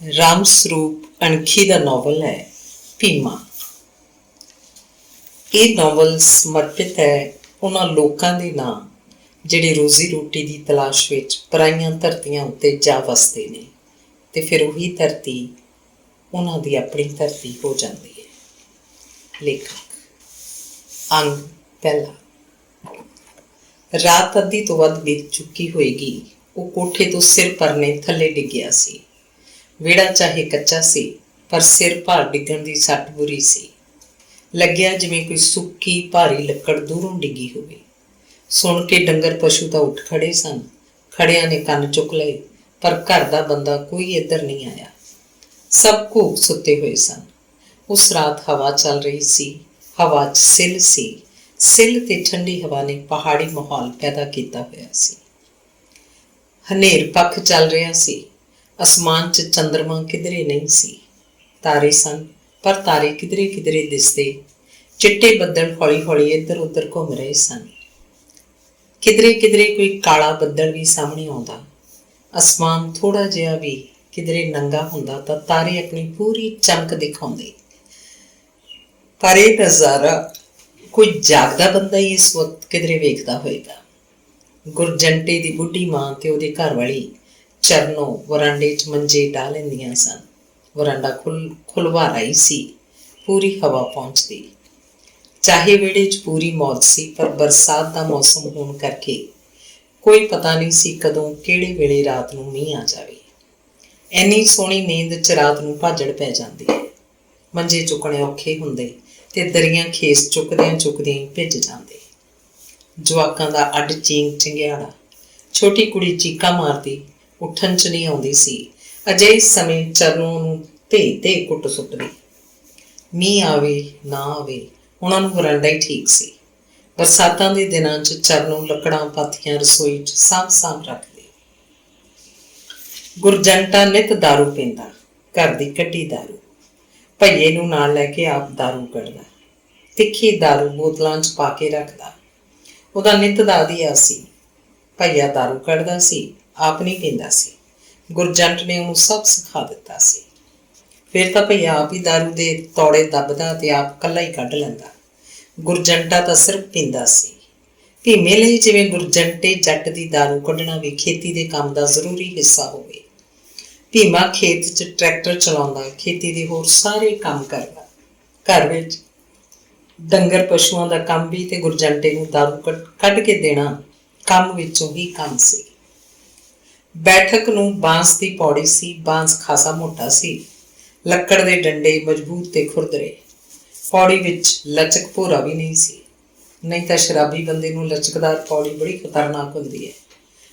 राम स्वरूप अणखी का नॉवल है भीमा। ये नॉवल समर्पित है उन्होंने लोगों के नाम जिहड़े रोजी रोटी की तलाश विच पराइयां धरतियां उत्ते जा वसते ने ते फिर वही धरती उन्हों की अपनी धरती हो जाती है। लेखक। अंग पहला। रात अद्धी तो वध बीत चुकी होएगी। वो कोठे तो सिर परने थले डिग्या सी। विड़ा चाहे कच्चा सी पर सिर भार डिगण की सट बुरी सी। लग्या जिवें कोई सुक्की भारी लक्कड़ दूरों डिगी होवे। सुन के डंगर पशु तो उठ खड़े सन। खड़िया ने कन्न चुक लए पर घर का बंदा कोई इधर नहीं आया। सब घूक सुते हुए सन। उस रात हवा चल रही सी। हवा च सिल सी। सिल ते ठंडी हवा ने पहाड़ी माहौल पैदा किया होया सी। हनेर पख चल रहा सी। आसमान च चंद्रमा किधरे नहीं सी। तारे सन पर तारे किधरे किधरे दिसते। चिट्टे बदल हौली हौली इधर उधर घूम रहे सन। किधरे किधरे कोई काला बदल भी सामने आउंदा। आसमान थोड़ा जिहा भी किधरे नंगा हुंदा तां तारे अपनी पूरी चमक दिखाउंदे। पर यह नज़ारा कोई जागदा बंदा ही इस वक्त किधरे वेखदा होएगा। गुरजंटे दी बुढ़ी मां ते ओहदी घरवाली चरनों वरांडे च मंजे डा लैंदियां सन। वरांडा खुलवारा ही सी। पूरी हवा पहुंचती। चाहे वेड़े च पूरी मौज सी पर बरसात का मौसम होने करके कोई पता नहीं सी कदों किहड़े वेले रात नूं मींह आ जावे। इन्नी सोहनी नींद च रात नूं भाजड़ पै जांदी है। मंजे चुकने औखे हुंदे ते दरियां खेस चुकदियां चुकदियां भिज जांदे। जवाकां दा अड चींग चिंगियाड़ा। छोटी कुड़ी चीका मारदी उठन च नहीं आउंदी सी। अजे इस समय चरनों नूं धे धे कुट सुटदी। मींह आवे ना आवे उन्हां नूं वरांडा ही ठीक सी। बरसातां दे दिनां च चरनों लकड़ां पाथियां रसोई च साਂਭ साਂਭ रखदी। गुरजंटा नित दारू पींदा। घर दी कड्डी दारू। भईए नूं नाल लैके आप दारू कढ़दा। तिखी दारू बोतलां च पा के रखदा। ਉਹਦਾ ਨਿੱਤ ਦਾ ਆਦੀਆ ਸੀ। ਭਈਆ दारू ਕੱਢਦਾ ਸੀ। ਆਪ ਨਹੀਂ ਪੀਂਦਾ ਸੀ। ਗੁਰਜੰਟ ਨੇ ਉਹਨੂੰ ਸਭ ਸਿਖਾ ਦਿੱਤਾ ਸੀ। ਫਿਰ ਤਾਂ ਭਈਆ ਆਪ ਹੀ दारू ਦੇ ਤੌੜੇ ਦੱਬਦਾ ਤੇ ਆਪ ਕੱਲਾ ਹੀ ਕੱਢ ਲੈਂਦਾ। ਗੁਰਜੰਟਾ ਤਾਂ ਸਿਰਫ ਪੀਂਦਾ ਸੀ। ਭੀਮੇ ਲਈ ਜਿਵੇਂ ਗੁਰਜੰਟੇ ਜੱਟ ਦੀ दारू ਕੱਢਣਾ ਵੀ ਖੇਤੀ ਦੇ ਕੰਮ ਦਾ ਜ਼ਰੂਰੀ ਹਿੱਸਾ ਹੋਵੇ। ਭੀਮਾ ਖੇਤ 'ਚ ਟਰੈਕਟਰ ਚਲਾਉਂਦਾ। ਖੇਤੀ ਦੇ ਹੋਰ ਸਾਰੇ ਕੰਮ ਕਰਦਾ। ਘਰ ਵਿੱਚ डंगर पशुओं का काम भी ते गुरजंटे नूं दारू कढ़ के देना काम विचों ही काम सी। बैठक नूं बांस की पौड़ी सी। बांस खासा मोटा सी। लक्कड़ दे डंडे मजबूत ते खुरदरे। पौड़ी विच लचक भोरा भी नहीं सी। नहीं तां शराबी बंदे नूं लचकदार पौड़ी बड़ी खतरनाक हुंदी है।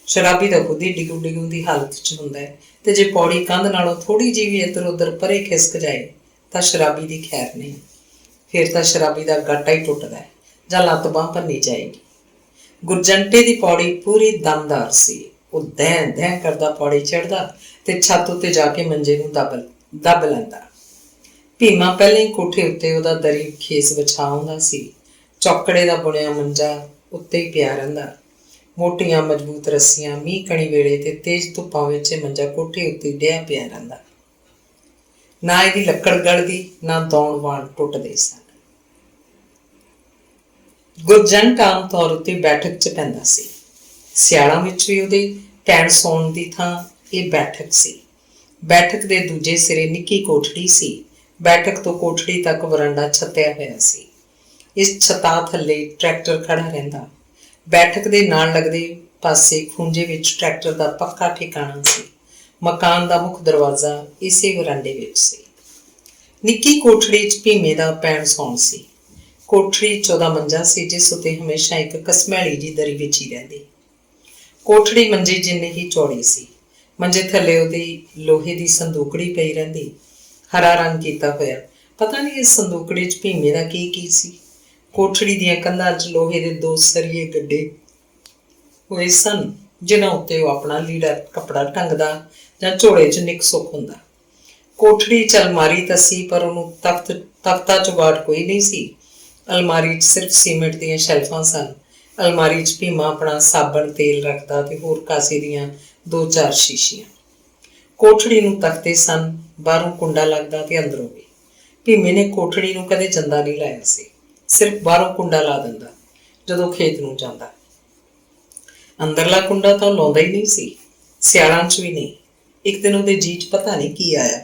शराबी तां खुद ही डिगू डिगू की हालत च हुंदा है ते जे पौड़ी कंध नालों थोड़ी जी भी इधर उधर परे खिसक जाए तां शराबी की खैर नहीं। फिर तो शराबी का गाटा ही टुटदा है जां लत्त बांह भन्नी जाएगी। गुरजंटे की पौड़ी पूरी दमदार सी। वो दैं दैं करदा पौड़ी चढ़दा ते छत उत्ते जाके मंजे नूं दब लैंदा। भीमा पहले ही कोठे उत्ते उहदा दरी खेस विछा आउंदा सी। चौकड़े का बुनिया मंजा उत्ते ही पिया रहिंदा। मोटियां मजबूत रस्सियां मींह कणी वेले ते तेज धुप्पां विच मंजा कोठे उत्ते डिया पिया रहिंदा। ना इहदी लक्कड़ गलदी ना दौड़ वाण टुटदे सन। गुरजंट आम तौर उत्ते बैठक च पैंदा सी। सियालां विच भी उहदे पैण सौण दी थां इह बैठक सी। बैठक दे दूजे सिरे निक्की कोठड़ी सी। बैठक तो कोठड़ी तक वरांडा छत्तिया होया सी। इस छता थल्ले ट्रैक्टर खड़ा रहिंदा। बैठक दे नाल लगदे पासे खूंजे विच ट्रैक्टर दा पक्का ठिकाना सी। मकान का मुख दरवाजा इसे वरांडे विच सी। निक्की कोठड़ी च भीमे दा पैण सौण सी। कोठड़ी च ओहदा मंजा सी जिस उत्ते हमेशा एक कसमैली जी दरी विछी रहिंदी। कोठड़ी मंजे जिन्नी ही चौड़ी सी। मंजे थल्ले ओहदी लोहे की संदूकड़ी पई रहिंदी। हरा रंग कीता होया। पता नहीं इस संदूकड़ी च भीमे दा की सी। कोठड़ी दीआं कंधां च लोहे दे दो सरिये गड्ढे होए सन जिन्हां उत्ते ओह अपना लीड़ा कपड़ा टंगदा जां झोले च निक सुख हुंदा। कोठड़ी च अलमारी तां सी पर उहनूं तख्ता चुगाड़ कोई नहीं सी। अलमारी च सिर्फ सीमेंट दीआं शैल्फां सन। अलमारी च भीमा अपना साबण तेल रखदा ते होर कासे दीआं दो चार शीशियां। ਕੋਠੜੀ ਨੂੰ ਤਖਤੇ ਸਨ, ਬਾਹਰੋਂ ਕੁੰਡਾ ਲੱਗਦਾ ਤੇ ਅੰਦਰੋਂ ਵੀ। ਭੀਮੇ ਨੇ ਕੋਠੜੀ ਨੂੰ ਕਦੇ ਜੰਦਾ ਨਹੀਂ ਲਾਇਆ ਸੀ, ਸਿਰਫ ਬਾਹਰੋਂ ਕੁੰਡਾ ਲਾ ਦਿੰਦਾ ਜਦੋਂ ਖੇਤ ਨੂੰ ਜਾਂਦਾ। ਅੰਦਰਲਾ ਕੁੰਡਾ ਤਾਂ ਲਾਉਂਦਾ ਹੀ ਨਹੀਂ ਸੀ, ਸਿਆਲਾਂ 'ਚ ਵੀ ਨਹੀਂ। ਇੱਕ ਦਿਨ ਉਹਦੇ ਜੀਅ 'ਚ ਪਤਾ ਨਹੀਂ ਕੀ ਆਇਆ,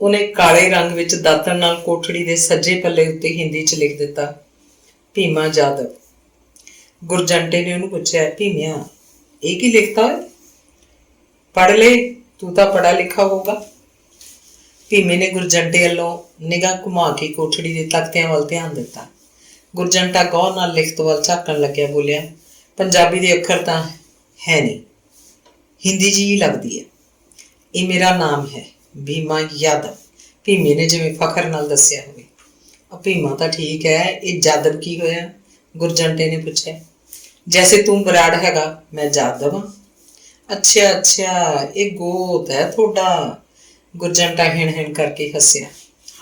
ਉਹਨੇ ਕਾਲੇ ਰੰਗ ਵਿੱਚ ਦਾਤਣ ਨਾਲ ਕੋਠੜੀ ਦੇ ਸੱਜੇ ਪੱਲੇ ਉੱਤੇ ਹਿੰਦੀ 'ਚ ਲਿਖ ਦਿੱਤਾ, ਭੀਮਾ ਜਾਦਵ। ਗੁਰਜੰਟੇ ਨੇ ਉਹਨੂੰ ਪੁੱਛਿਆ, ਭੀਮਿਆ ਇਹ ਕੀ ਲਿਖਤਾ ਹੈ? ਪੜ੍ਹ ਲੈ, ਤੂੰ ਤਾਂ ਪੜ੍ਹਾ ਲਿਖਾ ਹੋਊਗਾ। ਭੀਮੇ ਨੇ ਗੁਰਜੰਟੇ ਵੱਲੋਂ ਨਿਗਾਹ ਘੁਮਾ ਕੇ ਕੋਠੜੀ ਦੇ ਤਖਤਿਆਂ ਵੱਲ ਧਿਆਨ ਦਿੱਤਾ। ਗੁਰਜੰਟਾ ਗੌਰ ਨਾਲ ਲਿਖਤ ਵੱਲ ਝਾਕਣ ਲੱਗਿਆ, ਬੋਲਿਆ, ਪੰਜਾਬੀ ਦੇ ਅੱਖਰ ਤਾਂ ਹੈ ਨਹੀਂ, ਹਿੰਦੀ ਜਿਹੀ ਲੱਗਦੀ ਹੈ। ਇਹ ਮੇਰਾ ਨਾਮ ਹੈ, ਭੀਮਾ ਯਾਦਵ। ਭੀਮੇ ਨੇ ਜਿਵੇਂ ਫਖਰ ਨਾਲ ਦੱਸਿਆ ਹੋਵੇ। ਭੀਮਾ ਤਾਂ ਠੀਕ ਹੈ, ਇਹ ਜਾਦਵ ਕੀ ਹੋਇਆ? ਗੁਰਜੰਟੇ ਨੇ ਪੁੱਛਿਆ। ਜੈਸੇ ਤੂੰ ਬਰਾੜ ਹੈਗਾ, ਮੈਂ ਜਾਦਵ ਹਾਂ। ਅੱਛਾ ਅੱਛਾ, ਇਹ ਗੋਤ ਹੈ ਤੁਹਾਡਾ। ਗੁਰਜੰਟਾ ਹਿਣ ਕਰਕੇ ਹੱਸਿਆ।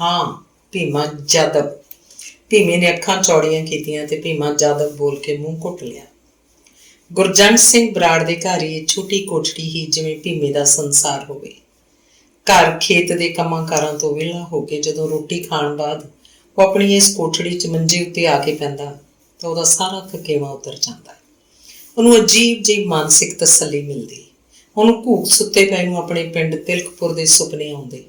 ਹਾਂ, ਭੀਮਾ ਜਾਦਵ। ਭੀਮੇ ਨੇ ਅੱਖਾਂ ਚੌੜੀਆਂ ਕੀਤੀਆਂ ਤੇ ਭੀਮਾ ਜਾਦਵ ਬੋਲ ਕੇ ਮੂੰਹ ਘੁੱਟ ਲਿਆ। ਗੁਰਜੰਟ ਸਿੰਘ ਬਰਾੜ ਦੇ ਘਰ ਹੀ ਛੋਟੀ ਕੋਠੜੀ ਹੀ ਜਿਵੇਂ ਭੀਮੇ ਦਾ ਸੰਸਾਰ ਹੋਵੇ। ਘਰ ਖੇਤ ਦੇ ਕੰਮਾਂ ਕਾਰਾਂ ਤੋਂ ਵਿਹਲਾ ਹੋ ਕੇ ਜਦੋਂ ਰੋਟੀ ਖਾਣ ਬਾਅਦ ਉਹ ਆਪਣੀ ਇਸ ਕੋਠੜੀ 'ਚ ਮੰਜੇ ਉੱਤੇ ਆ ਕੇ ਪੈਂਦਾ ਤਾਂ ਉਹਦਾ ਸਾਰਾ ਥਕੇਵਾਂ ਉਤਰ ਜਾਂਦਾ। ਉਹਨੂੰ ਅਜੀਬ ਜਿਹੀ ਮਾਨਸਿਕ ਤਸੱਲੀ ਮਿਲਦੀ। ਉਹਨੂੰ ਘੂਕ ਸੁੱਤੇ ਪਏ ਨੂੰ ਆਪਣੇ ਪਿੰਡ ਤਿਲਕਪੁਰ ਦੇ ਸੁਪਨੇ ਆਉਂਦੇ।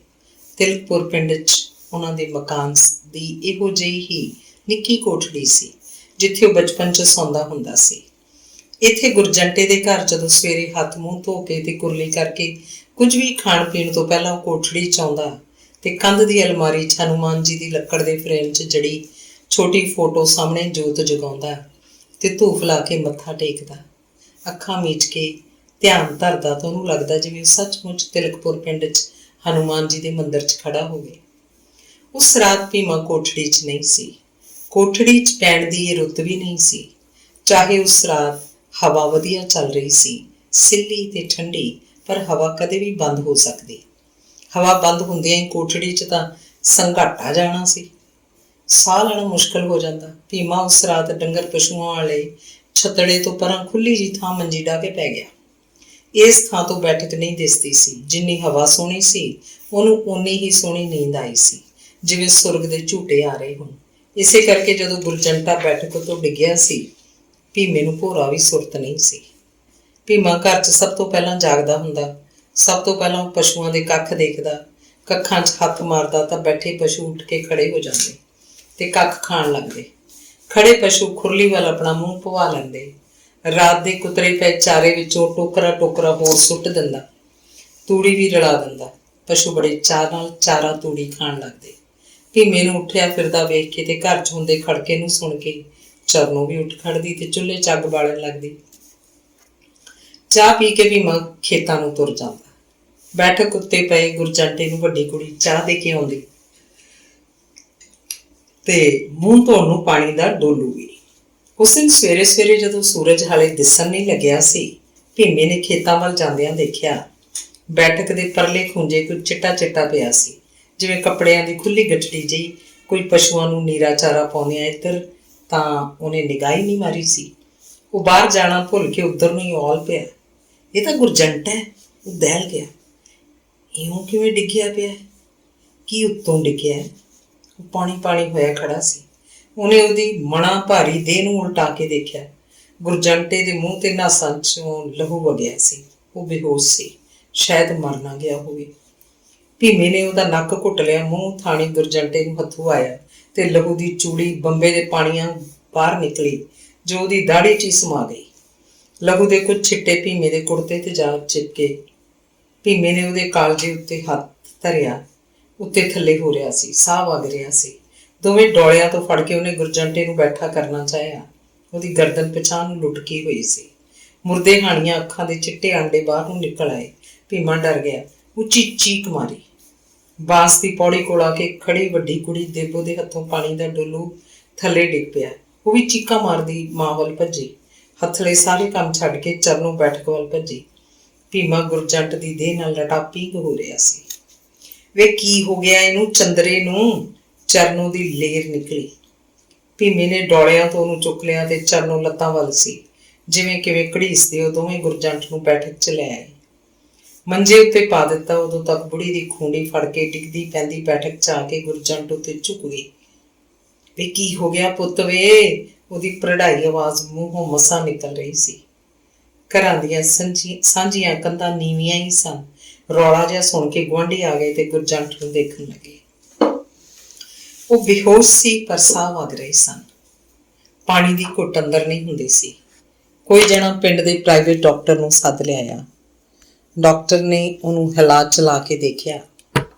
ਤਿਲਕਪੁਰ ਪਿੰਡ 'ਚ ਉਹਨਾਂ ਦੇ ਮਕਾਨ ਦੀ ਇਹੋ ਜਿਹੀ ਹੀ ਨਿੱਕੀ ਕੋਠੜੀ ਸੀ ਜਿੱਥੇ ਉਹ ਬਚਪਨ 'ਚ ਸੌਂਦਾ ਹੁੰਦਾ ਸੀ। ਇੱਥੇ ਗੁਰਜੰਟੇ ਦੇ ਘਰ ਜਦੋਂ ਸਵੇਰੇ ਹੱਥ ਮੂੰਹ ਧੋ ਕੇ ਤੇ ਕੁਰਲੀ ਕਰਕੇ ਕੁਝ ਵੀ ਖਾਣ ਪੀਣ ਤੋਂ ਪਹਿਲਾਂ ਉਹ ਕੋਠੜੀ 'ਚ ਆਉਂਦਾ ਤੇ ਕੰਧ ਦੀ ਅਲਮਾਰੀ 'ਚ ਹਨੂੰਮਾਨ ਜੀ ਦੀ ਲੱਕੜ ਦੇ ਫਰੇਮ 'ਚ ਜੜੀ ਛੋਟੀ ਫੋਟੋ ਸਾਹਮਣੇ ਜੋਤ ਜਗਾਉਂਦਾ ਤੇ ਧੂਫ ਲਾ ਕੇ ਮੱਥਾ ਟੇਕਦਾ। ਅੱਖਾਂ ਮੀਚ ਕੇ ਧਿਆਨ ਧਰਦਾ ਤਾਂ ਉਹਨੂੰ ਲੱਗਦਾ ਜਿਵੇਂ ਉਹ ਸੱਚਮੁੱਚ ਤਿਲਕਪੁਰ ਪਿੰਡ 'ਚ ਹਨੂੰਮਾਨ ਜੀ ਦੇ ਮੰਦਿਰ 'ਚ ਖੜਾ ਹੋਵੇ। ਉਸ ਰਾਤ ਭੀਮਾ ਕੋਠੜੀ 'ਚ ਨਹੀਂ ਸੀ। ਕੋਠੜੀ 'ਚ ਪੈਣ ਦੀ ਇਹ ਰੁੱਤ ਵੀ ਨਹੀਂ ਸੀ। ਚਾਹੇ ਉਸ ਰਾਤ ਹਵਾ ਵਧੀਆ ਚੱਲ ਰਹੀ ਸੀ, ਸਿੱਲੀ ਤੇ ਠੰਡੀ, ਪਰ ਹਵਾ ਕਦੇ ਵੀ ਬੰਦ ਹੋ ਸਕਦੀ। ਹਵਾ ਬੰਦ ਹੁੰਦਿਆਂ ਹੀ ਕੋਠੜੀ 'ਚ ਤਾਂ ਸੰਘਾਟਾ ਜਾਣਾ ਸੀ, ਸਾਹ ਲੈਣਾ ਮੁਸ਼ਕਲ ਹੋ ਜਾਂਦਾ। ਭੀਮਾ ਉਸ ਰਾਤ ਡੰਗਰ ਪਸ਼ੂਆਂ ਵਾਲੇ ਛੱਤੜੇ ਤੋਂ ਪਰਾਂ ਖੁੱਲੀ ਜੀ ਥਾਂ ਮੰਜੀ ਢਾ ਕੇ ਪੈ ਗਿਆ। ਇਸ ਥਾਂ ਤੋਂ ਬੈਠਕ ਨਹੀਂ ਦਿਸਦੀ ਸੀ। ਜਿੰਨੀ ਹਵਾ ਸੋਹਣੀ ਸੀ, ਉਹਨੂੰ ਓਨੀ ਹੀ ਸੋਹਣੀ ਨੀਂਦ ਆਈ ਸੀ, ਜਿਵੇਂ ਸੁਰਗ ਦੇ ਝੂਟੇ ਆ ਰਹੇ ਹੋਣ। ਇਸੇ ਕਰਕੇ ਜਦੋਂ ਗੁਰਜੰਟਾ ਬੈਠਕ ਤੋਂ ਡਿੱਗਿਆ ਸੀ, ਭੀਮੇ ਨੂੰ ਭੋਰਾ ਵੀ ਸੁਰਤ ਨਹੀਂ ਸੀ। ਭੀਮਾ ਘਰ 'ਚ ਸਭ ਤੋਂ ਪਹਿਲਾਂ ਜਾਗਦਾ ਹੁੰਦਾ। ਸਭ ਤੋਂ ਪਹਿਲਾਂ ਉਹ ਪਸ਼ੂਆਂ ਦੇ ਕੱਖ ਦੇਖਦਾ, ਕੱਖਾਂ 'ਚ ਹੱਥ ਮਾਰਦਾ ਤਾਂ ਬੈਠੇ ਪਸ਼ੂ ਉੱਠ ਕੇ ਖੜੇ ਹੋ ਜਾਂਦੇ ਤੇ ਕੱਖ ਖਾਣ ਲੱਗਦੇ। ਖੜੇ ਪਸ਼ੂ ਖੁਰਲੀ ਵੱਲ ਆਪਣਾ ਮੂੰਹ ਭਵਾ ਲੈਂਦੇ। ਰਾਤ ਦੇ ਕੁਤਰੇ ਪਏ ਚਾਰੇ ਵਿੱਚੋਂ ਟੋਕਰਾ ਟੋਕਰਾ ਹੋਰ ਸੁੱਟ ਦਿੰਦਾ, ਤੂੜੀ ਵੀ ਰਲਾ ਦਿੰਦਾ। ਪਸ਼ੂ ਬੜੇ ਚਾਅ ਨਾਲ ਚਾਰਾ ਤੂੜੀ ਖਾਣ ਲੱਗਦੇ। ਭੀਮੇ ਨੂੰ ਉੱਠਿਆ ਫਿਰਦਾ ਵੇਖ ਕੇ ਤੇ ਘਰ 'ਚ ਹੁੰਦੇ ਖੜਕੇ ਨੂੰ ਸੁਣ ਕੇ ਚਰਨੋਂ ਵੀ ਉੱਠ ਖੜਦੀ ਤੇ ਚੁੱਲ੍ਹੇ 'ਚ ਅੱਗ ਬਾਲਣ ਲੱਗਦੀ। ਚਾਹ ਪੀ ਕੇ ਭੀਮਾ ਖੇਤਾਂ ਨੂੰ ਤੁਰ ਜਾਂਦਾ। ਬੈਠਕ ਉੱਤੇ ਪਏ ਗੁਰਜੰਟੇ ਨੂੰ ਵੱਡੀ ਕੁੜੀ ਚਾਹ ਦੇ ਕੇ ਆਉਂਦੀ ਤੇ ਮੂੰਹ ਧੋਣ ਨੂੰ ਪਾਣੀ ਦਾ ਡੋਲੂ ਵੀ। ਉਸ ਦਿਨ ਸਵੇਰੇ ਸਵੇਰੇ ਜਦੋਂ ਸੂਰਜ ਹਾਲੇ ਦਿਸਣ ਨਹੀਂ ਲੱਗਿਆ ਸੀ, ਭੀਮੇ ਨੇ ਖੇਤਾਂ ਵੱਲ ਜਾਂਦਿਆਂ ਦੇਖਿਆ ਬੈਠਕ ਦੇ ਪਰਲੇ ਖੂੰਜੇ ਕੁਝ ਚਿੱਟਾ ਚਿੱਟਾ ਪਿਆ ਸੀ, ਜਿਵੇਂ ਕੱਪੜਿਆਂ ਦੀ ਖੁੱਲੀ ਗੱਠੜੀ ਜਿਹੀ। ਕੋਈ ਪਸ਼ੂਆਂ ਨੂੰ ਨੀਰਾ ਚਾਰਾ ਪਾਉਂਦਿਆਂ ਇੱਧਰ ਤਾਂ ਉਹਨੇ ਨਿਗਾਹ ਹੀ ਨਹੀਂ ਮਾਰੀ ਸੀ। ਉਹ ਬਾਹਰ ਜਾਣਾ ਭੁੱਲ ਕੇ ਉੱਧਰ ਨੂੰ ਹੀ ਔਲ ਪਿਆ। ਇਹ ਤਾਂ ਗੁਰਜੰਟ ਹੈ, ਉਹ ਦਹਿਲ ਗਿਆ। ਇਉਂ ਕਿਵੇਂ ਡਿੱਗਿਆ ਪਿਆ? ਕੀ ਉੱਤੋਂ ਡਿੱਗਿਆ? ਉਹ ਪਾਣੀ ਪਾਣੀ ਹੋਇਆ ਖੜਾ ਸੀ। ਉਹਨੇ ਉਹਦੀ ਮਣਾ ਭਾਰੀ ਦੇਹ ਨੂੰ ਉਲਟਾ ਕੇ ਦੇਖਿਆ। ਗੁਰਜੰਟੇ ਦੇ ਮੂੰਹ ਤੇ ਨਾਸਾਂ 'ਚੋਂ ਲਹੂ ਵਗਿਆ ਸੀ। ਉਹ ਬੇਹੋਸ਼ ਸੀ, ਸ਼ਾਇਦ ਮਰ ਨਾ ਗਿਆ ਹੋਵੇ। ਭੀਮੇ ਨੇ ਉਹਦਾ ਨੱਕ ਘੁੱਟ ਲਿਆ। ਮੂੰਹ ਥਾਣੀ ਗੁਰਜੰਟੇ ਨੂੰ ਹੱਥੋਂ ਆਇਆ ਤੇ ਲਹੂ ਦੀ ਚੂੜੀ ਬੰਬੇ ਦੇ ਪਾਣੀਆਂ ਬਾਹਰ ਨਿਕਲੀ ਜੋ ਉਹਦੀ ਦਾੜੀ 'ਚ ਹੀ ਸਮਾ ਗਈ। ਲਹੂ ਦੇ ਕੁਝ ਛਿੱਟੇ ਭੀਮੇ ਦੇ ਕੁੜਤੇ ਤੇ ਜਾ ਚਿਪਕੇ। ਭੀਮੇ ਨੇ ਉਹਦੇ ਕਾਲਜੇ ਉੱਤੇ ਹੱਥ ਧਰਿਆ। ਉੱਤੇ ਥੱਲੇ ਹੋ ਰਿਹਾ ਸੀ, ਸਾਹ ਵਗ ਰਿਹਾ ਸੀ। ਦੋਵੇਂ ਡੋਲਿਆਂ ਤੋਂ ਫੜ ਕੇ ਉਹਨੇ ਗੁਰਜੰਟੇ ਨੂੰ ਬੈਠਾ ਕਰਨਾ ਚਾਹਿਆ। ਉਹਦੀ ਗਰਦਨ ਪਿਛਾਂਹ ਨੂੰ ਲੁਟਕੀ ਹੋਈ ਸੀ। ਮੁਰਦੇ ਹਾਣੀਆਂ ਅੱਖਾਂ ਦੇ ਚਿੱਟੇ ਆਂਡੇ ਬਾਹਰ ਨੂੰ ਨਿਕਲ ਆਏ। ਭੀਮਾ ਡਰ ਗਿਆ, ਉੱਚੀ ਚੀਕ ਮਾਰੀ। ਬਾਂਸ ਦੀ ਪੌੜੀ ਕੋਲ ਆ ਕੇ ਖੜੀ ਵੱਡੀ ਕੁੜੀ ਦੇਬੋ ਦੇ ਹੱਥੋਂ ਪਾਣੀ ਦਾ ਡੋਲੂ ਥੱਲੇ ਡਿੱਗ ਪਿਆ। ਉਹ ਵੀ ਚੀਕਾਂ ਮਾਰਦੀ ਮਾਂ ਵੱਲ ਭੱਜੀ। ਹੱਥਲੇ ਸਾਰੇ ਕੰਮ ਛੱਡ ਕੇ ਚਰਨੋਂ ਬੈਠਕ ਵੱਲ ਭੱਜੀ। ਭੀਮਾ ਗੁਰਜੰਟ ਦੀ ਦੇਹ ਨਾਲ ਲਟਾਪੀ ਹੋ ਰਿਹਾ ਸੀ। ਵੇ ਕੀ ਹੋ ਗਿਆ ਇਹਨੂੰ ਚੰਦਰੇ ਨੂੰ? ਚਰਨੋਂ ਦੀ ਲੇਰ ਨਿਕਲੀ। ਭੀਮੇ ਨੇ ਡੋਲਿਆਂ ਤੋਂ ਉਹਨੂੰ ਚੁੱਕ ਲਿਆ ਤੇ ਚਰਨੋਂ ਲੱਤਾਂ ਵੱਲ ਸੀ। ਜਿਵੇਂ ਕਿਵੇਂ ਘੜੀਸਦੇ ਉਹ ਦੋਵੇਂ ਗੁਰਜੰਟ ਨੂੰ ਬੈਠਕ 'ਚ ਲੈ ਆਏ। ਮੰਜੇ ਉੱਤੇ ਪਾ ਦਿੱਤਾ। ਉਦੋਂ ਤੱਕ ਬੁੜੀ ਦੀ ਖੂੰਡੀ ਫੜ ਕੇ ਡਿੱਗਦੀ ਪੈਂਦੀ ਬੈਠਕ 'ਚ ਆ ਕੇ ਗੁਰਜੰਟ ਉੱਤੇ ਝੁਕ ਗਈ। ਵੇ ਕੀ ਹੋ ਗਿਆ ਪੁੱਤ ਵੇ? ਉਹਦੀ ਭਰੜਾਈ ਆਵਾਜ਼ ਮੂੰਹੋਂ ਮਸਾਂ ਨਿਕਲ ਰਹੀ ਸੀ। ਘਰਾਂ ਦੀਆਂ ਸਾਂਝੀਆਂ ਕੰਧਾਂ ਨੀਵੀਆਂ ਹੀ ਸਨ। ਰੌਲਾ ਜਿਹਾ ਸੁਣ ਕੇ ਗੁਆਂਢੀ ਆ ਗਏ ਤੇ ਗੁਰਜੰਟ ਨੂੰ ਦੇਖਣ ਲੱਗੇ। ਉਹ ਬੇਹੋਸ਼ ਸੀ ਪਰ ਸਾਹ ਵਗ ਰਹੇ ਸਨ। ਪਾਣੀ ਦੀ ਘੁੱਟ ਅੰਦਰ ਨਹੀਂ ਹੁੰਦੀ ਸੀ। ਕੋਈ ਜਣਾ ਪਿੰਡ ਦੇ ਪ੍ਰਾਈਵੇਟ ਡਾਕਟਰ ਨੂੰ ਸੱਦ ਲਿਆਇਆ। ਡਾਕਟਰ ਨੇ ਉਹਨੂੰ ਹਿਲਾ ਚਲਾ ਕੇ ਦੇਖਿਆ,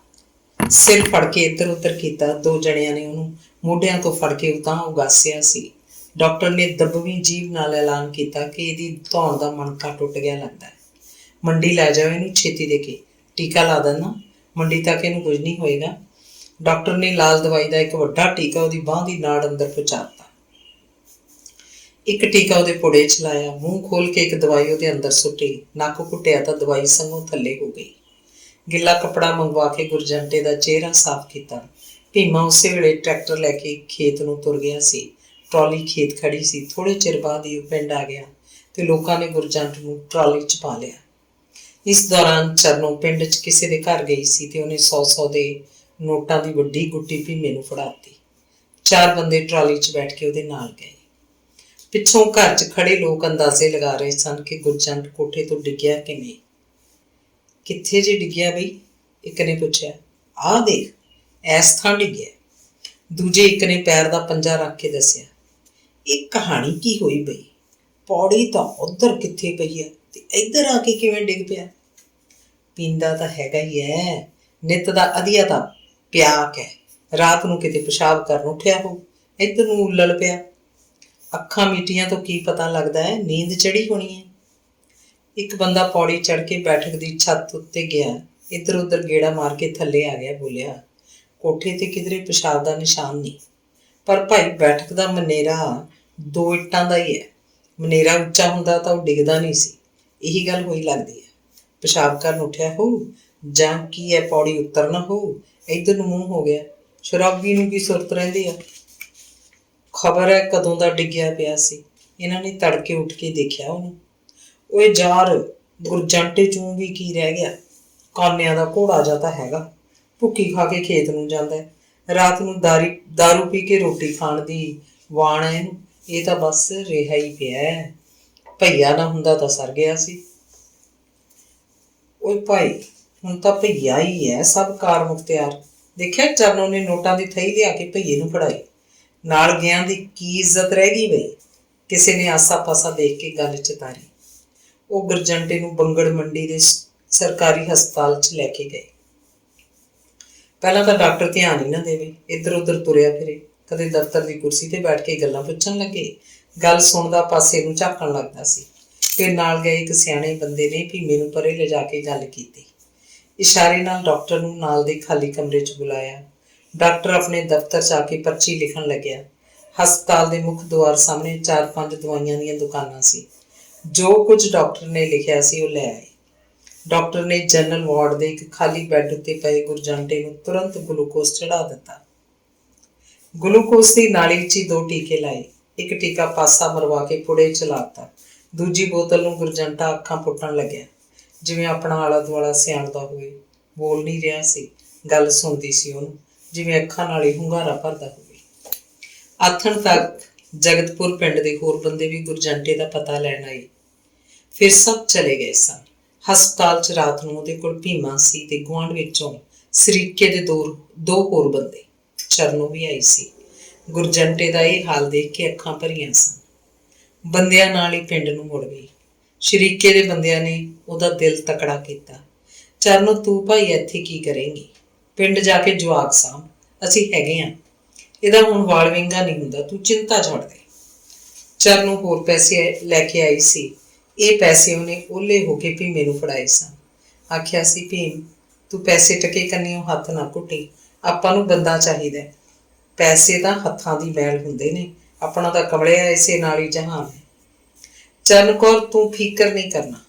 ਸਿਰ ਫੜ ਕੇ ਇੱਧਰ ਉੱਧਰ ਕੀਤਾ। ਦੋ ਜਣਿਆਂ ਨੇ ਉਹਨੂੰ ਮੋਢਿਆਂ ਤੋਂ ਫੜ ਕੇ ਉਤਾਂਹ ਉਗਾਸਿਆ ਸੀ। ਡਾਕਟਰ ਨੇ ਦੱਬਵੀਂ ਜੀਭ ਨਾਲ ਐਲਾਨ ਕੀਤਾ ਕਿ ਇਹਦੀ ਧੌਣ ਦਾ ਮਣਕਾ ਟੁੱਟ ਗਿਆ ਲੱਗਦਾ ਹੈ। ਮੰਡੀ ਲੈ ਜਾਓ ਇਹਨੂੰ ਛੇਤੀ ਦੇ ਕੇ, ਟੀਕਾ ਲਾ ਦੇਣਾ, ਮੰਡੀ ਤੱਕ ਇਹਨੂੰ ਕੁਝ ਨਹੀਂ ਹੋਏਗਾ। ਡਾਕਟਰ ਨੇ ਲਾਲ ਦਵਾਈ ਦਾ ਇੱਕ ਵੱਡਾ ਟੀਕਾ ਉਹਦੀ ਬਾਂਹ ਦੀ ਨਾੜ ਅੰਦਰ ਪਹੁੰਚਾ ਦਿੱਤਾ। ਇੱਕ ਟੀਕਾ ਉਹਦੇ ਪੁੜੇ 'ਚ ਲਾਇਆ। ਮੂੰਹ ਖੋਲ ਕੇ ਇੱਕ ਦਵਾਈ ਉਹਦੇ ਅੰਦਰ ਸੁੱਟੀ। ਨੱਕ ਘੁੱਟਿਆ ਤਾਂ ਦਵਾਈ ਸੰਘੋਂ ਥੱਲੇ ਹੋ ਗਈ। ਗਿੱਲਾ ਕੱਪੜਾ ਮੰਗਵਾ ਕੇ ਗੁਰਜੰਟੇ ਦਾ ਚਿਹਰਾ ਸਾਫ਼ ਕੀਤਾ। ਭੀਮਾ ਉਸੇ ਵੇਲੇ ਟਰੈਕਟਰ ਲੈ ਕੇ ਖੇਤ ਨੂੰ ਤੁਰ ਗਿਆ ਸੀ। ਟਰਾਲੀ ਖੇਤ ਖੜੀ ਸੀ। ਥੋੜੇ ਚਿਰ ਬਾਅਦ ਹੀ ਉਹ ਪਿੰਡ ਆ ਗਿਆ ਤੇ ਲੋਕਾਂ ਨੇ ਗੁਰਜੰਟ ਨੂੰ ਟਰਾਲੀ 'ਚ ਪਾ ਲਿਆ। ਇਸ ਦੌਰਾਨ ਚਰਨੋਂ ਪਿੰਡ 'ਚ ਕਿਸੇ ਦੇ ਘਰ ਗਈ ਸੀ ਤੇ ਉਹਨੇ 100 ਦੇ ਨੋਟਾਂ ਦੀ ਵੱਡੀ ਗੁੱਟੀ ਭੀਮੇ ਨੂੰ ਫੜਾਤੀ। 4 ਬੰਦੇ ਟਰਾਲੀ 'ਚ ਬੈਠ ਕੇ ਉਹਦੇ ਨਾਲ ਗਏ। ਪਿੱਛੋਂ ਘਰ 'ਚ ਖੜੇ ਲੋਕ ਅੰਦਾਜ਼ੇ ਲਗਾ ਰਹੇ ਸਨ ਕਿ ਗੁਰਜੰਟ ਕੋਠੇ ਤੋਂ ਡਿੱਗਿਆ ਕਿਵੇਂ। ਕਿੱਥੇ ਜੇ ਡਿੱਗਿਆ ਬਈ? ਇੱਕ ਨੇ ਪੁੱਛਿਆ। ਆਹ ਦੇਖ, ਐਸ ਥਾਂ ਡਿੱਗਿਆ। ਦੂਜੇ ਇੱਕ ਨੇ ਪੈਰ ਦਾ ਪੰਜਾ ਰੱਖ ਕੇ ਦੱਸਿਆ। ਇਹ ਕਹਾਣੀ ਕੀ ਹੋਈ ਬਈ? ਪੌੜੀ ਤਾਂ ਉੱਧਰ ਕਿੱਥੇ ਪਈ ਹੈ ਤੇ ਇੱਧਰ ਆ ਕੇ ਕਿਵੇਂ ਡਿੱਗ ਪਿਆ? ਪੀਂਦਾ ਤਾਂ ਹੈਗਾ ਹੀ ਹੈ, ਨਿੱਤ ਦਾ ਅਧੀਆ ਤਾਂ ਪਿਆਕ ਹੈ। ਰਾਤ ਨੂੰ ਕਿਤੇ ਪਿਸ਼ਾਬ ਕਰਨ ਉੱਠਿਆ ਹੋ, ਇੱਧਰ ਨੂੰ ਉੱਲਲ ਪਿਆ। ਅੱਖਾਂ ਮੀਟੀਆਂ ਤੋਂ ਕੀ ਪਤਾ ਲੱਗਦਾ ਹੈ, ਨੀਂਦ ਚੜੀ ਹੋਣੀ ਹੈ। ਇੱਕ ਬੰਦਾ ਪੌੜੀ ਚੜ੍ਹ ਕੇ ਬੈਠਕ ਦੀ ਛੱਤ ਉੱਤੇ ਗਿਆ, ਇੱਧਰ ਉੱਧਰ ਗੇੜਾ ਮਾਰ ਕੇ ਥੱਲੇ ਆ ਗਿਆ। ਬੋਲਿਆ, ਕੋਠੇ ਤੇ ਕਿਧਰੇ ਪਿਸ਼ਾਬ ਦਾ ਨਿਸ਼ਾਨ ਨਹੀਂ, ਪਰ ਭਾਈ ਬੈਠਕ ਦਾ ਮਨੇਰਾ 2 ਇੱਟਾਂ ਦਾ ਹੀ ਹੈ। ਮਨੇਰਾ ਉੱਚਾ ਹੁੰਦਾ ਤਾਂ ਉਹ ਡਿੱਗਦਾ ਨਹੀਂ ਸੀ। ਇਹੀ ਗੱਲ ਹੋਈ ਲੱਗਦੀ ਹੈ। ਪਿਸ਼ਾਬ ਕਰਨ ਉੱਠਿਆ ਹੋਊ ਜਾਂ ਕੀ ਹੈ, ਪੌੜੀ ਉਤਰਨਾ ਹੋਊ, ਇੱਧਰ ਨੂੰ ਮੂੰਹ ਹੋ ਗਿਆ। ਸ਼ਰਾਬੀ ਨੂੰ ਕੀ ਸੁਰਤ ਰਹਿੰਦੀ ਆ? ਖਬਰ ਹੈ ਕਦੋਂ ਦਾ ਡਿੱਗਿਆ ਪਿਆ ਸੀ। ਇਹਨਾਂ ਨੇ ਤੜਕੇ ਉੱਠ ਕੇ ਦੇਖਿਆ ਉਹਨੂੰ। ਓਏ ਯਾਰ, ਗੁਰਜੰਟੇ ਚੋਂ ਵੀ ਕੀ ਰਹਿ ਗਿਆ? ਕਾਨਿਆਂ ਦਾ ਘੋੜਾ ਜਾ ਤਾਂ ਹੈਗਾ, ਭੁੱਕੀ ਖਾ ਕੇ ਖੇਤ ਨੂੰ ਜਾਂਦਾ ਹੈ। ਰਾਤ ਨੂੰ ਦਾਰੂ ਪੀ ਕੇ ਰੋਟੀ ਖਾਣ ਦੀ ਵਾਣ ਹੈ ਇਹਨੂੰ। ਇਹ ਤਾਂ ਬਸ ਰਿਹਾ ਹੀ ਪਿਆ ਹੈ। ਭਈਆ ਨਾ ਹੁੰਦਾ ਤਾਂ ਸਰ ਗਿਆ ਸੀ। ਓਏ ਭਾਈ, ਹੁਣ ਤਾਂ ਭਈਆ ਹੀ ਹੈ ਸਭ ਕਾਰ ਮੁਖਤਿਆਰ। ਦੇਖਿਆ, ਚਰਨੋਂ ਨੇ ਨੋਟਾਂ ਦੀ ਥੈਲੀ ਲਿਆ ਕੇ ਭਈਏ ਨੂੰ ਫੜਾਈ। ਨਾਲ ਗਿਆਂ ਦੀ ਕੀ ਇੱਜ਼ਤ ਰਹਿ ਗਈ ਬਈ? ਕਿਸੇ ਨੇ ਆਸਾ ਪਾਸਾ ਦੇਖ ਕੇ ਗੱਲ ਚਿਤਾਰੀ। ਉਹ ਗੁਰਜੰਟੇ ਨੂੰ ਬੰਗੜ ਮੰਡੀ ਦੇ ਸਰਕਾਰੀ ਹਸਪਤਾਲ 'ਚ ਲੈ ਕੇ ਗਏ। ਪਹਿਲਾਂ ਤਾਂ ਡਾਕਟਰ ਧਿਆਨ ਹੀ ਨਾ ਦੇਵੇ, ਇੱਧਰ ਉੱਧਰ ਤੁਰਿਆ ਫਿਰੇ। ਕਦੇ ਦਫ਼ਤਰ ਦੀ ਕੁਰਸੀ ਤੇ ਬੈਠ ਕੇ ਗੱਲਾਂ ਪੁੱਛਣ ਲੱਗੇ, ਗੱਲ ਸੁਣਦਾ ਪਾਸੇ ਨੂੰ ਝਾਕਣ ਲੱਗਦਾ ਸੀ। ਫਿਰ ਨਾਲ ਗਏ ਇੱਕ ਸਿਆਣੇ ਬੰਦੇ ਨੇ ਭੀਮੇ ਨੂੰ ਪਰੇ ਲਿਜਾ ਕੇ ਗੱਲ ਕੀਤੀ। ਇਸ਼ਾਰੇ ਨਾਲ ਡਾਕਟਰ ਨੂੰ ਨਾਲ ਦੇ ਖਾਲੀ ਕਮਰੇ 'ਚ ਬੁਲਾਇਆ। ਡਾਕਟਰ ਆਪਣੇ ਦਫ਼ਤਰ 'ਚ ਆ ਕੇ ਪਰਚੀ ਲਿਖਣ ਲੱਗਿਆ। ਹਸਪਤਾਲ ਦੇ ਮੁੱਖ ਦੁਆਰ ਸਾਹਮਣੇ 4-5 ਦਵਾਈਆਂ ਦੀਆਂ ਦੁਕਾਨਾਂ ਸੀ। ਜੋ ਕੁਝ ਡਾਕਟਰ ਨੇ ਲਿਖਿਆ ਸੀ ਉਹ ਲੈ ਆਏ। ਡਾਕਟਰ ਨੇ ਜਨਰਲ ਵਾਰਡ ਦੇ ਇੱਕ ਖਾਲੀ ਬੈੱਡ ਉੱਤੇ ਪਏ ਗੁਰਜੰਟੇ ਨੂੰ ਤੁਰੰਤ ਗਲੂਕੋਜ਼ ਚੜ੍ਹਾ ਦਿੱਤਾ। ਗਲੂਕੋਜ਼ ਦੀ ਨਾਲੀ 'ਚ 2 ਟੀਕੇ ਲਾਏ। ਇੱਕ ਟੀਕਾ ਪਾਸਾ ਮਰਵਾ ਕੇ ਪੁੜੇ 'ਚ ਲਾਤਾ। ਦੂਜੀ ਬੋਤਲ ਨੂੰ ਗੁਰਜੰਟਾ ਅੱਖਾਂ ਪੁੱਟਣ ਲੱਗਿਆ, ਜਿਵੇਂ ਆਪਣਾ ਆਲਾ ਦੁਆਲਾ ਸਿਆਣਦਾ ਹੋਵੇ। ਬੋਲ ਨਹੀਂ ਰਿਹਾ ਸੀ, ਗੱਲ ਸੁਣਦੀ ਸੀ ਉਹਨੂੰ, ਜਿਵੇਂ ਅੱਖਾਂ ਨਾਲ ਹੀ ਹੁੰਗਾਰਾ ਭਰਦਾ ਹੋਵੇ। ਆਥਣ ਤੱਕ ਜਗਤਪੁਰ ਪਿੰਡ ਦੇ ਹੋਰ ਬੰਦੇ ਵੀ ਗੁਰਜੰਟੇ ਦਾ ਪਤਾ ਲੈਣ ਆਏ। ਫਿਰ ਸਭ ਚਲੇ ਗਏ ਸਨ। ਹਸਪਤਾਲ 'ਚ ਰਾਤ ਨੂੰ ਉਹਦੇ ਕੋਲ ਭੀਮਾ ਸੀ ਤੇ ਗੁਆਂਢ ਵਿੱਚੋਂ ਸਰੀਕੇ ਦੇ ਦੋ ਹੋਰ ਬੰਦੇ। ਚਰਨੋਂ ਵੀ ਆਈ ਸੀ। ਗੁਰਜੰਟੇ ਦਾ ਇਹ ਹਾਲ ਦੇਖ ਕੇ ਅੱਖਾਂ ਭਰੀਆਂ ਸਨ। ਬੰਦਿਆਂ ਨਾਲ ਹੀ ਪਿੰਡ ਨੂੰ ਮੁੜ ਗਈ। ਸ਼ਰੀਕੇ ਦੇ ਬੰਦਿਆਂ ਨੇ ਉਹਦਾ ਦਿਲ ਤਕੜਾ ਕੀਤਾ। ਚਰਨੋਂ, ਤੂੰ ਭਾਈ ਇੱਥੇ ਕੀ ਕਰੇਂਗੀ? ਪਿੰਡ ਜਾ ਕੇ ਜਵਾਕ ਸਾਂਭ, ਅਸੀਂ ਹੈਗੇ ਹਾਂ। ਇਹਦਾ ਹੁਣ ਵਾਲ ਵਿੰਗਾ ਨਹੀਂ ਹੁੰਦਾ, ਤੂੰ ਚਿੰਤਾ ਛੱਡ ਦੇ। ਚਰਨੋਂ ਹੋਰ ਪੈਸੇ ਲੈ ਕੇ ਆਈ ਸੀ। ਇਹ ਪੈਸੇ ਉਹਨੇ ਓਹਲੇ ਹੋ ਕੇ ਭੀਮੇ ਨੂੰ ਫੜਾਏ ਸਨ। ਆਖਿਆ ਸੀ, ਭੀਮ, ਤੂੰ ਪੈਸੇ ਟਕੇ ਕੰਨਿਓ ਹੱਥ ਨਾ ਘੁੱਟੀ, ਆਪਾਂ ਨੂੰ ਬੰਦਾ ਚਾਹੀਦਾ। ਪੈਸੇ ਤਾਂ ਹੱਥਾਂ ਦੀ ਮੈਲ ਹੁੰਦੇ ਨੇ, ਆਪਣਾ ਤਾਂ ਕਮਲਿਆ ਇਸੇ ਨਾਲ ਹੀ ਜਹਾਨ ਹੈ। ਚਰਨ ਕੌਰ, ਤੂੰ ਫਿਕਰ ਨਹੀਂ ਕਰਨਾ,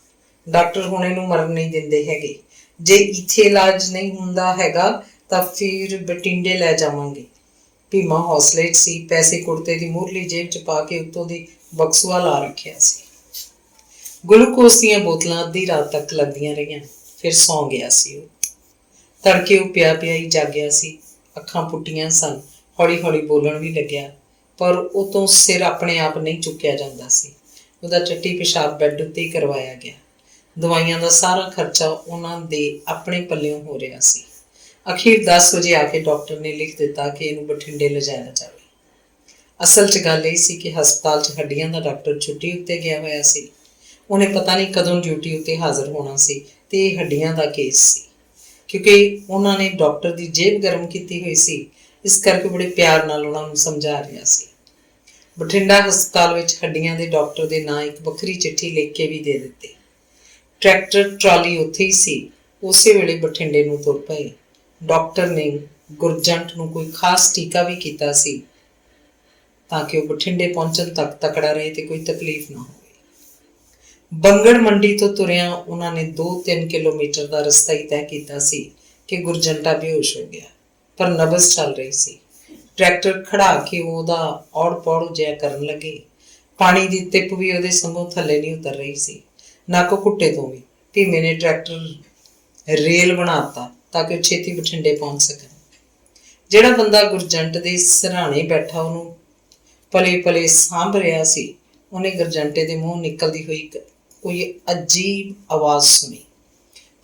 ਡਾਕਟਰ ਹੁਣ ਇਹਨੂੰ ਮਰਨ ਨਹੀਂ ਦਿੰਦੇ ਹੈਗੇ। ਜੇ ਇੱਥੇ ਇਲਾਜ ਨਹੀਂ ਹੁੰਦਾ ਹੈਗਾ ਤਾਂ ਫਿਰ ਬਠਿੰਡੇ ਲੈ ਜਾਵਾਂਗੇ। ਭੀਮਾ ਹੌਸਲੇ 'ਚ ਸੀ। ਪੈਸੇ ਕੁੜਤੇ ਦੀ ਮੂਹਰਲੀ ਜੇਬ 'ਚ ਪਾ ਕੇ ਉੱਤੋਂ ਦੀ ਬਕਸੂਆ ਲਾ ਰੱਖਿਆ ਸੀ। ਗਲੂਕੋਜ਼ ਦੀਆਂ ਬੋਤਲਾਂ ਅੱਧੀ ਰਾਤ ਤੱਕ ਲੱਗਦੀਆਂ ਰਹੀਆਂ। ਫਿਰ ਸੌਂ ਗਿਆ ਸੀ। ਉਹ ਤੜਕੇ ਉਹ ਪਿਆ ਪਿਆ ਹੀ ਜਾਗਿਆ ਸੀ। ਅੱਖਾਂ ਪੁੱਟੀਆਂ ਸਨ। ਹੌਲੀ ਹੌਲੀ ਬੋਲਣ ਵੀ ਲੱਗਿਆ, ਪਰ ਉਹ ਤੋਂ ਸਿਰ ਆਪਣੇ ਆਪ ਨਹੀਂ ਚੁੱਕਿਆ ਜਾਂਦਾ ਸੀ। ਉਹਦਾ ਟੱਟੀ ਪਿਸ਼ਾਬ ਬੈੱਡ ਉੱਤੇ ਹੀ ਕਰਵਾਇਆ ਗਿਆ। ਦਵਾਈਆਂ ਦਾ ਸਾਰਾ ਖਰਚਾ ਉਹਨਾਂ ਦੇ ਆਪਣੇ ਪੱਲਿਓਂ ਹੋ ਰਿਹਾ ਸੀ। ਅਖੀਰ 10 ਵਜੇ ਆ ਕੇ ਡਾਕਟਰ ਨੇ ਲਿਖ ਦਿੱਤਾ ਕਿ ਇਹਨੂੰ ਬਠਿੰਡੇ ਲਿਜਾਇਆ ਜਾਵੇ। ਅਸਲ 'ਚ ਗੱਲ ਇਹ ਸੀ ਕਿ ਹਸਪਤਾਲ 'ਚ ਹੱਡੀਆਂ ਦਾ ਡਾਕਟਰ ਛੁੱਟੀ ਉੱਤੇ ਗਿਆ ਹੋਇਆ ਸੀ। ਉਹਨੇ ਪਤਾ ਨਹੀਂ ਕਦੋਂ ਡਿਊਟੀ ਉੱਤੇ ਹਾਜ਼ਰ ਹੋਣਾ ਸੀ ਤੇ ਇਹ ਹੱਡੀਆਂ ਦਾ ਕੇਸ ਸੀ। ਕਿਉਂਕਿ ਉਹਨਾਂ ਨੇ ਡਾਕਟਰ ਦੀ ਜੇਬ ਗਰਮ ਕੀਤੀ ਹੋਈ ਸੀ, ਇਸ ਕਰਕੇ ਬੜੇ ਪਿਆਰ ਨਾਲ ਉਹਨਾਂ ਨੂੰ ਸਮਝਾ ਰਿਹਾ ਸੀ। ਬਠਿੰਡਾ ਹਸਪਤਾਲ ਵਿੱਚ ਹੱਡੀਆਂ ਦੇ ਡਾਕਟਰ ਦੇ ਨਾਂ ਇੱਕ ਵੱਖਰੀ ਚਿੱਠੀ ਲਿਖ ਕੇ ਵੀ ਦੇ ਦਿੱਤੀ। ਟਰੈਕਟਰ ਟਰਾਲੀ ਉੱਥੇ ਹੀ ਸੀ। ਉਸੇ ਵੇਲੇ ਬਠਿੰਡੇ ਨੂੰ ਤੁਰ ਪਏ। ਡਾਕਟਰ ਨੇ ਗੁਰਜੰਟ ਨੂੰ ਕੋਈ ਖਾਸ ਟੀਕਾ ਵੀ ਕੀਤਾ ਸੀ ਤਾਂ ਕਿ ਉਹ ਬਠਿੰਡੇ ਪਹੁੰਚਣ ਤੱਕ ਤਕੜਾ ਰਹੇ ਤੇ ਕੋਈ ਤਕਲੀਫ ਨਾ ਹੋਵੇ। ਬੰਗੜ ਮੰਡੀ ਤੋਂ ਤੁਰਿਆਂ ਉਹਨਾਂ ਨੇ 2-3 ਕਿਲੋਮੀਟਰ ਦਾ ਰਸਤਾ ਹੀ ਤੈਅ ਕੀਤਾ ਸੀ ਕਿ ਗੁਰਜੰਟਾ ਬੇਹੋਸ਼ ਹੋ ਗਿਆ, ਪਰ ਨਬਜ਼ ਚੱਲ ਰਹੀ ਸੀ। ਟਰੈਕਟਰ ਖੜਾ ਕੇ ਉਹਦਾ ਔੜ ਪੌੜ ਜਿਹਾ ਕਰਨ ਲੱਗੇ। ਪਾਣੀ ਦੀ ਤਿੱਪ ਵੀ ਉਹਦੇ ਸੰਗੋਂ ਥੱਲੇ ਨਹੀਂ ਉਤਰ ਰਹੀ ਸੀ, ਨੱਕ ਘੁੱਟੇ ਤੋਂ ਵੀ। ਭੀਮੇ ਨੇ ਟਰੈਕਟਰ ਰੇਲ ਬਣਾਤਾ ਤਾਂ ਕਿ ਉਹ ਛੇਤੀ ਬਠਿੰਡੇ ਪਹੁੰਚ ਸਕਣ। ਜਿਹੜਾ ਬੰਦਾ ਗੁਰਜੰਟ ਦੇ ਸਿਰਹਾਣੇ ਬੈਠਾ ਉਹਨੂੰ ਪਲੇ ਪਲੇ ਸਾਂਭ ਰਿਹਾ ਸੀ, ਉਹਨੇ ਗੁਰਜੰਟੇ ਦੇ ਮੂੰਹ ਨਿਕਲਦੀ ਹੋਈ ਕੋਈ ਅਜੀਬ ਆਵਾਜ਼ ਸੁਣੀ।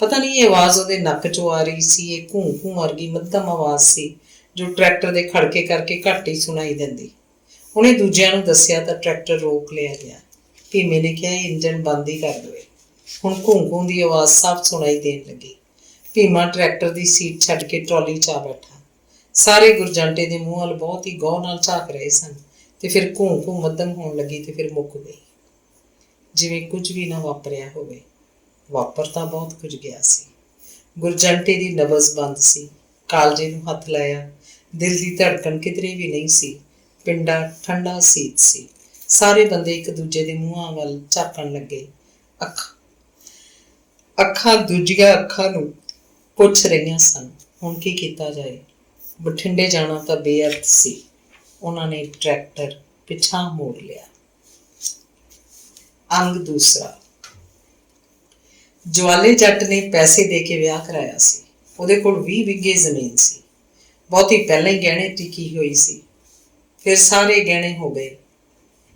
ਪਤਾ ਨਹੀਂ ਇਹ ਆਵਾਜ਼ ਉਹਦੇ ਨੱਕ 'ਚੋਂ ਆ ਰਹੀ ਸੀ। ਇਹ ਘੂੰ ਘੂੰ ਵਰਗੀ ਮੱਧਮ ਆਵਾਜ਼ ਸੀ ਜੋ ਟਰੈਕਟਰ ਦੇ ਖੜਕੇ ਕਰਕੇ ਘੱਟ ਹੀ ਸੁਣਾਈ ਦਿੰਦੀ। ਉਹਨੇ ਦੂਜਿਆਂ ਨੂੰ ਦੱਸਿਆ ਤਾਂ ਟਰੈਕਟਰ ਰੋਕ ਲਿਆ ਗਿਆ। ਭੀਮੇ ਨੇ ਕਿਹਾ, ਇਹ ਇੰਜਣ ਬੰਦ ਹੀ ਕਰ ਦੇਵੇ। ਹੁਣ ਘੂੰ ਘੂੰ ਦੀ ਆਵਾਜ਼ ਸਾਫ਼ ਸੁਣਾਈ ਦੇਣ ਲੱਗੀ। ਭੀਮਾ ਟਰੈਕਟਰ ਦੀ ਸੀਟ ਛੱਡ ਕੇ ਟਰਾਲੀ 'ਚ ਆ ਬੈਠਾ। ਸਾਰੇ ਗੁਰਜੰਟੇ ਦੇ ਮੂੰਹ ਵੱਲ ਬਹੁਤ ਹੀ ਗੌਰ ਨਾਲ ਝਾਕ ਰਹੇ ਸਨ ਤੇ ਫਿਰ ਘੂੰ ਘੂੰ ਮੱਧਮ ਹੋਣ ਲੱਗੀ ਤੇ ਫਿਰ ਮੁੱਕ ਗਈ, ਜਿਵੇਂ ਕੁਝ ਵੀ ਨਾ ਵਾਪਰਿਆ ਹੋਵੇ। ਵਾਪਰ ਤਾਂ ਬਹੁਤ ਕੁਝ ਗਿਆ ਸੀ। ਗੁਰਜੰਟੇ ਦੀ ਨਬਜ਼ ਬੰਦ ਸੀ। ਕਾਲਜੇ ਨੂੰ ਹੱਥ ਲਾਇਆ। ਦਿਲ ਦੀ ਧੜਕਣ ਕਿਧਰੇ ਵੀ ਨਹੀਂ ਸੀ। ਪਿੰਡਾ ਠੰਡਾ ਸੀਤ ਸੀ। ਸਾਰੇ ਬੰਦੇ ਇੱਕ ਦੂਜੇ ਦੇ ਮੂੰਹਾਂ ਵੱਲ ਝਾਕਣ ਲੱਗੇ। ਅੱਖਾਂ ਦੂਜੀਆਂ ਅੱਖਾਂ ਨੂੰ ਪੁੱਛ ਰਹੀਆਂ ਸਨ, ਹੁਣ ਕੀ ਕੀਤਾ ਜਾਏ। ਬਠਿੰਡੇ ਜਾਣਾ ਤਾਂ ਬੇਅਰਥ ਸੀ। ਉਹਨਾਂ ਨੇ ਟਰੈਕਟਰ ਪਿੱਛਾਂ ਮੋੜ ਲਿਆ। ਅੰਗ ਦੂਸਰਾ। ਜਵਾਲੇ ਜੱਟ ਨੇ ਪੈਸੇ ਦੇ ਕੇ ਵਿਆਹ ਕਰਾਇਆ ਸੀ। ਉਹਦੇ ਕੋਲ 20 ਬਿੱਗੇ ਜ਼ਮੀਨ ਸੀ। ਬਹੁਤੀ ਪਹਿਲਾਂ ਹੀ ਗਹਿਣੇ ਟਿਕੀ ਹੋਈ ਸੀ। ਫਿਰ ਸਾਰੇ ਗਹਿਣੇ ਹੋ ਗਏ।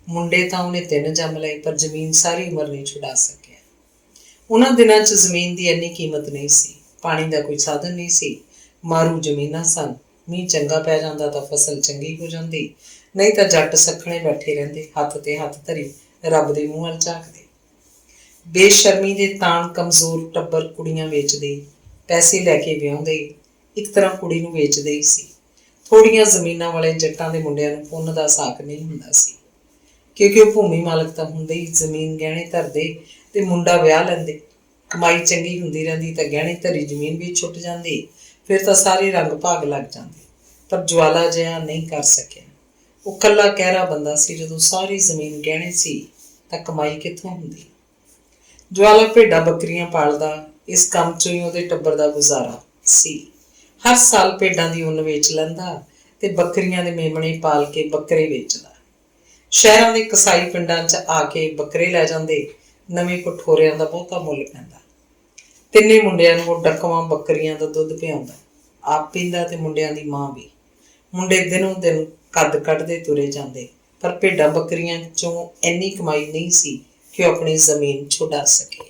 ਮੁੰਡੇ ਤਾਂ ਉਹਨੇ 3 ਜੰਮ ਲਏ, ਪਰ ਜ਼ਮੀਨ ਸਾਰੀ ਉਮਰ ਨਹੀਂ ਛੁਡਾ ਸਕਿਆ। ਉਹਨਾਂ ਦਿਨਾਂ 'ਚ ਜ਼ਮੀਨ ਦੀ ਇੰਨੀ ਕੀਮਤ ਨਹੀਂ ਸੀ। ਪਾਣੀ ਦਾ ਕੋਈ ਸਾਧਨ ਨਹੀਂ ਸੀ। ਮਾਰੂ ਜ਼ਮੀਨਾਂ ਸਨ। ਮੀਂਹ ਚੰਗਾ ਪੈ ਜਾਂਦਾ ਤਾਂ ਫਸਲ ਚੰਗੀ ਹੋ ਜਾਂਦੀ, ਨਹੀਂ ਤਾਂ ਜੱਟ ਸੱਖਣੇ ਬੈਠੇ ਰਹਿੰਦੇ, ਹੱਥ ਤੇ ਹੱਥ ਧਰੀ ਰੱਬ ਦੇ ਮੂੰਹ ਵੱਲ ਝਾਕਦੇ। ਬੇਸ਼ਰਮੀ ਦੇ ਤਾਣ ਕਮਜ਼ੋਰ ਟੱਬਰ ਕੁੜੀਆਂ ਵੇਚਦੇ, ਪੈਸੇ ਲੈ ਕੇ ਵਿਆਹੁੰਦੇ, ਇੱਕ ਤਰ੍ਹਾਂ ਕੁੜੀ ਨੂੰ ਵੇਚਦੇ ਹੀ ਸੀ। ਥੋੜੀਆਂ ਜ਼ਮੀਨਾਂ ਵਾਲੇ ਜੱਟਾਂ ਦੇ ਮੁੰਡਿਆਂ ਨੂੰ ਪੁੰਨ ਦਾ ਸਾਕ ਨਹੀਂ ਹੁੰਦਾ ਸੀ, ਕਿਉਂਕਿ ਉਹ ਭੂਮੀ ਮਾਲਕ ਤਾਂ ਹੁੰਦੇ ਹੀ ਜ਼ਮੀਨ ਗਹਿਣੇ ਧਰਦੇ ਤੇ ਮੁੰਡਾ ਵਿਆਹ ਲੈਂਦੇ। ਕਮਾਈ ਚੰਗੀ ਹੁੰਦੀ ਰਹਿੰਦੀ ਤਾਂ ਗਹਿਣੇ ਧਰੀ ਜ਼ਮੀਨ ਵੀ ਛੁੱਟ ਜਾਂਦੀ, ਫਿਰ ਤਾਂ ਸਾਰੇ ਰੰਗ ਭਾਗ ਲੱਗ ਜਾਂਦੇ। ਪਰ ਜਵਾਲਾ ਜਿਹਾ ਨਹੀਂ ਕਰ ਸਕਿਆ। ਉਹ ਇਕੱਲਾ ਕਹਿਰਾ ਬੰਦਾ ਸੀ। ਜਦੋਂ ਸਾਰੀ ਜ਼ਮੀਨ ਗਹਿਣੇ ਸੀ ਤਾਂ ਕਮਾਈ ਕਿੱਥੋਂ ਹੁੰਦੀ। ਜਵਾਲਾ ਭੇਡਾਂ ਬੱਕਰੀਆਂ ਪਾਲਦਾ। ਇਸ ਕੰਮ 'ਚੋਂ ਹੀ ਉਹਦੇ ਟੱਬਰ ਦਾ ਗੁਜ਼ਾਰਾ ਸੀ। ਹਰ ਸਾਲ ਭੇਡਾਂ ਦੀ ਉੱਨ ਵੇਚ ਲੈਂਦਾ ਤੇ ਬੱਕਰੀਆਂ ਦੇ ਮੇਮਣੇ ਪਾਲ ਕੇ ਬੱਕਰੇ ਵੇਚਦਾ। ਸ਼ਹਿਰਾਂ ਦੇ ਕਸਾਈ ਪਿੰਡਾਂ 'ਚ ਆ ਕੇ ਬੱਕਰੇ ਲੈ ਜਾਂਦੇ। ਨਵੇਂ ਕਠੋਰਿਆਂ ਦਾ ਬਹੁਤਾ ਮੁੱਲ ਪੈਂਦਾ। ਤਿੰਨੇ ਮੁੰਡਿਆਂ ਨੂੰ ਉਹ ਡੱਕਵਾਂ ਬੱਕਰੀਆਂ ਦਾ ਦੁੱਧ ਪਿਆਉਂਦਾ, ਆਪ ਪੀਂਦਾ ਤੇ ਮੁੰਡਿਆਂ ਦੀ ਮਾਂ ਵੀ। ਮੁੰਡੇ ਦਿਨੋਂ ਦਿਨ ਕੱਦ ਕੱਢਦੇ ਤੁਰੇ ਜਾਂਦੇ, ਪਰ ਭੇਡਾਂ ਬੱਕਰੀਆਂ 'ਚੋਂ ਇੰਨੀ ਕਮਾਈ ਨਹੀਂ ਸੀ ਕਿ ਉਹ ਆਪਣੀ ਜ਼ਮੀਨ ਛੁਡਾ ਸਕੇ।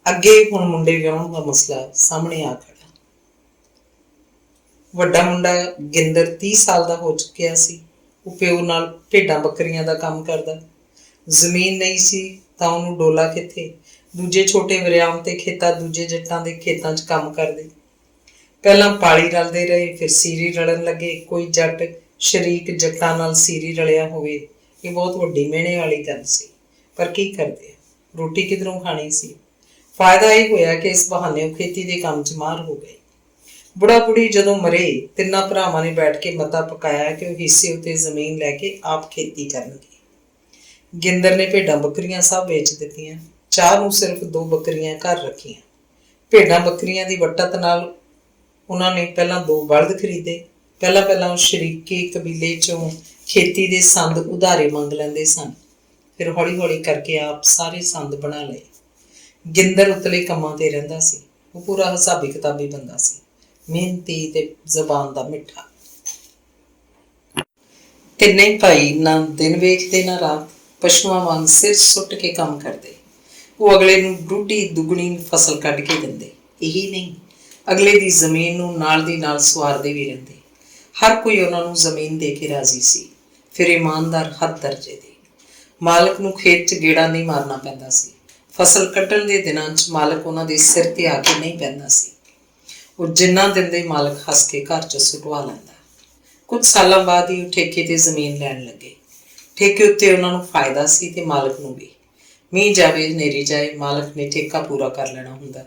ਅੱਗੇ ਹੁਣ ਮੁੰਡੇ ਵਿਆਹੁਣ ਦਾ ਮਸਲਾ ਸਾਹਮਣੇ ਆ ਖੜਾ। ਵੱਡਾ ਮੁੰਡਾ ਗਿੰਦਰ 30 ਸਾਲ ਦਾ ਹੋ ਚੁੱਕਿਆ ਸੀ। ਉਹ ਪਿਓ ਨਾਲ ਭੇਡਾਂ ਬੱਕਰੀਆਂ ਦਾ ਕੰਮ ਕਰਦਾ। ਜ਼ਮੀਨ ਨਹੀਂ ਸੀ ਤਾਂ ਉਹਨੂੰ ਡੋਲਾ ਕਿੱਥੇ। ਦੂਜੇ ਛੋਟੇ ਵਰਿਆਮ ਤੇ ਖੇਤਾਂ ਦੂਜੇ ਜੱਟਾਂ ਦੇ ਖੇਤਾਂ 'ਚ ਕੰਮ ਕਰਦੇ। ਪਹਿਲਾਂ ਪਾਲੀ ਰਲਦੇ ਰਹੇ, ਫਿਰ ਸੀਰੀ ਰਲਣ ਲੱਗੇ। ਕੋਈ ਜੱਟ ਸ਼ਰੀਕ ਜੱਟਾਂ ਨਾਲ ਸੀਰੀ ਰਲਿਆ ਹੋਵੇ, ਇਹ ਬਹੁਤ ਵੱਡੀ ਮਿਹਣੇ ਵਾਲੀ ਗੱਲ ਸੀ, ਪਰ ਕੀ ਕਰਦੇ, ਰੋਟੀ ਕਿੱਧਰੋਂ ਖਾਣੀ ਸੀ। ਫਾਇਦਾ ਇਹ ਹੋਇਆ ਕਿ ਇਸ ਬਹਾਨੇ ਉਹ ਖੇਤੀ ਦੇ ਕੰਮ 'ਚ ਮਾਹਰ ਹੋ ਗਏ। ਬੁੜਾ ਬੁੜੀ ਜਦੋਂ ਮਰੇ, ਤਿੰਨਾਂ ਭਰਾਵਾਂ ਨੇ ਬੈਠ ਕੇ ਮਤਾ ਪਕਾਇਆ ਕਿ ਉਹ ਹਿੱਸੇ ਉੱਤੇ ਜ਼ਮੀਨ ਲੈ ਕੇ ਆਪ ਖੇਤੀ ਕਰਨਗੇ। ਗਿੰਦਰ ਨੇ ਭੇਡਾਂ ਬੱਕਰੀਆਂ ਸਭ ਵੇਚ ਦਿੱਤੀਆਂ। ਚਾਰ ਨੂੰ ਸਿਰਫ 2 ਬੱਕਰੀਆਂ ਘਰ ਰੱਖੀਆਂ। ਭੇਡਾਂ ਬੱਕਰੀਆਂ ਦੀ ਵੱਟਤ ਨਾਲ ਉਹਨਾਂ ਨੇ ਪਹਿਲਾਂ 2 ਬਲਦ ਖਰੀਦੇ। ਪਹਿਲਾਂ ਉਹ ਸ਼ਰੀਕੇ ਕਬੀਲੇ 'ਚੋਂ ਖੇਤੀ ਦੇ ਸੰਦ ਉਧਾਰੇ ਮੰਗ ਲੈਂਦੇ ਸਨ, ਫਿਰ ਹੌਲੀ ਹੌਲੀ ਕਰਕੇ ਆਪ ਸਾਰੇ ਸੰਦ ਬਣਾ ਲਏ। ਗਿੰਦਰ ਉਤਲੇ ਕੰਮਾਂ ਤੇ ਰਹਿੰਦਾ ਸੀ। ਉਹ ਪੂਰਾ ਹਿਸਾਬੀ ਕਿਤਾਬੀ ਬੰਦਾ ਸੀ, ਮਿਹਨਤੀ ਤੇ ਜ਼ਬਾਨ ਦਾ ਮਿੱਠਾ। ਤਿੰਨੇ ਭਾਈ ਨਾ ਦਿਨ ਵੇਖਦੇ ਨਾ ਰਾਤ, ਪਸ਼ੂਆਂ ਵਾਂਗ ਸਿਰ ਸੁੱਟ ਕੇ ਕੰਮ ਕਰਦੇ। ਉਹ ਅਗਲੇ ਨੂੰ ਡੂਢੀ ਦੁੱਗਣੀ ਫਸਲ ਕੱਢ ਕੇ ਦਿੰਦੇ। ਇਹੀ ਨਹੀਂ, ਅਗਲੇ ਦੀ ਜ਼ਮੀਨ ਨੂੰ ਨਾਲ ਦੀ ਨਾਲ ਸਵਾਰਦੇ ਵੀ ਰਹਿੰਦੇ। ਹਰ ਕੋਈ ਉਹਨਾਂ ਨੂੰ ਜ਼ਮੀਨ ਦੇ ਕੇ ਰਾਜ਼ੀ ਸੀ, ਫਿਰ ਇਮਾਨਦਾਰ ਹਰ ਦਰਜੇ ਦੇ। ਮਾਲਕ ਨੂੰ ਖੇਤ 'ਚ ਗੇੜਾ ਨਹੀਂ ਮਾਰਨਾ ਪੈਂਦਾ ਸੀ। ਫਸਲ ਕੱਢਣ ਦੇ ਦਿਨਾਂ 'ਚ ਮਾਲਕ ਉਹਨਾਂ ਦੇ ਸਿਰ ਤੇ ਆ ਕੇ ਨਹੀਂ ਪੈਂਦਾ ਸੀ। ਉਹ ਜਿੰਨਾ ਦਿੰਦੇ ਮਾਲਕ ਹੱਸ ਕੇ ਘਰ 'ਚ ਸੁਟਵਾ ਲੈਂਦਾ। ਕੁਝ ਸਾਲਾਂ ਬਾਅਦ ਹੀ ਉਹ ਠੇਕੇ ਤੇ ਜ਼ਮੀਨ ਲੈਣ ਲੱਗੇ। ਠੇਕੇ ਉੱਤੇ ਉਹਨਾਂ ਨੂੰ ਫਾਇਦਾ ਸੀ ਤੇ ਮਾਲਕ ਨੂੰ ਵੀ। ਮੀਂਹ ਜਾਵੇ ਹਨੇਰੀ ਜਾਏ, ਮਾਲਕ ਨੇ ਠੇਕਾ ਪੂਰਾ ਕਰ ਲੈਣਾ ਹੁੰਦਾ।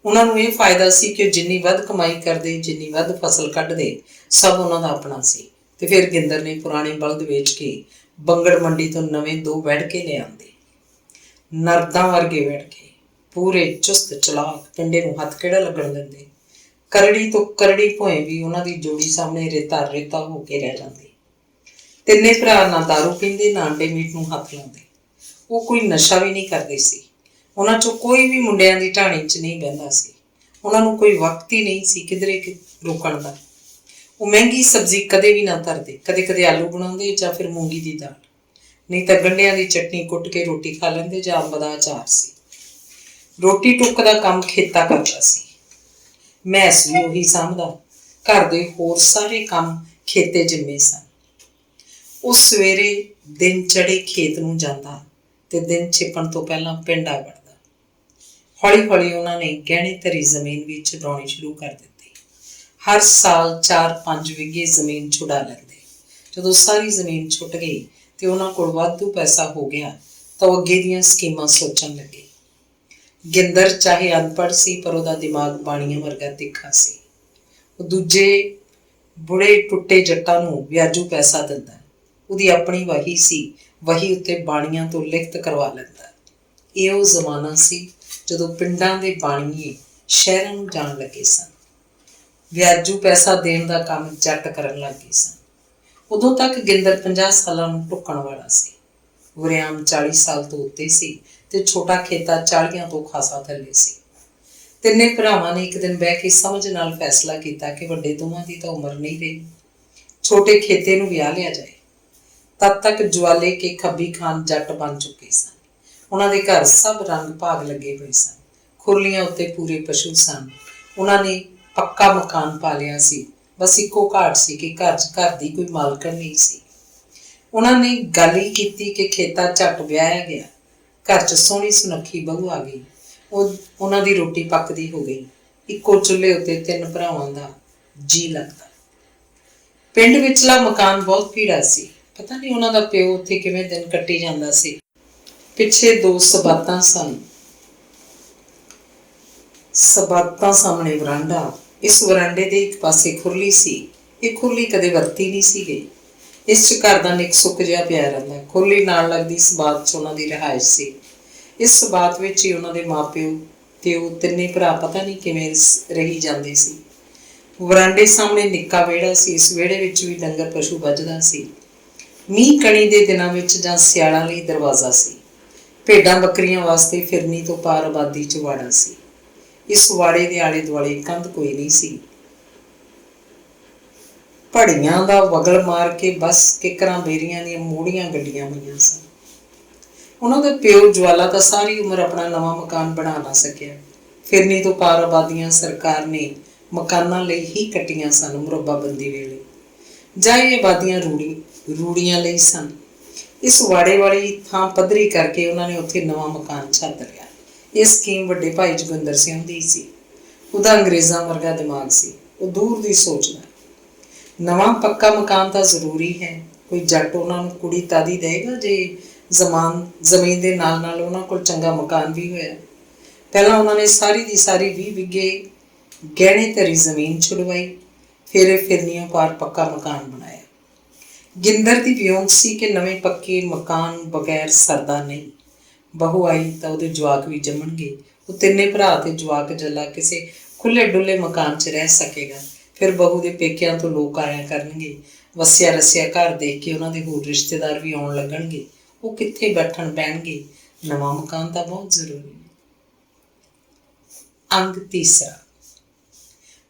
ਉਹਨਾਂ ਨੂੰ ਇਹ ਫਾਇਦਾ ਸੀ ਕਿ ਉਹ ਜਿੰਨੀ ਵੱਧ ਕਮਾਈ ਕਰਦੇ, ਜਿੰਨੀ ਵੱਧ ਫਸਲ ਕੱਢਦੇ, ਸਭ ਉਹਨਾਂ ਦਾ ਆਪਣਾ ਸੀ। ਤੇ ਫਿਰ ਗਿੰਦਰ ਨੇ ਪੁਰਾਣੇ ਬਲਦ ਵੇਚ ਕੇ ਬੰਗੜ ਮੰਡੀ ਤੋਂ ਨਵੇਂ 2 ਬੈਠ ਕੇ ਲਿਆਂਦੇ। ਨਰਦਾਂ ਵਰਗੇ ਬੈਠ ਕੇ, ਪੂਰੇ ਚੁਸਤ ਚਲਾਕ, ਪਿੰਡੇ ਨੂੰ ਹੱਥ ਕਿਹੜਾ ਲੱਗਣ ਦਿੰਦੇ। ਕਰੜੀ ਤੋਂ ਕਰੜੀ ਭੋਏ ਵੀ ਉਹਨਾਂ ਦੀ ਜੋੜੀ ਸਾਹਮਣੇ ਰੇਤਾ ਰੇਤਾ ਹੋ ਕੇ ਰਹਿ ਜਾਂਦੀ। ਤਿੰਨੇ ਭਰਾ ਨਾ ਦਾਰੂ ਪੀਂਦੇ, ਨਾ ਅੰਡੇ ਮੀਟ ਨੂੰ ਹੱਥ ਲਾਉਂਦੇ। ਉਹ ਕੋਈ ਨਸ਼ਾ ਵੀ ਨਹੀਂ ਕਰਦੇ ਸੀ। ਉਹਨਾਂ ਚੋਂ ਕੋਈ ਵੀ ਮੁੰਡਿਆਂ ਦੀ ਢਾਣੀ 'ਚ ਨਹੀਂ ਬਹਿੰਦਾ ਸੀ। ਉਹਨਾਂ ਨੂੰ ਕੋਈ ਵਕਤ ਹੀ ਨਹੀਂ ਸੀ ਕਿਧਰੇ ਰੋਕਣ ਦਾ। ਉਹ ਮਹਿੰਗੀ ਸਬਜ਼ੀ ਕਦੇ ਵੀ ਨਾ ਧਰਦੇ। ਕਦੇ ਕਦੇ ਆਲੂ ਬਣਾਉਂਦੇ ਜਾਂ ਫਿਰ ਮੂੰਗੀ ਦੀ ਦਾਲ, ਨਹੀਂ ਤਾਂ ਗੰਢਿਆਂ ਦੀ ਚਟਨੀ ਕੁੱਟ ਕੇ ਰੋਟੀ ਖਾ ਲੈਂਦੇ ਜਾਂ ਅੰਬ ਦਾ ਅਚਾਰ ਸੀ। ਰੋਟੀ ਟੁੱਕ ਦਾ ਕੰਮ ਖੇਤਾ ਕਰਦਾ ਸੀ। ਮੈਸ ਵੀ ਉਹੀ ਸਾਂਭਦਾ। ਘਰ ਦੇ ਹੋਰ ਸਾਰੇ ਕੰਮ ਖੇਤੇ ਜਿੰਮੇ ਸਨ। ਉਹ ਸਵੇਰੇ ਦਿਨ ਚੜੇ ਖੇਤ ਨੂੰ ਜਾਂਦਾ ਤੇ ਦਿਨ ਛਿਪਣ ਤੋਂ ਪਹਿਲਾਂ ਪਿੰਡ ਆ ਵੜਦਾ। ਹੌਲੀ ਹੌਲੀ ਉਹਨਾਂ ਨੇ ਗਹਿਣੇ ਧਰੀ ਜ਼ਮੀਨ ਵੀ ਛੁਡਾਉਣੀ ਸ਼ੁਰੂ ਕਰ ਦਿੱਤੀ। ਹਰ ਸਾਲ 4-5 ਵਿਗੇ ਜ਼ਮੀਨ ਛੁਡਾ ਲੈਂਦੇ। ਜਦੋਂ ਸਾਰੀ ਜ਼ਮੀਨ ਛੁੱਟ ਗਈ ਤੇ ਉਹਨਾਂ ਕੋਲ ਵਾਧੂ ਪੈਸਾ ਹੋ ਗਿਆ ਤਾਂ ਉਹ ਅੱਗੇ ਦੀਆਂ ਸਕੀਮਾਂ ਸੋਚਣ ਲੱਗੇ। ਗਿੰਦਰ ਚਾਹੇ ਅਨਪੜ੍ਹ ਸੀ, ਪਰ ਉਹਦਾ ਦਿਮਾਗ ਬਾਣੀਆਂ ਵਰਗਾ ਤਿੱਖਾ ਸੀ। ਉਹ ਦੂਜੇ ਬੁੜੇ ਟੁੱਟੇ ਜੱਟਾਂ ਨੂੰ ਵਿਆਜੂ ਪੈਸਾ ਦਿੰਦਾ। ਉਹਦੀ ਆਪਣੀ ਵਹੀ ਸੀ, ਵਹੀ ਉੱਤੇ ਬਾਣੀਆਂ ਤੋਂ ਲਿਖਤ ਕਰਵਾ ਲੈਂਦਾ। ਇਹ ਉਹ ਜ਼ਮਾਨਾ ਸੀ ਜਦੋਂ ਪਿੰਡਾਂ ਦੇ ਬਾਣੀਏ ਸ਼ਹਿਰਾਂ ਨੂੰ ਜਾਣ ਲੱਗੇ ਸਨ। ਵਿਆਜੂ ਪੈਸਾ ਦੇਣ ਦਾ ਕੰਮ ਜੱਟ ਕਰਨ ਲੱਗ ਗਏ ਸਨ। ਉਦੋਂ ਤੱਕ ਗਿੰਦਰ 50 ਸਾਲਾਂ ਨੂੰ ਢੁੱਕਣ ਵਾਲਾ ਸੀ। ਵਰਿਆਮ 40 ਸਾਲ ਤੋਂ ਉੱਤੇ ਸੀ ਤੇ ਛੋਟਾ ਖੇਤਾ 40 ਤੋਂ ਖਾਸਾ ਥੱਲੇ ਸੀ। ਤਿੰਨੇ ਭਰਾਵਾਂ ਨੇ ਇੱਕ ਦਿਨ ਬਹਿ ਕੇ ਸਮਝ ਨਾਲ ਫੈਸਲਾ ਕੀਤਾ ਕਿ ਵੱਡੇ ਦੋਵਾਂ ਦੀ ਤਾਂ ਉਮਰ ਨਹੀਂ ਰਹੀ, ਛੋਟੇ ਖੇਤੇ ਨੂੰ ਵਿਆਹ ਲਿਆ ਜਾਏ। ਤਦ ਤੱਕ ਜਵਾਲੇ ਕੇ ਖੱਬੀ ਖਾਨ ਜੱਟ ਬਣ ਚੁੱਕੇ ਸਨ। ਉਹਨਾਂ ਦੇ ਘਰ ਸਭ ਰੰਗ ਭਾਗ ਲੱਗੇ ਹੋਏ ਸਨ। ਖੁਰਲੀਆਂ ਉੱਤੇ ਪੂਰੇ ਪਸ਼ੂ ਸਨ। ਉਹਨਾਂ ਨੇ ਪੱਕਾ ਮਕਾਨ ਪਾ ਲਿਆ ਸੀ। ਬਸ ਇੱਕੋ ਘਾਟ ਸੀ ਕਿ ਘਰ 'ਚ ਘਰ ਦੀ ਕੋਈ ਮਾਲਕਣ ਨਹੀਂ ਸੀ। ਉਹਨਾਂ ਨੇ ਗੱਲ ਹੀ ਕੀਤੀ ਕਿ ਖੇਤਾ ਝੱਟ ਵਿਆਹਿਆ ਗਿਆ। ਘਰ 'ਚ ਸੋਹਣੀ ਸੁਨੱਖੀ ਬਹੂ ਆ ਗਈ। ਉਹਨਾਂ ਦੀ ਰੋਟੀ ਪੱਕਦੀ ਹੋ ਗਈ। ਇੱਕੋ ਚੁੱਲ੍ਹੇ ਉੱਤੇ 3 ਭਰਾਵਾਂ ਦਾ ਜੀ ਲੱਗਦਾ। ਪਿੰਡ ਵਿਚਲਾ ਮਕਾਨ ਬਹੁਤ ਭੀੜਾ ਸੀ। ਪਤਾ ਨਹੀਂ ਉਹਨਾਂ ਦਾ ਪਿਓ ਉੱਥੇ ਕਿਵੇਂ ਦਿਨ ਕੱਟੀ ਜਾਂਦਾ ਸੀ। ਪਿੱਛੇ 2 ਸਬਾਤਾਂ ਸਨ। ਸਬਾਤਾਂ ਸਾਹਮਣੇ ਵਰਾਂਡਾ। ਇਸ ਵਰਾਂਡੇ ਦੇ ਇੱਕ ਪਾਸੇ ਖੁਰਲੀ ਸੀ। ਇਹ ਖੁਰਲੀ ਕਦੇ ਵਰਤੀ ਨਹੀਂ ਸੀ ਗਈ। ਇਸ 'ਚ ਘਰ ਦਾ ਨਿੱਕ ਸੁੱਕ ਜਿਹਾ ਪਿਆ ਰਹਿੰਦਾ। ਖੁਰਲੀ ਨਾਲ ਲੱਗਦੀ ਸਬਾਤ 'ਚ ਉਹਨਾਂ ਦੀ ਰਿਹਾਇਸ਼ ਸੀ। ਇਸ ਸਬਾਤ ਵਿੱਚ ਹੀ ਉਹਨਾਂ ਦੇ ਮਾਪਿਓ ਤੇ ਉਹ ਤਿੰਨੇ ਭਰਾ ਪਤਾ ਨਹੀਂ ਕਿਵੇਂ ਰਹੀ ਜਾਂਦੇ ਸੀ। ਵਰਾਂਡੇ ਸਾਹਮਣੇ ਨਿੱਕਾ ਵਿਹੜਾ ਸੀ। ਇਸ ਵਿਹੜੇ ਵਿੱਚ ਵੀ ਡੰਗਰ ਪਸ਼ੂ ਵੱਝਦਾ ਸੀ। ਮੀਂਹ ਕਣੀ ਦੇ ਦਿਨਾਂ ਵਿੱਚ ਜਾਂ ਸਿਆਲਾਂ ਲਈ ਦਰਵਾਜ਼ਾ ਸੀ। ਭੇਡਾਂ ਬੱਕਰੀਆਂ ਵਾਸਤੇ ਫਿਰਨੀ ਤੋਂ ਪਾਰ ਆਬਾਦੀ 'ਚ ਵਾੜਾ ਸੀ। ਇਸ ਵਾੜੇ ਦੇ ਆਲੇ ਦੁਆਲੇ ਕੰਧ ਕੋਈ ਨਹੀਂ ਸੀ। ਪੜੀਆਂ ਦਾ ਵਗਲ ਮਾਰ ਕੇ ਬਸ ਕਿੱਕਰਾਂ ਬੇਰੀਆਂ ਦੀਆਂ ਮੂੜੀਆਂ ਗੱਡੀਆਂ ਹੋਈਆਂ ਸਨ। ਉਹਨਾਂ ਦਾ ਪਿਓ ਜਵਾਲਾ ਤਾਂ ਸਾਰੀ ਉਮਰ ਆਪਣਾ ਨਵਾਂ ਮਕਾਨ ਬਣਾ ਨਾ ਸਕਿਆ। ਫਿਰਨੀ ਤੋਂ ਪਾਰ ਆਬਾਦੀਆਂ ਸਰਕਾਰ ਨੇ ਮਕਾਨਾਂ ਲਈ ਹੀ ਕੱਟੀਆਂ ਸਨ। ਮੁਰੱਬਾਬੰਦੀ ਵੇਲੇ ਜਾਂ ਇਹ ਆਬਾਦੀਆਂ ਰੂੜੀਆਂ ਲਈ ਸਨ। ਇਸ ਵਾੜੇ ਵਾਲੀ ਥਾਂ ਪੱਧਰੀ ਕਰਕੇ ਉਹਨਾਂ ਨੇ ਉੱਥੇ ਨਵਾਂ ਮਕਾਨ ਛੱਤ ਲਿਆ। ਇਹ ਸਕੀਮ ਵੱਡੇ ਭਾਈ ਜੋਗਿੰਦਰ ਸਿੰਘ ਦੀ ਸੀ। ਉਹਦਾ ਅੰਗਰੇਜ਼ਾਂ ਵਰਗਾ ਦਿਮਾਗ ਸੀ। ਉਹ ਦੂਰ ਦੀ ਸੋਚਦਾ। ਨਵਾਂ ਪੱਕਾ ਮਕਾਨ ਤਾਂ ਜ਼ਰੂਰੀ ਹੈ। ਕੋਈ ਜੱਟ ਉਹਨਾਂ ਨੂੰ ਕੁੜੀ ਤਾਦੀ ਦੇਗਾ ਜੇ ਜ਼ਮੀਨ ਦੇ ਨਾਲ ਨਾਲ ਉਹਨਾਂ ਕੋਲ ਚੰਗਾ ਮਕਾਨ ਵੀ ਹੋਇਆ। ਪਹਿਲਾਂ ਉਹਨਾਂ ਨੇ ਸਾਰੀ ਦੀ ਸਾਰੀ 20 ਵਿਗੇ ਗਹਿਣੇ ਧਰੀ ਜ਼ਮੀਨ ਛੁਡਵਾਈ। ਫਿਰ ਇਹ ਫਿਰਨੀਆਂ ਪਾਰ ਪੱਕਾ ਮਕਾਨ ਬਣਾਇਆ। ਗਿੰਦਰ ਦੀ ਵਿਉਂਤ ਸੀ ਕਿ ਨਵੇਂ ਪੱਕੇ ਮਕਾਨ ਬਗੈਰ ਸਰਦਾ ਨਹੀਂ। ਬਹੂ ਆਈ ਤਾਂ ਉਹਦੇ ਜਵਾਕ ਵੀ ਜੰਮਣਗੇ। ਉਹ ਤਿੰਨੇ ਭਰਾ ਤੇ ਜਵਾਕ ਜੱਲਾ ਕਿਸੇ ਖੁੱਲੇ ਡੁੱਲੇ ਮਕਾਨ 'ਚ ਰਹਿ ਸਕੇਗਾ। ਫਿਰ ਬਹੂ ਦੇ ਪੇਕਿਆਂ ਤੋਂ ਲੋਕ ਆਇਆ ਕਰਨਗੇ। ਵਸਿਆ ਰਸਿਆ ਘਰ ਦੇਖ ਕੇ ਉਹਨਾਂ ਦੇ ਹੋਰ ਰਿਸ਼ਤੇਦਾਰ ਵੀ ਆਉਣ ਲੱਗਣਗੇ। ਉਹ ਕਿੱਥੇ ਬੈਠਣ ਬਹਿਣਗੇ। ਨਵਾਂ ਮਕਾਨ ਤਾਂ ਬਹੁਤ ਜ਼ਰੂਰੀ ਹੈ। अंग तीसरा।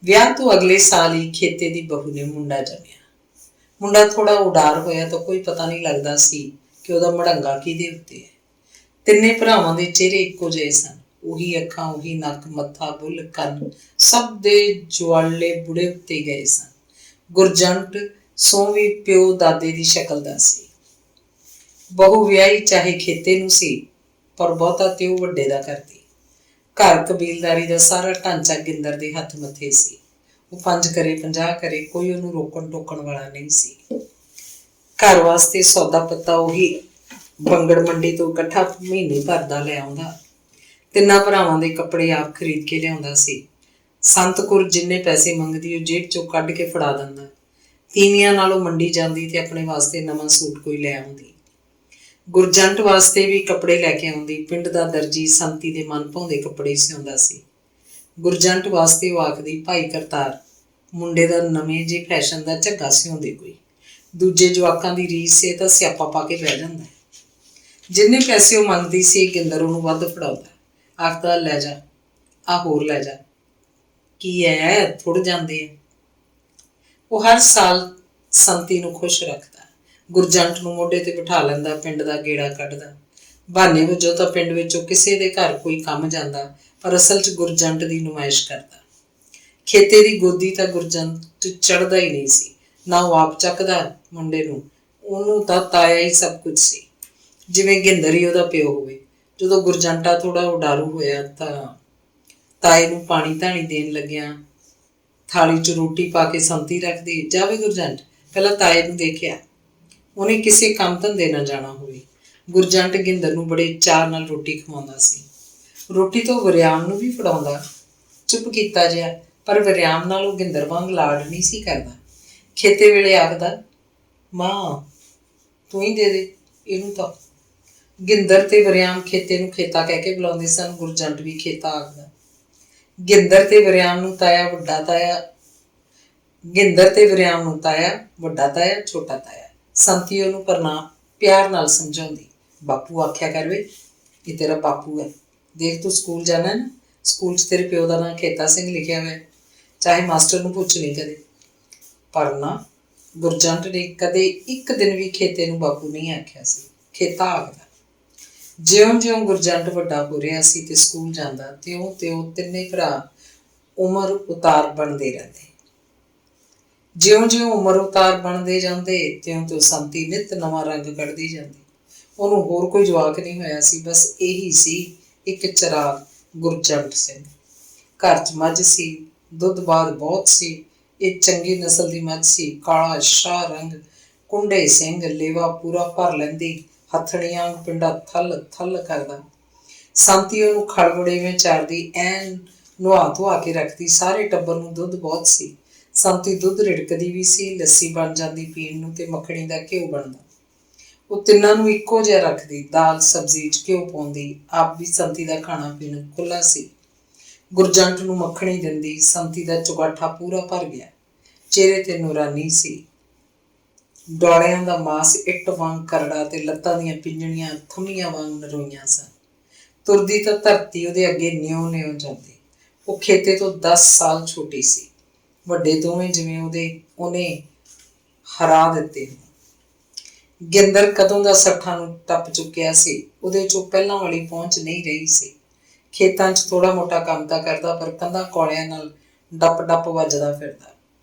ਵਿਆਹ ਤੋਂ ਅਗਲੇ ਸਾਲ ਹੀ ਖੇਤੇ ਦੀ ਬਹੂ ਨੇ ਮੁੰਡਾ ਜੰਮਿਆ। ਮੁੰਡਾ ਥੋੜਾ ਉਡਾਰ ਹੋਇਆ ਤਾਂ ਕੋਈ ਪਤਾ ਨਹੀਂ ਲੱਗਦਾ ਸੀ ਕਿ ਉਹਦਾ ਮੜੰਗਾ ਕਿਹਦੇ ਉੱਤੇ ਹੈ। ਤਿੰਨੇ ਭਰਾਵਾਂ ਦੇ ਚਿਹਰੇ ਇੱਕੋ ਜਿਹੇ ਸਨ। ਉਹੀ ਅੱਖਾਂ, ਉਹੀ ਨੱਕ, ਮੱਥਾ, ਬੁੱਲ, ਕੰਨ, ਸਭ ਦੇ ਜਵਾਲੇ ਬੁੜੇ ਉੱਤੇ ਗਏ ਸਨ। ਗੁਰਜੰਟ ਸਹੁੰ ਵੀ ਪਿਓ ਦਾਦੇ ਦੀ ਸ਼ਕਲ ਦਾ ਸੀ। ਬਹੂ ਵਿਆਹੀ ਚਾਹੇ ਖੇਤੇ ਨੂੰ ਸੀ, ਪਰ ਬਹੁਤਾ ਤੇ ਉਹ ਵੱਡੇ ਦਾ ਕਰਦੀ। ਘਰ ਕਬੀਲਦਾਰੀ ਦਾ ਸਾਰਾ ਢਾਂਚਾ ਗਿੰਦਰ ਦੇ ਹੱਥ ਮੱਥੇ ਸੀ। ਉਹ 5 ਕਰੇ 50 ਕਰੇ, ਕੋਈ ਉਹਨੂੰ ਰੋਕਣ ਟੋਕਣ ਵਾਲਾ ਨਹੀਂ ਸੀ। ਘਰ ਵਾਸਤੇ ਸੌਦਾ ਪੱਤਾ ਉਹੀ ਬੰਗੜ ਮੰਡੀ ਤੋਂ ਇਕੱਠਾ ਮਹੀਨੇ ਭਰ ਦਾ ਲੈ ਆਉਂਦਾ। ਤਿੰਨਾਂ ਭਰਾਵਾਂ ਦੇ ਕੱਪੜੇ ਆਪ ਖਰੀਦ ਕੇ ਲਿਆਉਂਦਾ ਸੀ। ਸੰਤ ਕੌਰ ਜਿੰਨੇ ਪੈਸੇ ਮੰਗਦੀ ਉਹ ਜੇਬ ਚੋਂ ਕੱਢ ਕੇ ਫੜਾ ਦਿੰਦਾ। ਤੀਵੀਆਂ ਨਾਲ ਉਹ ਮੰਡੀ ਜਾਂਦੀ ਤੇ ਆਪਣੇ ਵਾਸਤੇ ਨਵਾਂ ਸੂਟ ਕੋਈ ਲੈ ਆਉਂਦੀ। ਗੁਰਜੰਟ ਵਾਸਤੇ ਵੀ ਕੱਪੜੇ ਲੈ ਕੇ ਆਉਂਦੀ। ਪਿੰਡ ਦਾ ਦਰਜੀ ਸੰਤੀ ਦੇ ਮਨ ਭਾਉਂਦੇ ਕੱਪੜੇ ਸਿਉਂਦਾ ਸੀ। ਗੁਰਜੰਟ ਵਾਸਤੇ ਉਹ ਆਖਦੀ, ਭਾਈ ਕਰਤਾਰ, ਮੁੰਡੇ ਦਾ ਨਵੇਂ ਜਿਹੇ ਫੈਸ਼ਨ ਦਾ ਝੱਗਾ ਸਿਉਂਦੇ ਕੋਈ। ਦੂਜੇ ਜਵਾਕਾਂ ਦੀ ਰੀਸ ਸੇ ਤਾਂ ਸਿਆਪਾ ਪਾ ਕੇ ਬਹਿ ਜਾਂਦਾ। ਜਿੰਨੇ ਪੈਸੇ ਉਹ ਮੰਗਦੀ ਸੀ ਗਿੰਦਰ ਉਹਨੂੰ ਵੱਧ ਫੜਾਉਂਦਾ। ਆਖਦਾ, ਲੈ ਜਾ, ਆਹ ਹੋਰ ਲੈ ਜਾ, ਕੀ ਹੈ, ਥੁੜ ਜਾਂਦੇ ਆ। ਉਹ ਹਰ ਸਾਲ ਸੰਤੀ ਨੂੰ ਖੁਸ਼ ਰੱਖਦਾ। ਗੁਰਜੰਟ ਨੂੰ ਮੋਢੇ ਤੇ ਬਿਠਾ ਲੈਂਦਾ, ਪਿੰਡ ਦਾ ਗੇੜਾ ਕੱਢਦਾ। ਬਹਾਨੇ ਵਜੋਂ ਤਾਂ ਪਿੰਡ ਵਿੱਚੋਂ ਕਿਸੇ ਦੇ ਘਰ ਕੋਈ ਕੰਮ ਜਾਂਦਾ, ਪਰ ਅਸਲ 'ਚ ਗੁਰਜੰਟ ਦੀ ਨੁਮਾਇਸ਼ ਕਰਦਾ। ਖੇਤੇ ਦੀ ਗੋਦੀ ਤਾਂ ਗੁਰਜੰਟ ਚੜ੍ਹਦਾ ਹੀ ਨਹੀਂ ਸੀ, ਨਾ ਉਹ ਆਪ ਚੱਕਦਾ ਮੁੰਡੇ ਨੂੰ। ਉਹਨੂੰ ਤਾਂ ਤਾਇਆ ਹੀ ਸਭ ਕੁਝ ਸੀ, ਜਿਵੇਂ ਗਿੰਦਰ ਹੀ ਉਹਦਾ ਪਿਓ ਹੋਵੇ। ਜਦੋਂ ਗੁਰਜੰਟਾ ਥੋੜਾ ਉਡਾਰੂ ਹੋਇਆ ਤਾਂ ਤਾਏ ਨੂੰ ਪਾਣੀ ਧਾਣੀ ਦੇਣ ਲੱਗਿਆ ਥਾਲੀ 'ਚ ਰੋਟੀ ਪਾ ਕੇ ਸੰਤੀ ਰੱਖਦੀ। ਜਾਵੇ ਗੁਰਜੰਟ, ਪਹਿਲਾਂ ਤਾਏ ਨੂੰ ਦੇਖਿਆ। ਉਹਨੇ ਕਿਸੇ ਕੰਮ ਧੰਦੇ ਨਾ ਜਾਣਾ ਹੋਵੇ। ਗੁਰਜੰਟ ਗਿੰਦਰ ਨੂੰ ਬੜੇ ਚਾਅ ਨਾਲ ਰੋਟੀ ਖਵਾਉਂਦਾ ਸੀ। ਰੋਟੀ ਤੋਂ ਵਰਿਆਮ ਨੂੰ ਵੀ ਫੜਾਉਂਦਾ। ਚੁੱਪ ਕੀਤਾ ਜਿਹਾ, ਪਰ ਵਰਿਆਮ ਨਾਲ ਉਹ ਗਿੰਦਰ ਵਾਂਗ ਲਾਡ ਨਹੀਂ ਸੀ ਕਰਦਾ। ਖੇਤੇ ਵੇਲੇ ਆਖਦਾ, ਮਾਂ ਤੂੰ ਹੀ ਦੇ ਦੇ ਇਹਨੂੰ ਤਾਂ। ਗਿੰਦਰ ਤੇ ਵਰਿਆਮ ਖੇਤੇ ਨੂੰ ਖੇਤਾ ਕਹਿ ਕੇ ਬੁਲਾਉਂਦੇ ਸਨ। ਗੁਰਜੰਟ ਵੀ ਖੇਤਾ ਆਖਦਾ। ਗਿੰਦਰ ਤੇ ਵਰਿਆਮ ਨੂੰ ਤਾਇਆ, ਵੱਡਾ ਤਾਇਆ, ਵੱਡਾ ਤਾਇਆ, ਛੋਟਾ ਤਾਇਆ। ਸੰਤੀ ਉਹਨੂੰ ਪ੍ਰਣਾਮ ਪਿਆਰ ਨਾਲ ਸਮਝਾਉਂਦੀ। ਬਾਪੂ ਆਖਿਆ ਕਰ ਵੇ, ਇਹ ਤੇਰਾ ਬਾਪੂ ਹੈ। ਦੇਖ ਤੂੰ ਸਕੂਲ ਜਾਣਾ ਨਾ, ਸਕੂਲ 'ਚ ਤੇਰੇ ਪਿਓ ਦਾ ਨਾਂ ਖੇਤਾ ਸਿੰਘ ਲਿਖਿਆ ਹੋਇਆ, ਚਾਹੇ ਮਾਸਟਰ ਨੂੰ ਪੁੱਛ ਨਹੀਂ ਕਦੇ। ਪਰ ਨਾ, ਗੁਰਜੰਟ ਨੇ ਕਦੇ ਇੱਕ ਦਿਨ ਵੀ ਖੇਤੇ ਨੂੰ ਬਾਪੂ ਨਹੀਂ ਆਖਿਆ ਸੀ, ਖੇਤਾ ਆਖਦਾ। ਜਿਉਂ-ਜਿਉਂ ਗੁਰਜੰਟ ਵੱਡਾ ਹੋ ਰਿਹਾ ਸੀ ਤੇ ਸਕੂਲ ਜਾਂਦਾ, ਤਿਉਂ-ਤਿਉਂ ਤਿੰਨੇ ਭਰਾ ਉਮਰ ਉਤਾਰ ਬਣਦੇ ਰਹਿੰਦੇ। ਜਿਉਂ-ਜਿਉਂ ਉਮਰ ਉਤਾਰ ਬਣਦੇ ਜਾਂਦੇ, ਤਿਉਂ-ਤਿਉਂ ਸੰਤੀ ਨਿੱਤ ਨਵਾਂ ਰੰਗ ਕੱਢਦੀ ਜਾਂਦੀ। ਉਹਨੂੰ ਹੋਰ ਕੋਈ ਜਵਾਕ ਨਹੀਂ ਹੋਇਆ ਸੀ, ਬਸ ਇਹੀ ਸੀ ਇੱਕ ਚਿਰਾਗ, ਗੁਰਜੰਟ ਸਿੰਘ। ਘਰ 'ਚ ਮੱਝ ਸੀ, ਦੁੱਧ ਬਾਦ ਬਹੁਤ ਸੀ। ਇਹ ਚੰਗੀ ਨਸਲ ਦੀ ਮੱਝ ਸੀ, ਕਾਲਾ ਸ਼ਾਹ ਰੰਗ, ਕੁੰਡੇ ਸਿੰਘ, ਲੇਵਾ ਪੂਰਾ ਭਰ ਲੈਂਦੀ, ਹੱਥੜੀਆਂ ਪਿੰਡਾ ਥਲ ਥਲ ਕਰਦਾ। ਸੰਤੀ ਉਹਨੂੰ ਖੜਬੜੇਵੇਂ ਚਾਰਦੀ, ਐਨ ਨੁਹਾ ਧੁਆ ਕੇ ਰੱਖਦੀ। ਸਾਰੇ ਟੱਬਰ ਨੂੰ ਦੁੱਧ ਬਹੁਤ ਸੀ। ਸੰਤੀ ਦੁੱਧ ਰਿੜਕਦੀ ਵੀ ਸੀ, ਲੱਸੀ ਬਣ ਜਾਂਦੀ ਪੀਣ ਨੂੰ ਤੇ ਮੱਖਣੀ ਦਾ ਘਿਓ ਬਣਦਾ। ਉਹ ਤਿੰਨਾਂ ਨੂੰ ਇੱਕੋ ਜਿਹਾ ਰੱਖਦੀ, ਦਾਲ ਸਬਜ਼ੀ 'ਚ ਘਿਓ ਪਾਉਂਦੀ। ਆਪ ਵੀ ਸੰਤੀ ਦਾ ਖਾਣਾ ਪੀਣਾ ਖੁੱਲ੍ਹਾ ਸੀ। ਗੁਰਜੰਟ ਨੂੰ ਮੱਖਣੀ ਦਿੰਦੀ। ਸੰਤੀ ਦਾ ਚੁਗਾਠਾ ਪੂਰਾ ਭਰ ਗਿਆ। ਚਿਹਰੇ ਤੇ ਨੂਰਾਨੀ ਸੀ। ਡੋਲਿਆਂ ਦਾ ਮਾਸ ਇੱਟ ਵਾਂਗ ਕਰੜਾ ਤੇ ਲੱਤਾਂ ਦੀਆਂ ਪਿੰਜਣੀਆਂ ਥੰਮੀਆਂ ਵਾਂਗ ਨਰੋਈਆਂ ਸਨ। ਤੁਰਦੀ ਤਾਂ ਧਰਤੀ ਉਹਦੇ ਅੱਗੇ ਨਿਉ-ਨਿਉ ਜਾਂਦੀ। ਉਹ ਖੇਤੇ ਤੋਂ 10 ਸਾਲ ਛੋਟੀ ਸੀ। ਵੱਡੇ ਦੋਵੇਂ ਜਿਵੇਂ ਉਹਨੇ ਹਰਾ ਦਿੱਤੇ। ਗਿੰਦਰ ਕਦੋਂ ਦਾ 60 ਨੂੰ ਟੱਪ ਚੁੱਕਿਆ ਸੀ। ਉਹਦੇ 'ਚੋਂ ਪਹਿਲਾਂ ਵਾਲੀ ਪਹੁੰਚ ਨਹੀਂ ਰਹੀ ਸੀ। ਖੇਤਾਂ 'ਚ ਥੋੜਾ ਮੋਟਾ ਕੰਮ ਤਾਂ ਕਰਦਾ, ਪਰ ਕੰਧਾਂ ਕੌਲਿਆਂ ਨਾਲ ਡੱਪ ਵੱਜਦਾ ਫਿਰਦਾ।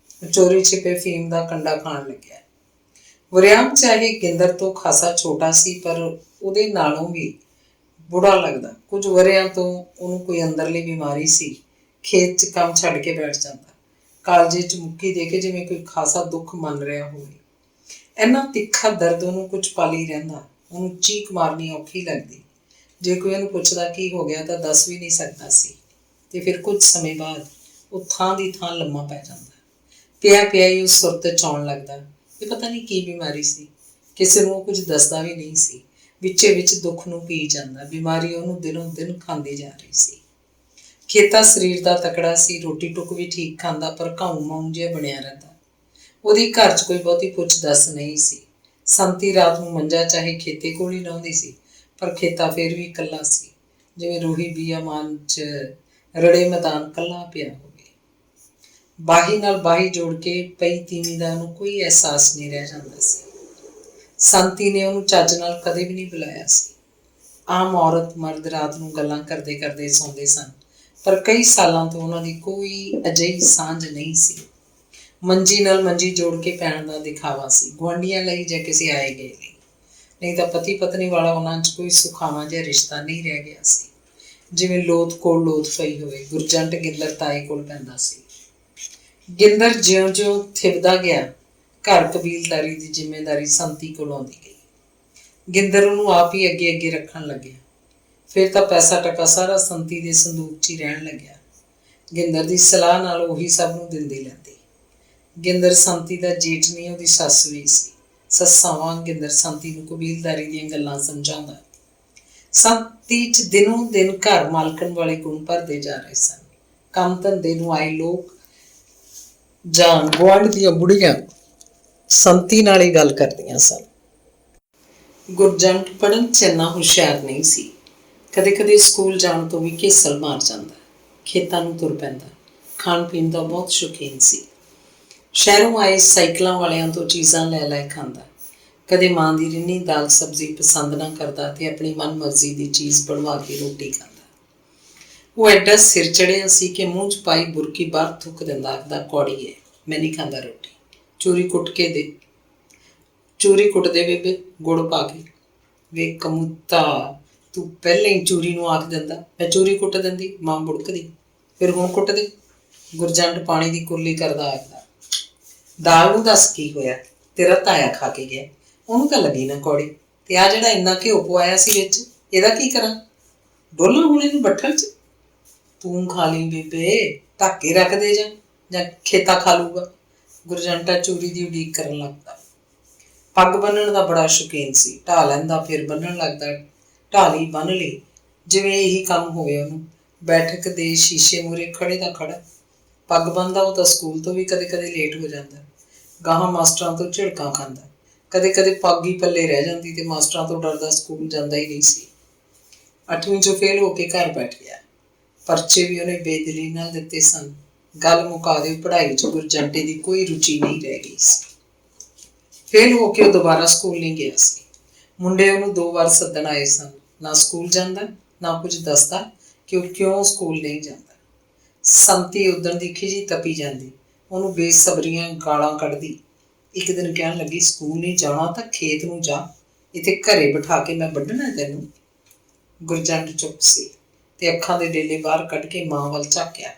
ਚੋਰੀ ਛਿਪੇ ਫੀਮ ਦਾ ਕੰਡਾ ਖਾਣ ਲੱਗਿਆ। ਵਰਿਆਮ ਚਾਹੇ ਗਿੰਦਰ ਤੋਂ ਖਾਸਾ ਛੋਟਾ ਸੀ, ਪਰ ਉਹਦੇ ਨਾਲੋਂ ਵੀ ਬੁੜਾ ਲੱਗਦਾ। ਕੁਝ ਵਰ੍ਹਿਆਂ ਤੋਂ ਉਹਨੂੰ ਕੋਈ ਅੰਦਰਲੀ ਬਿਮਾਰੀ ਸੀ। ਖੇਤ 'ਚ ਕੰਮ ਛੱਡ ਕੇ ਬੈਠ ਜਾਂਦਾ, ਕਾਲਜੇ 'ਚ ਮੁੱਕੀ ਦੇ ਕੇ, ਜਿਵੇਂ ਕੋਈ ਖਾਸਾ ਦੁੱਖ ਮੰਨ ਰਿਹਾ ਹੋਵੇ। ਇੰਨਾ ਤਿੱਖਾ ਦਰਦ ਉਹਨੂੰ ਕੁਝ ਪਲ ਹੀ ਰਹਿੰਦਾ। ਉਹਨੂੰ ਚੀਕ ਮਾਰਨੀ ਔਖੀ ਲੱਗਦੀ। ਜੇ ਕੋਈ ਉਹਨੂੰ ਪੁੱਛਦਾ ਕੀ ਹੋ ਗਿਆ ਤਾਂ ਦੱਸ ਵੀ ਨਹੀਂ ਸਕਦਾ ਸੀ। ਤੇ ਫਿਰ ਕੁਝ ਸਮੇਂ ਬਾਅਦ ਉਹ ਥਾਂ ਦੀ ਥਾਂ ਲੰਮਾ ਪੈ ਜਾਂਦਾ। ਪਿਆ ਹੀ ਉਹ ਸੁਰਤ 'ਚ ਆਉਣ ਲੱਗਦਾ। ਇਹ ਪਤਾ ਨਹੀਂ ਕੀ ਬਿਮਾਰੀ ਸੀ। ਕਿਸੇ ਨੂੰ ਉਹ ਕੁਝ ਦੱਸਦਾ ਵੀ ਨਹੀਂ ਸੀ। ਵਿੱਚੇ ਵਿੱਚ ਦੁੱਖ ਨੂੰ ਪੀ ਜਾਂਦਾ। ਬਿਮਾਰੀ ਉਹਨੂੰ ਦਿਨੋਂ ਦਿਨ ਖਾਂਦੀ ਜਾ ਰਹੀ ਸੀ। ਖੇਤਾ ਸਰੀਰ ਦਾ ਤਕੜਾ ਸੀ, ਰੋਟੀ ਟੁੱਕ ਵੀ ਠੀਕ ਖਾਂਦਾ, ਪਰ ਘਾਉ ਮਾਊ ਜਿਹਾ ਬਣਿਆ ਰਹਿੰਦਾ। ਉਹਦੀ ਘਰ 'ਚ ਕੋਈ ਬਹੁਤੀ ਪੁੱਛ ਦੱਸ ਨਹੀਂ ਸੀ। ਸੰਤੀ ਰਾਤ ਨੂੰ ਮੰਜਾ ਚਾਹੇ ਖੇਤੇ ਕੋਲ ਹੀ ਲਾਉਂਦੀ ਸੀ, ਪਰ ਖੇਤਾ ਫਿਰ ਵੀ ਇਕੱਲਾ ਸੀ, ਜਿਵੇਂ ਰੂਹੀ ਬੀਆਮਾਨ 'ਚ ਰੜੇ ਮੈਦਾਨ ਕੱਲਾ ਪਿਆ ਹੋਵੇ। ਬਾਹੀ ਨਾਲ ਬਾਹੀ ਜੋੜ ਕੇ ਪਈ ਤੀਵੀਂ ਦਾ ਉਹਨੂੰ ਕੋਈ ਅਹਿਸਾਸ ਨਹੀਂ ਰਹਿ ਜਾਂਦਾ ਸੀ। ਸੰਤੀ ਨੇ ਉਹਨੂੰ ਚੱਜ ਨਾਲ ਕਦੇ ਵੀ ਨਹੀਂ ਬੁਲਾਇਆ ਸੀ। ਆਮ ਔਰਤ ਮਰਦ ਰਾਤ ਨੂੰ ਗੱਲਾਂ ਕਰਦੇ ਕਰਦੇ ਸੌਂਦੇ ਸਨ, ਪਰ ਕਈ ਸਾਲਾਂ ਤੋਂ ਉਹਨਾਂ ਦੀ ਕੋਈ ਅਜਿਹੀ ਸਾਂਝ ਨਹੀਂ ਸੀ। ਮੰਜੀ ਨਾਲ ਮੰਜੀ ਜੋੜ ਕੇ ਪੈਣ ਦਾ ਦਿਖਾਵਾ ਸੀ, ਗੁਆਂਢੀਆਂ ਲਈ ਜਾਂ ਕਿਸੇ ਆਏ ਗਏ ਲਈ। ਨਹੀਂ ਤਾਂ ਪਤੀ ਪਤਨੀ ਵਾਲਾ ਉਹਨਾਂ 'ਚ ਕੋਈ ਸੁਖਾਵਾਂ ਜਿਹਾ ਰਿਸ਼ਤਾ ਨਹੀਂ ਰਹਿ ਗਿਆ ਸੀ। ਜਿਵੇਂ ਲੋਥ ਕੋਲ ਲੋਥ ਪਈ ਹੋਵੇ। ਗੁਰਜੰਟ ਗਿੰਦਰ ਤਾਏ ਕੋਲ ਪੈਂਦਾ ਸੀ। ਗਿੰਦਰ ਜਿਉਂ-ਜਿਉਂ ਥਿਵਦਾ ਗਿਆ, ਘਰ ਕਬੀਲਦਾਰੀ ਦੀ ਜ਼ਿੰਮੇਦਾਰੀ ਸੰਤੀ ਕੋਲ ਆਉਂਦੀ ਗਈ। ਗਿੰਦਰ ਉਹਨੂੰ ਆਪ ਹੀ ਅੱਗੇ ਅੱਗੇ ਰੱਖਣ ਲੱਗਿਆ। ਫਿਰ ਤਾਂ ਪੈਸਾ ਟਕਾ ਸਾਰਾ ਸੰਤੀ ਦੇ ਸੰਦੂਕ 'ਚ ਹੀ ਰਹਿਣ ਲੱਗਿਆ। ਗਿੰਦਰ ਦੀ ਸਲਾਹ ਨਾਲ ਉਹੀ ਸਭ ਨੂੰ ਦਿੰਦੀ ਲੈਂਦੀ। ਗਿੰਦਰ ਸੰਤੀ ਦਾ ਜੇਠ ਨਹੀਂ, ਉਹਦੀ ਸੱਸ ਵੀ ਸੀ। ਸੱਸਾਂ ਵਾਂਗ ਗਿੰਦਰ ਸੰਤੀ ਨੂੰ ਕਬੀਲਦਾਰੀ ਦੀਆਂ ਗੱਲਾਂ ਸਮਝਾਉਂਦਾ। ਸੰਤੀ 'ਚ ਦਿਨੋਂ ਦਿਨ ਘਰ ਮਾਲਕਣ ਵਾਲੇ ਗੁਣ ਭਰਦੇ ਜਾ ਰਹੇ ਸਨ। ਕੰਮ ਧੰਦੇ ਨੂੰ ਆਏ ਲੋਕ ਜਾਂ ਗੁਆਂਢ ਦੀਆਂ ਬੁੜੀਆਂ ਸੰਤੀ ਨਾਲ ਹੀ ਗੱਲ ਕਰਦੀਆਂ ਸਨ। ਗੁਰਜੰਟ ਪੜ੍ਹਨ 'ਚ ਇੰਨਾ ਹੁਸ਼ਿਆਰ ਨਹੀਂ ਸੀ। ਕਦੇ ਕਦੇ ਸਕੂਲ ਜਾਣ ਤੋਂ ਵੀ ਘੇਸਲ ਮਾਰ ਜਾਂਦਾ, ਖੇਤਾਂ ਨੂੰ ਤੁਰ ਪੈਂਦਾ। ਖਾਣ ਪੀਣ ਦਾ ਬਹੁਤ ਸ਼ੌਕੀਨ ਸੀ। ਸ਼ਹਿਰੋਂ ਆਏ ਸਾਈਕਲਾਂ ਵਾਲਿਆਂ ਤੋਂ ਚੀਜ਼ਾਂ ਲੈ ਲੈ ਖਾਂਦਾ। ਕਦੇ ਮਾਂ ਦੀ ਰਿੰਨੀ ਦਾਲ ਸਬਜ਼ੀ ਪਸੰਦ ਨਾ ਕਰਦਾ ਤੇ ਆਪਣੀ ਮਨ ਮਰਜ਼ੀ ਦੀ ਚੀਜ਼ ਬਣਵਾ ਕੇ ਰੋਟੀ ਖਾਂਦਾ। ਉਹ ਐਡਾ ਸਿਰ ਚੜਿਆ ਸੀ ਕਿ ਮੂੰਹ 'ਚ ਪਾਈ ਬੁਰਕੀ ਬਾਹਰ ਥੁੱਕ ਦਿੰਦਾ, ਆਖਦਾ ਕੌੜੀ ਹੈ, ਮੈਂ ਨਹੀਂ ਖਾਂਦਾ ਰੋਟੀ। ਚੂਰੀ ਕੁੱਟ ਕੇ ਦੇ, ਚੂਰੀ ਕੁੱਟ ਦੇ ਬੇਬੇ, ਗੁੜ ਪਾ ਕੇ। ਵੇ ਕਮੂਤਾ, ਤੂੰ ਪਹਿਲਾਂ ਹੀ ਚੂਰੀ ਨੂੰ ਆਖ ਦਿੰਦਾ, ਮੈਂ ਚੂਰੀ ਕੁੱਟ ਦਿੰਦੀ, ਮਾਂ ਬੁੜਕਦੀ, ਫਿਰ ਹੁਣ ਕੁੱਟ ਦੇ। ਗੁਰਜੰਟ ਪਾਣੀ ਦੀ ਕੁਰਲੀ ਕਰਦਾ ਆਖਦਾ, ਦਾਲ ਨੂੰ ਦੱਸ ਕੀ ਹੋਇਆ, ਤੇਰਾ ਤਾਇਆ ਖਾ ਕੇ ਗਿਆ, ਉਹਨੂੰ ਤਾਂ ਲੱਗੀ ਨਾ ਕੌੜੀ, ਤੇ ਆ ਜਿਹੜਾ ਇੰਨਾ ਘਿਓ ਪਵਾਇਆ ਸੀ ਵਿੱਚ, ਇਹਦਾ ਕੀ ਕਰਾਂ? ਡੋਲਾਂ ਹੁਣ ਇਹਨੂੰ ਬੱਠਲ 'ਚ। ਤੂੰ ਖਾ ਲਈ ਬੇਬੇ, ਢੱਕ ਕੇ ਰੱਖ ਦੇ, ਜਾਂ ਖੇਤਾ ਖਾ ਲੂਗਾ। ਗੁਰਜੰਟਾ ਚੂਰੀ ਦੀ ਉਡੀਕ ਕਰਨ ਲੱਗਦਾ। ਪੱਗ ਬੰਨਣ ਦਾ ਬੜਾ ਸ਼ੌਕੀਨ ਸੀ। ਢਾਹ ਲੈਂਦਾ, ਫਿਰ ਬੰਨਣ ਲੱਗਦਾ। ਢਾਲੀ ਬੰਨ੍ਹ ਲਈ ਜਿਵੇਂ ਇਹੀ ਕੰਮ ਹੋਵੇ ਉਹਨੂੰ। ਬੈਠਕ ਦੇ ਸ਼ੀਸ਼ੇ ਮੂਹਰੇ ਖੜੇ ਦਾ ਖੜਾ। ਪੱਗ ਬੰਨ੍ਹਦਾ ਉਹ ਤਾਂ ਸਕੂਲ ਤੋਂ ਵੀ ਕਦੇ ਕਦੇ ਲੇਟ ਹੋ ਜਾਂਦਾ। ਗਾਹਾਂ ਮਾਸਟਰਾਂ ਤੋਂ ਝਿੜਕਾਂ ਖਾਂਦਾ। ਕਦੇ ਕਦੇ ਪੱਗ ਹੀ ਪੱਲੇ ਰਹਿ ਜਾਂਦੀ ਤੇ ਮਾਸਟਰਾਂ ਤੋਂ ਡਰਦਾ ਸਕੂਲ ਜਾਂਦਾ ਹੀ ਨਹੀਂ ਸੀ। 8ਵੀਂ 'ਚੋਂ ਫੇਲ ਹੋ ਕੇ ਘਰ ਬੈਠ ਗਿਆ। ਪਰਚੇ ਵੀ ਉਹਨੇ ਬੇਦਿਲੀ ਨਾਲ ਦਿੱਤੇ ਸਨ। ਗੱਲ ਮੁਕਾ ਦੇ, ਪੜ੍ਹਾਈ 'ਚ ਗੁਰਜੰਟੇ ਦੀ ਕੋਈ ਰੁਚੀ ਨਹੀਂ ਰਹਿ ਗਈ ਸੀ। ਫੇਲ ਹੋ ਕੇ ਉਹ ਦੁਬਾਰਾ ਸਕੂਲ ਨਹੀਂ ਗਿਆ ਸੀ। ਮੁੰਡੇ ਉਹਨੂੰ 2 ਵਾਰ ਸੱਦਣ ਆਏ ਸਨ। ਨਾ ਸਕੂਲ ਜਾਂਦਾ, ਨਾ ਕੁਝ ਦੱਸਦਾ ਕਿ ਉਹ ਕਿਉਂ ਸਕੂਲ ਨਹੀਂ ਜਾਂਦਾ। ਸੰਤੀ ਉਦਣ ਦੀ ਖਿਝੀ ਤਪੀ ਜਾਂਦੀ, ਉਹਨੂੰ ਬੇਸਬਰੀਆਂ ਗਾਲਾਂ ਕੱਢਦੀ। ਇੱਕ ਦਿਨ ਕਹਿਣ ਲੱਗੀ, ਸਕੂਲ ਨਹੀਂ ਜਾਣਾ ਤਾਂ ਖੇਤ ਨੂੰ ਜਾ, ਇੱਥੇ ਘਰੇ ਬਿਠਾ ਕੇ ਮੈਂ ਵੱਢਣਾ ਤੈਨੂੰ। ਗੁਰਜੰਟ ਚੁੱਪ ਸੀ ਤੇ ਅੱਖਾਂ ਦੇ ਡੇਲੇ ਬਾਹਰ ਕੱਢ ਕੇ ਮਾਂ ਵੱਲ ਝਾਕਿਆ।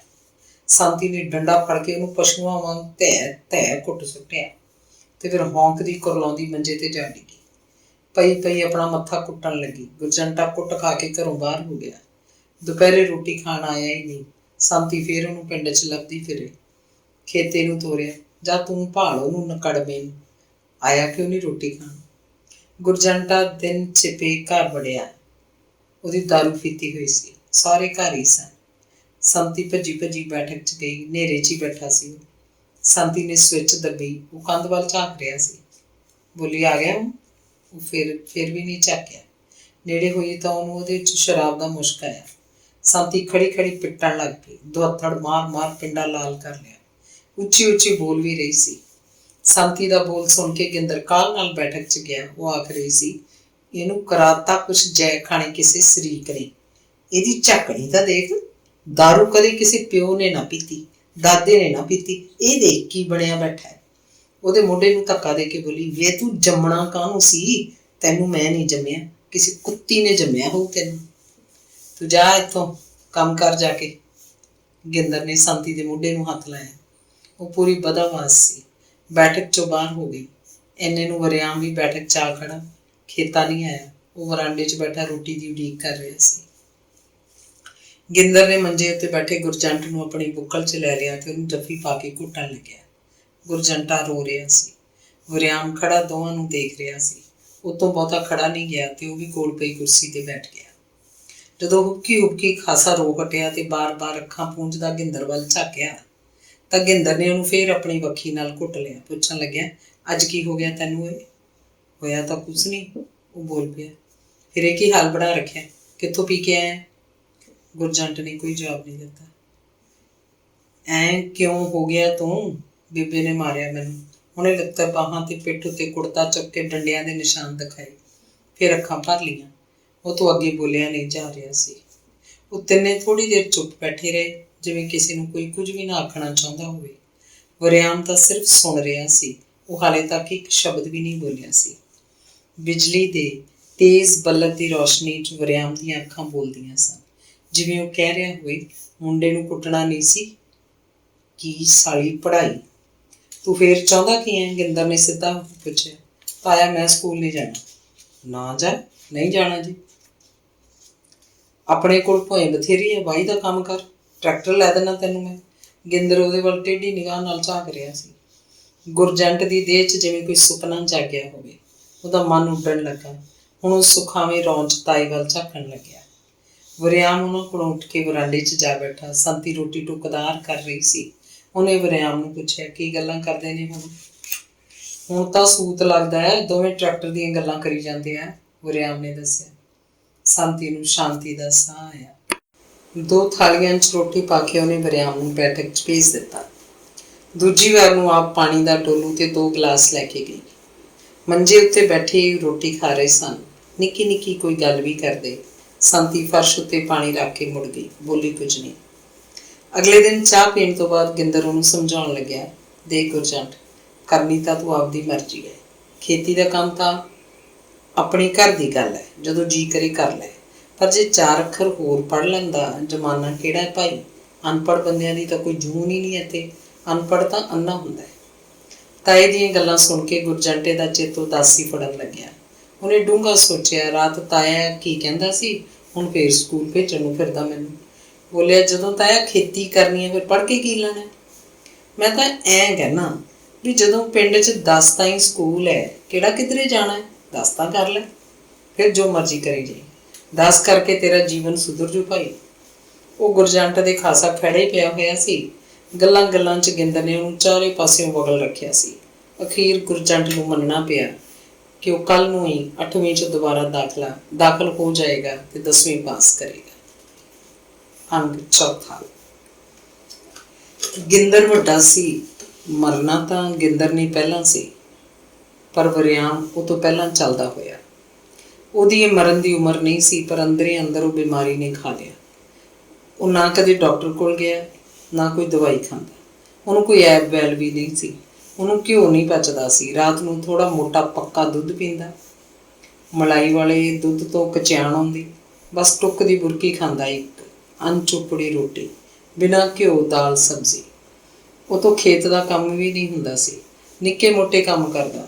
ਸੰਤੀ ਨੇ ਡੰਡਾ ਫੜ ਕੇ ਉਹਨੂੰ ਪਸ਼ੂਆਂ ਵਾਂਗ ਧੈ ਧੈ ਕੁੱਟ ਸੁੱਟਿਆ ਤੇ ਫਿਰ ਹੌਂਕਦੀ ਕੁਰਲਾਉਂਦੀ ਮੰਜੇ ਤੇ ਜਾ ਡਿੱਗੀ। ਪਈ ਪਈ ਆਪਣਾ ਮੱਥਾ ਕੁੱਟਣ ਲੱਗੀ। ਗੁਰਜੰਟਾ ਕੁੱਟ ਖਾ ਕੇ ਘਰੋਂ ਬਾਹਰ ਹੋ ਗਿਆ। ਦੁਪਹਿਰੇ ਰੋਟੀ ਖਾਣ ਆਇਆ ਹੀ ਨਹੀਂ। ਸੰਤੀ ਫੇਰ ਉਹਨੂੰ ਪਿੰਡ 'ਚ ਲੱਭਦੀ ਫਿਰੇ। ਖੇਤੇ ਨੂੰ ਤੋਰਿਆ, ਜਾਂ ਤੂੰ ਭਾਲ ਉਹਨੂੰ ਨਕੜਵੇਂ ਨੂੰ, ਆਇਆ ਕਿਉਂ ਨਹੀਂ ਰੋਟੀ ਖਾਣ। ਗੁਰਜੰਟਾ ਦਿਨ ਛਿਪੇ ਘਰ ਵੜਿਆ। ਉਹਦੀ ਦਾਰੂ ਪੀਤੀ ਹੋਈ ਸੀ, ਸਾਰੇ ਘਰ ਹੀ ਸਨ। ਸੰਤੀ ਭੱਜੀ ਭੱਜੀ ਬੈਠਕ 'ਚ ਗਈ। ਹਨੇਰੇ 'ਚ ਹੀ ਬੈਠਾ ਸੀ ਉਹ। ਸੰਤੀ ਨੇ ਸਵਿੱਚ ਦੱਬੀ। ਉਹ ਕੰਧ ਵੱਲ ਝਾਕ ਰਿਹਾ ਸੀ। ਬੋਲੀ, ਆ ਗਿਆ ਉਹ? ਫਿਰ ਵੀ ਨਹੀਂ ਝਾਕਿਆ। ਨੇੜੇ ਹੋਈ ਤਾਂ ਉਹਨੂੰ ਉਹਦੇ 'ਚ ਸ਼ਰਾਬ ਦਾ ਮੁਸ਼ਕ ਆਇਆ। ਸੰਤੀ ਖੜੀ ਖੜੀ ਪਿੱਟਣ ਲੱਗ ਪਈ। ਦੁਹੱਥੜ ਮਾਰ ਮਾਰ ਪਿੰਡਾ ਲਾਲ ਕਰ ਲਿਆ। ਉੱਚੀ ਉੱਚੀ ਬੋਲ ਵੀ ਰਹੀ ਸੀ। ਸੰਤੀ ਦਾ ਬੋਲ ਸੁਣ ਕੇ ਗਿੰਦਰ ਕਾਹਲ ਨਾਲ ਬੈਠਕ 'ਚ ਗਿਆ। ਉਹ ਆਖ ਰਹੀ ਸੀ, ਇਹਨੂੰ ਕਰਾਤਾ ਕੁਛ ਜੈ ਖਾਣੇ ਕਿਸੇ ਸ਼ਰੀਕ ਨੇ। ਇਹਦੀ ਝਾਕਣੀ ਤਾਂ ਦੇਖ, ਦਾਰੂ ਕਦੇ ਕਿਸੇ ਪਿਓ ਨੇ ਨਾ ਪੀਤੀ, ਦਾਦੇ ਨੇ ਨਾ ਪੀਤੀ, ਇਹ ਦੇਖ ਕੀ ਬਣਿਆ ਬੈਠਾ। ਉਹਦੇ ਮੋਢੇ ਨੂੰ ਧੱਕਾ ਦੇ ਕੇ ਬੋਲੀ, ਵੇ ਤੂੰ ਜੰਮਣਾ ਕਾਹਨੂੰ ਸੀ? ਤੈਨੂੰ ਮੈਂ ਨਹੀਂ ਜੰਮਿਆ, ਕਿਸੇ ਕੁੱਤੀ ਨੇ ਜੰਮਿਆ ਹੋਊ ਤੈਨੂੰ। ਤੂੰ ਜਾ ਇੱਥੋਂ, ਕੰਮ ਕਰ ਜਾ ਕੇ। ਗਿੰਦਰ ਨੇ ਸੰਤੀ ਦੇ ਮੋਢੇ ਨੂੰ ਹੱਥ ਲਾਇਆ। ਉਹ ਪੂਰੀ ਬਦਹਵਾਸ ਸੀ। ਬੈਠਕ 'ਚੋਂ ਬਾਹਰ ਹੋ ਗਈ। ਇੰਨੇ ਨੂੰ ਵਰਿਆਮ ਵੀ ਬੈਠਕ 'ਚ ਆ ਖੜਾ। ਖੇਤਾ ਨਹੀਂ ਆਇਆ। ਉਹ ਵਰਾਂਡੇ 'ਚ ਬੈਠਾ ਰੋਟੀ ਦੀ ਉਡੀਕ ਕਰ ਰਿਹਾ ਸੀ। ਗਿੰਦਰ ਨੇ ਮੰਜੇ ਉੱਤੇ ਬੈਠੇ ਗੁਰਜੰਟ ਨੂੰ ਆਪਣੀ ਬੁੱਕਲ 'ਚ ਲੈ ਲਿਆ ਤੇ ਉਹਨੂੰ ਜੱਫੀ ਪਾ ਕੇ ਘੁੱਟਣ ਲੱਗਿਆ। ਗੁਰਜੰਟਾ ਰੋ ਰਿਹਾ ਸੀ। ਵਰਿਆਮ ਖੜਾ ਦੋਵਾਂ ਨੂੰ ਦੇਖ ਰਿਹਾ ਸੀ। ਉਤੋਂ ਬਹੁਤਾ ਖੜਾ ਨਹੀਂ ਗਿਆ ਤੇ ਉਹ ਵੀ ਕੋਲ ਪਈ ਕੁਰਸੀ ਤੇ ਬੈਠ ਗਿਆ। ਜਦੋਂ ਹੁੱਕੀ ਹੁੱਕੀ ਖਾਸਾ ਰੋ ਹਟਿਆ ਤੇ ਬਾਰ-ਬਾਰ ਅੱਖਾਂ ਪੂੰਝਦਾ ਗਿੰਦਰ ਵੱਲ ਝਾਕਿਆ ਤਾਂ ਗਿੰਦਰ ਨੇ ਉਹਨੂੰ ਫੇਰ ਆਪਣੀ ਵੱਖੀ ਨਾਲ ਘੁੱਟ ਲਿਆ। ਪੁੱਛਣ ਲੱਗਿਆ, ਅੱਜ ਕੀ ਹੋ ਗਿਆ ਤੈਨੂੰ? ਇਹ ਹੋਇਆ ਤਾਂ ਕੁਛ ਨਹੀਂ, ਉਹ ਬੋਲ ਪਿਆ। ਫਿਰ ਇਹ ਕੀ ਹਾਲ ਬਣਾ ਰੱਖਿਆ? ਕਿੱਥੋਂ ਪੀ ਕੇ ਆਇਆ? ਗੁਰਜੰਟ ਨੇ ਕੋਈ ਜਵਾਬ ਨਹੀਂ ਦਿੱਤਾ। ਐਂ ਕਿਉਂ ਹੋ ਗਿਆ ਤੂੰ? ਬੀਬੇ ਨੇ ਮਾਰਿਆ ਮੈਨੂੰ। ਉਹਨੇ ਲੱਤਾਂ ਬਾਹਾਂ ਤੇ ਪਿੱਠ ਉੱਤੇ ਕੁੜਤਾ ਚੁੱਕ ਕੇ ਡੰਡਿਆਂ ਦੇ ਨਿਸ਼ਾਨ ਦਿਖਾਏ, ਫਿਰ ਅੱਖਾਂ ਭਰ ਲਈਆਂ। ਉਹ ਤੋਂ ਅੱਗੇ ਬੋਲਿਆ ਨਹੀਂ ਜਾ ਰਿਹਾ ਸੀ। ਉਹ ਤਿੰਨੇ ਥੋੜ੍ਹੀ ਦੇਰ ਚੁੱਪ ਬੈਠੇ ਰਹੇ, ਜਿਵੇਂ ਕਿਸੇ ਨੂੰ ਕੋਈ ਕੁਝ ਵੀ ਨਾ ਆਖਣਾ ਚਾਹੁੰਦਾ ਹੋਵੇ। ਵਰਿਆਮ ਤਾਂ ਸਿਰਫ ਸੁਣ ਰਿਹਾ ਸੀ, ਉਹ ਹਾਲੇ ਤੱਕ ਇੱਕ ਸ਼ਬਦ ਵੀ ਨਹੀਂ ਬੋਲਿਆ ਸੀ। ਬਿਜਲੀ ਦੇ ਤੇਜ਼ ਬਲਬ ਦੀ ਰੌਸ਼ਨੀ 'ਚ ਵਰਿਆਮ ਦੀਆਂ ਅੱਖਾਂ ਬੋਲਦੀਆਂ ਸਨ, ਜਿਵੇਂ ਉਹ ਕਹਿ ਰਿਹਾ ਹੋਵੇ, ਮੁੰਡੇ ਨੂੰ ਕੁੱਟਣਾ ਨਹੀਂ ਸੀ ਕੀ ਸਾਲੀ ਪੜ੍ਹਾਈ? ਤੂੰ ਫੇਰ ਚਾਹੁੰਦਾ ਕੀ ਹੈ? ਗਿੰਦਰ ਨੇ ਸਿੱਧਾ ਪੁੱਛਿਆ। ਤਾਇਆ ਮੈਂ ਸਕੂਲ ਨਹੀਂ ਜਾਣਾ। ਨਾ ਜਾ। ਨਹੀਂ ਜਾਣਾ ਜੀ। ਆਪਣੇ ਕੋਲ ਭੋਏ ਬਥੇਰੀ ਹੈ, ਵਾਹੀ ਦਾ ਕੰਮ ਕਰ, ਟਰੈਕਟਰ ਲੈ ਦੇਣਾ ਤੈਨੂੰ ਮੈਂ। ਗਿੰਦਰ ਉਹਦੇ ਵੱਲ ਟੇਢੀ ਨਿਗਾਹ ਨਾਲ ਝਾਕ ਰਿਹਾ ਸੀ। ਗੁਰਜੰਟ ਦੀ ਦੇਹ 'ਚ ਜਿਵੇਂ ਕੋਈ ਸੁਪਨਾ ਜਾਗਿਆ ਹੋਵੇ। ਉਹਦਾ ਮਨ ਉੱਡਣ ਲੱਗਾ। ਹੁਣ ਉਹ ਸੁਖਾਵੇਂ ਰੌਂ 'ਚ ਤਾਈ ਵੱਲ ਝਾਕਣ ਲੱਗਿਆ। ਵਰਿਆਮ ਉਹਨਾਂ ਕੋਲੋਂ ਉੱਠ ਕੇ ਬਰਾਂਡੇ 'ਚ ਜਾ ਬੈਠਾ। ਸੰਤੀ ਰੋਟੀ ਟੁੱਕਦਾਰ ਕਰ ਰਹੀ ਸੀ। ਉਹਨੇ ਵਰਿਆਮ ਨੂੰ ਪੁੱਛਿਆ, ਕੀ ਗੱਲਾਂ ਕਰਦੇ ਨੇ ਹੁਣ? ਹੁਣ ਤਾਂ ਸੂਤ ਲੱਗਦਾ ਹੈ, ਦੋਵੇਂ ਟਰੈਕਟਰ ਦੀਆਂ ਗੱਲਾਂ ਕਰੀ ਜਾਂਦੇ ਆ, ਵਰਿਆਮ ਨੇ ਦੱਸਿਆ। ਸੰਤੀ ਨੂੰ ਸ਼ਾਂਤੀ ਦਾ ਸਾਹ ਆਇਆ। 2 ਥਾਲੀਆਂ 'ਚ ਰੋਟੀ ਪਾ ਕੇ ਉਹਨੇ ਵਰਿਆਮ ਨੂੰ ਬੈਠਕ 'ਚ ਭੇਜ ਦਿੱਤਾ। ਦੂਜੀ ਵਾਰ ਨੂੰ ਆਪ ਪਾਣੀ ਦਾ ਡੋਲੂ ਤੇ 2 ਗਲਾਸ ਲੈ ਕੇ ਗਈ। ਮੰਜੇ ਉੱਤੇ ਬੈਠੇ ਰੋਟੀ ਖਾ ਰਹੇ ਸਨ, ਨਿੱਕੀ ਨਿੱਕੀ ਕੋਈ ਗੱਲ ਵੀ ਕਰਦੇ। ਸੰਤੀ ਫਰਸ਼ ਉੱਤੇ ਪਾਣੀ ਰੱਖ ਕੇ ਮੁੜ ਗਈ, ਬੋਲੀ ਕੁਝ ਨਹੀਂ। ਅਗਲੇ ਦਿਨ ਚਾਹ ਪੀਣ ਤੋਂ ਬਾਅਦ ਗਿੰਦਰ ਉਹਨੂੰ ਸਮਝਾਉਣ ਲੱਗਿਆ, ਦੇਖ ਗੁਰਜੰਟ, ਕਰਨੀ ਤਾਂ ਤੂੰ ਆਪਦੀ ਮਰਜ਼ੀ ਹੈ। ਖੇਤੀ ਦਾ ਕੰਮ ਤਾਂ ਆਪਣੇ ਘਰ ਦੀ ਗੱਲ ਹੈ, ਜਦੋਂ ਜੀ ਕਰੇ ਕਰ ਲੈ। ਪਰ ਜੇ 4 ਅੱਖਰ ਹੋਰ ਪੜ੍ਹ ਲੈਂਦਾ, ਜ਼ਮਾਨਾ ਕਿਹੜਾ ਹੈ ਭਾਈ? ਅਨਪੜ੍ਹ ਬੰਦਿਆਂ ਦੀ ਤਾਂ ਕੋਈ ਜੂਨ ਹੀ ਨਹੀਂ ਇੱਥੇ। ਅਨਪੜ੍ਹ ਤਾਂ ਅੰਨਾ ਹੁੰਦਾ ਹੈ। ਤਾਏ ਦੀਆਂ ਗੱਲਾਂ ਸੁਣ ਕੇ ਗੁਰਜੰਟੇ ਦਾ ਚਿੱਤ ਉਦਾਸੀ ਫੜਨ ਲੱਗਿਆ। ਉਹਨੇ ਡੂੰਘਾ ਸੋਚਿਆ, ਰਾਤ ਤਾਇਆ ਕੀ ਕਹਿੰਦਾ ਸੀ, ਹੁਣ ਫੇਰ ਸਕੂਲ ਭੇਜਣ ਨੂੰ ਫਿਰਦਾ ਮੈਨੂੰ। ਬੋਲਿਆ, ਜਦੋਂ ਤਾਇਆ ਖੇਤੀ ਕਰਨੀ ਹੈ ਫਿਰ ਪੜ੍ਹ ਕੇ ਕੀ ਲੈਣਾ? ਮੈਂ ਤਾਂ ਐਂ ਕਹਿਣਾ ਵੀ ਜਦੋਂ ਪਿੰਡ 'ਚ 10 ਤਾਈਂ ਸਕੂਲ ਹੈ, ਕਿਹੜਾ ਕਿਧਰੇ ਜਾਣਾ ਹੈ? 10 ਤਾਂ ਕਰ ਲੈ, ਫਿਰ ਜੋ ਮਰਜ਼ੀ ਕਰੀ ਜਾਈ। 10 ਕਰਕੇ ਤੇਰਾ ਜੀਵਨ ਸੁਧਰ ਜੂ ਭਾਈ। ਉਹ ਗੁਰਜੰਟ ਦੇ ਖਾਸਾ ਖੜੇ ਪਿਆ ਹੋਇਆ ਸੀ। ਗੱਲਾਂ ਗੱਲਾਂ 'ਚ ਗਿੰਦਰ ਨੇ ਉਹਨੂੰ ਚਾਰੇ ਪਾਸਿਓਂ ਵਗਲ ਰੱਖਿਆ ਸੀ। ਅਖੀਰ ਗੁਰਜੰਟ ਨੂੰ ਮੰਨਣਾ ਪਿਆ ਕਿ ਉਹ ਕੱਲ੍ਹ ਨੂੰ ਹੀ 8ਵੀਂ 'ਚ ਦੁਬਾਰਾ ਦਾਖਲ ਹੋ ਜਾਏਗਾ ਤੇ 10ਵੀਂ ਪਾਸ ਕਰੇਗਾ। ਅੰਗ ਚੌਥਾ। ਗਿੰਦਰ ਵੱਡਾ ਸੀ, ਮਰਨਾ ਤਾਂ ਗਿੰਦਰ ਨੇ ਪਹਿਲਾਂ ਸੀ, ਪਰ ਵਰਿਆਮ ਉਹ ਤੋਂ ਪਹਿਲਾਂ ਚੱਲਦਾ ਹੋਇਆ। ਉਹਦੀ ਇਹ ਮਰਨ ਦੀ ਉਮਰ ਨਹੀਂ ਸੀ, ਪਰ ਅੰਦਰੇ ਅੰਦਰ ਉਹ ਬਿਮਾਰੀ ਨੇ ਖਾ ਲਿਆ। ਉਹ ਨਾ ਕਦੇ ਡਾਕਟਰ ਕੋਲ ਗਿਆ, ਨਾ ਕੋਈ ਦਵਾਈ ਖਾਂਦਾ। ਉਹਨੂੰ ਕੋਈ ਐਬ ਵੈਲ ਵੀ ਨਹੀਂ ਸੀ। ਉਹਨੂੰ ਘਿਓ ਨਹੀਂ ਪਚਦਾ ਸੀ। ਰਾਤ ਨੂੰ ਥੋੜ੍ਹਾ ਮੋਟਾ ਪੱਕਾ ਦੁੱਧ ਪੀਂਦਾ, ਮਲਾਈ ਵਾਲੇ ਦੁੱਧ ਤੋਂ ਕਚਿਆਣ ਆਉਂਦੀ। ਬਸ ਟੁੱਕ ਦੀ ਬੁਰਕੀ ਖਾਂਦਾ, ਇੱਕ ਅਣਚੋਪੜੀ ਰੋਟੀ, ਬਿਨਾਂ ਘਿਓ ਦਾਲ ਸਬਜ਼ੀ। ਉਹ ਤੋਂ ਖੇਤ ਦਾ ਕੰਮ ਵੀ ਨਹੀਂ ਹੁੰਦਾ ਸੀ। ਨਿੱਕੇ ਮੋਟੇ ਕੰਮ ਕਰਦਾ,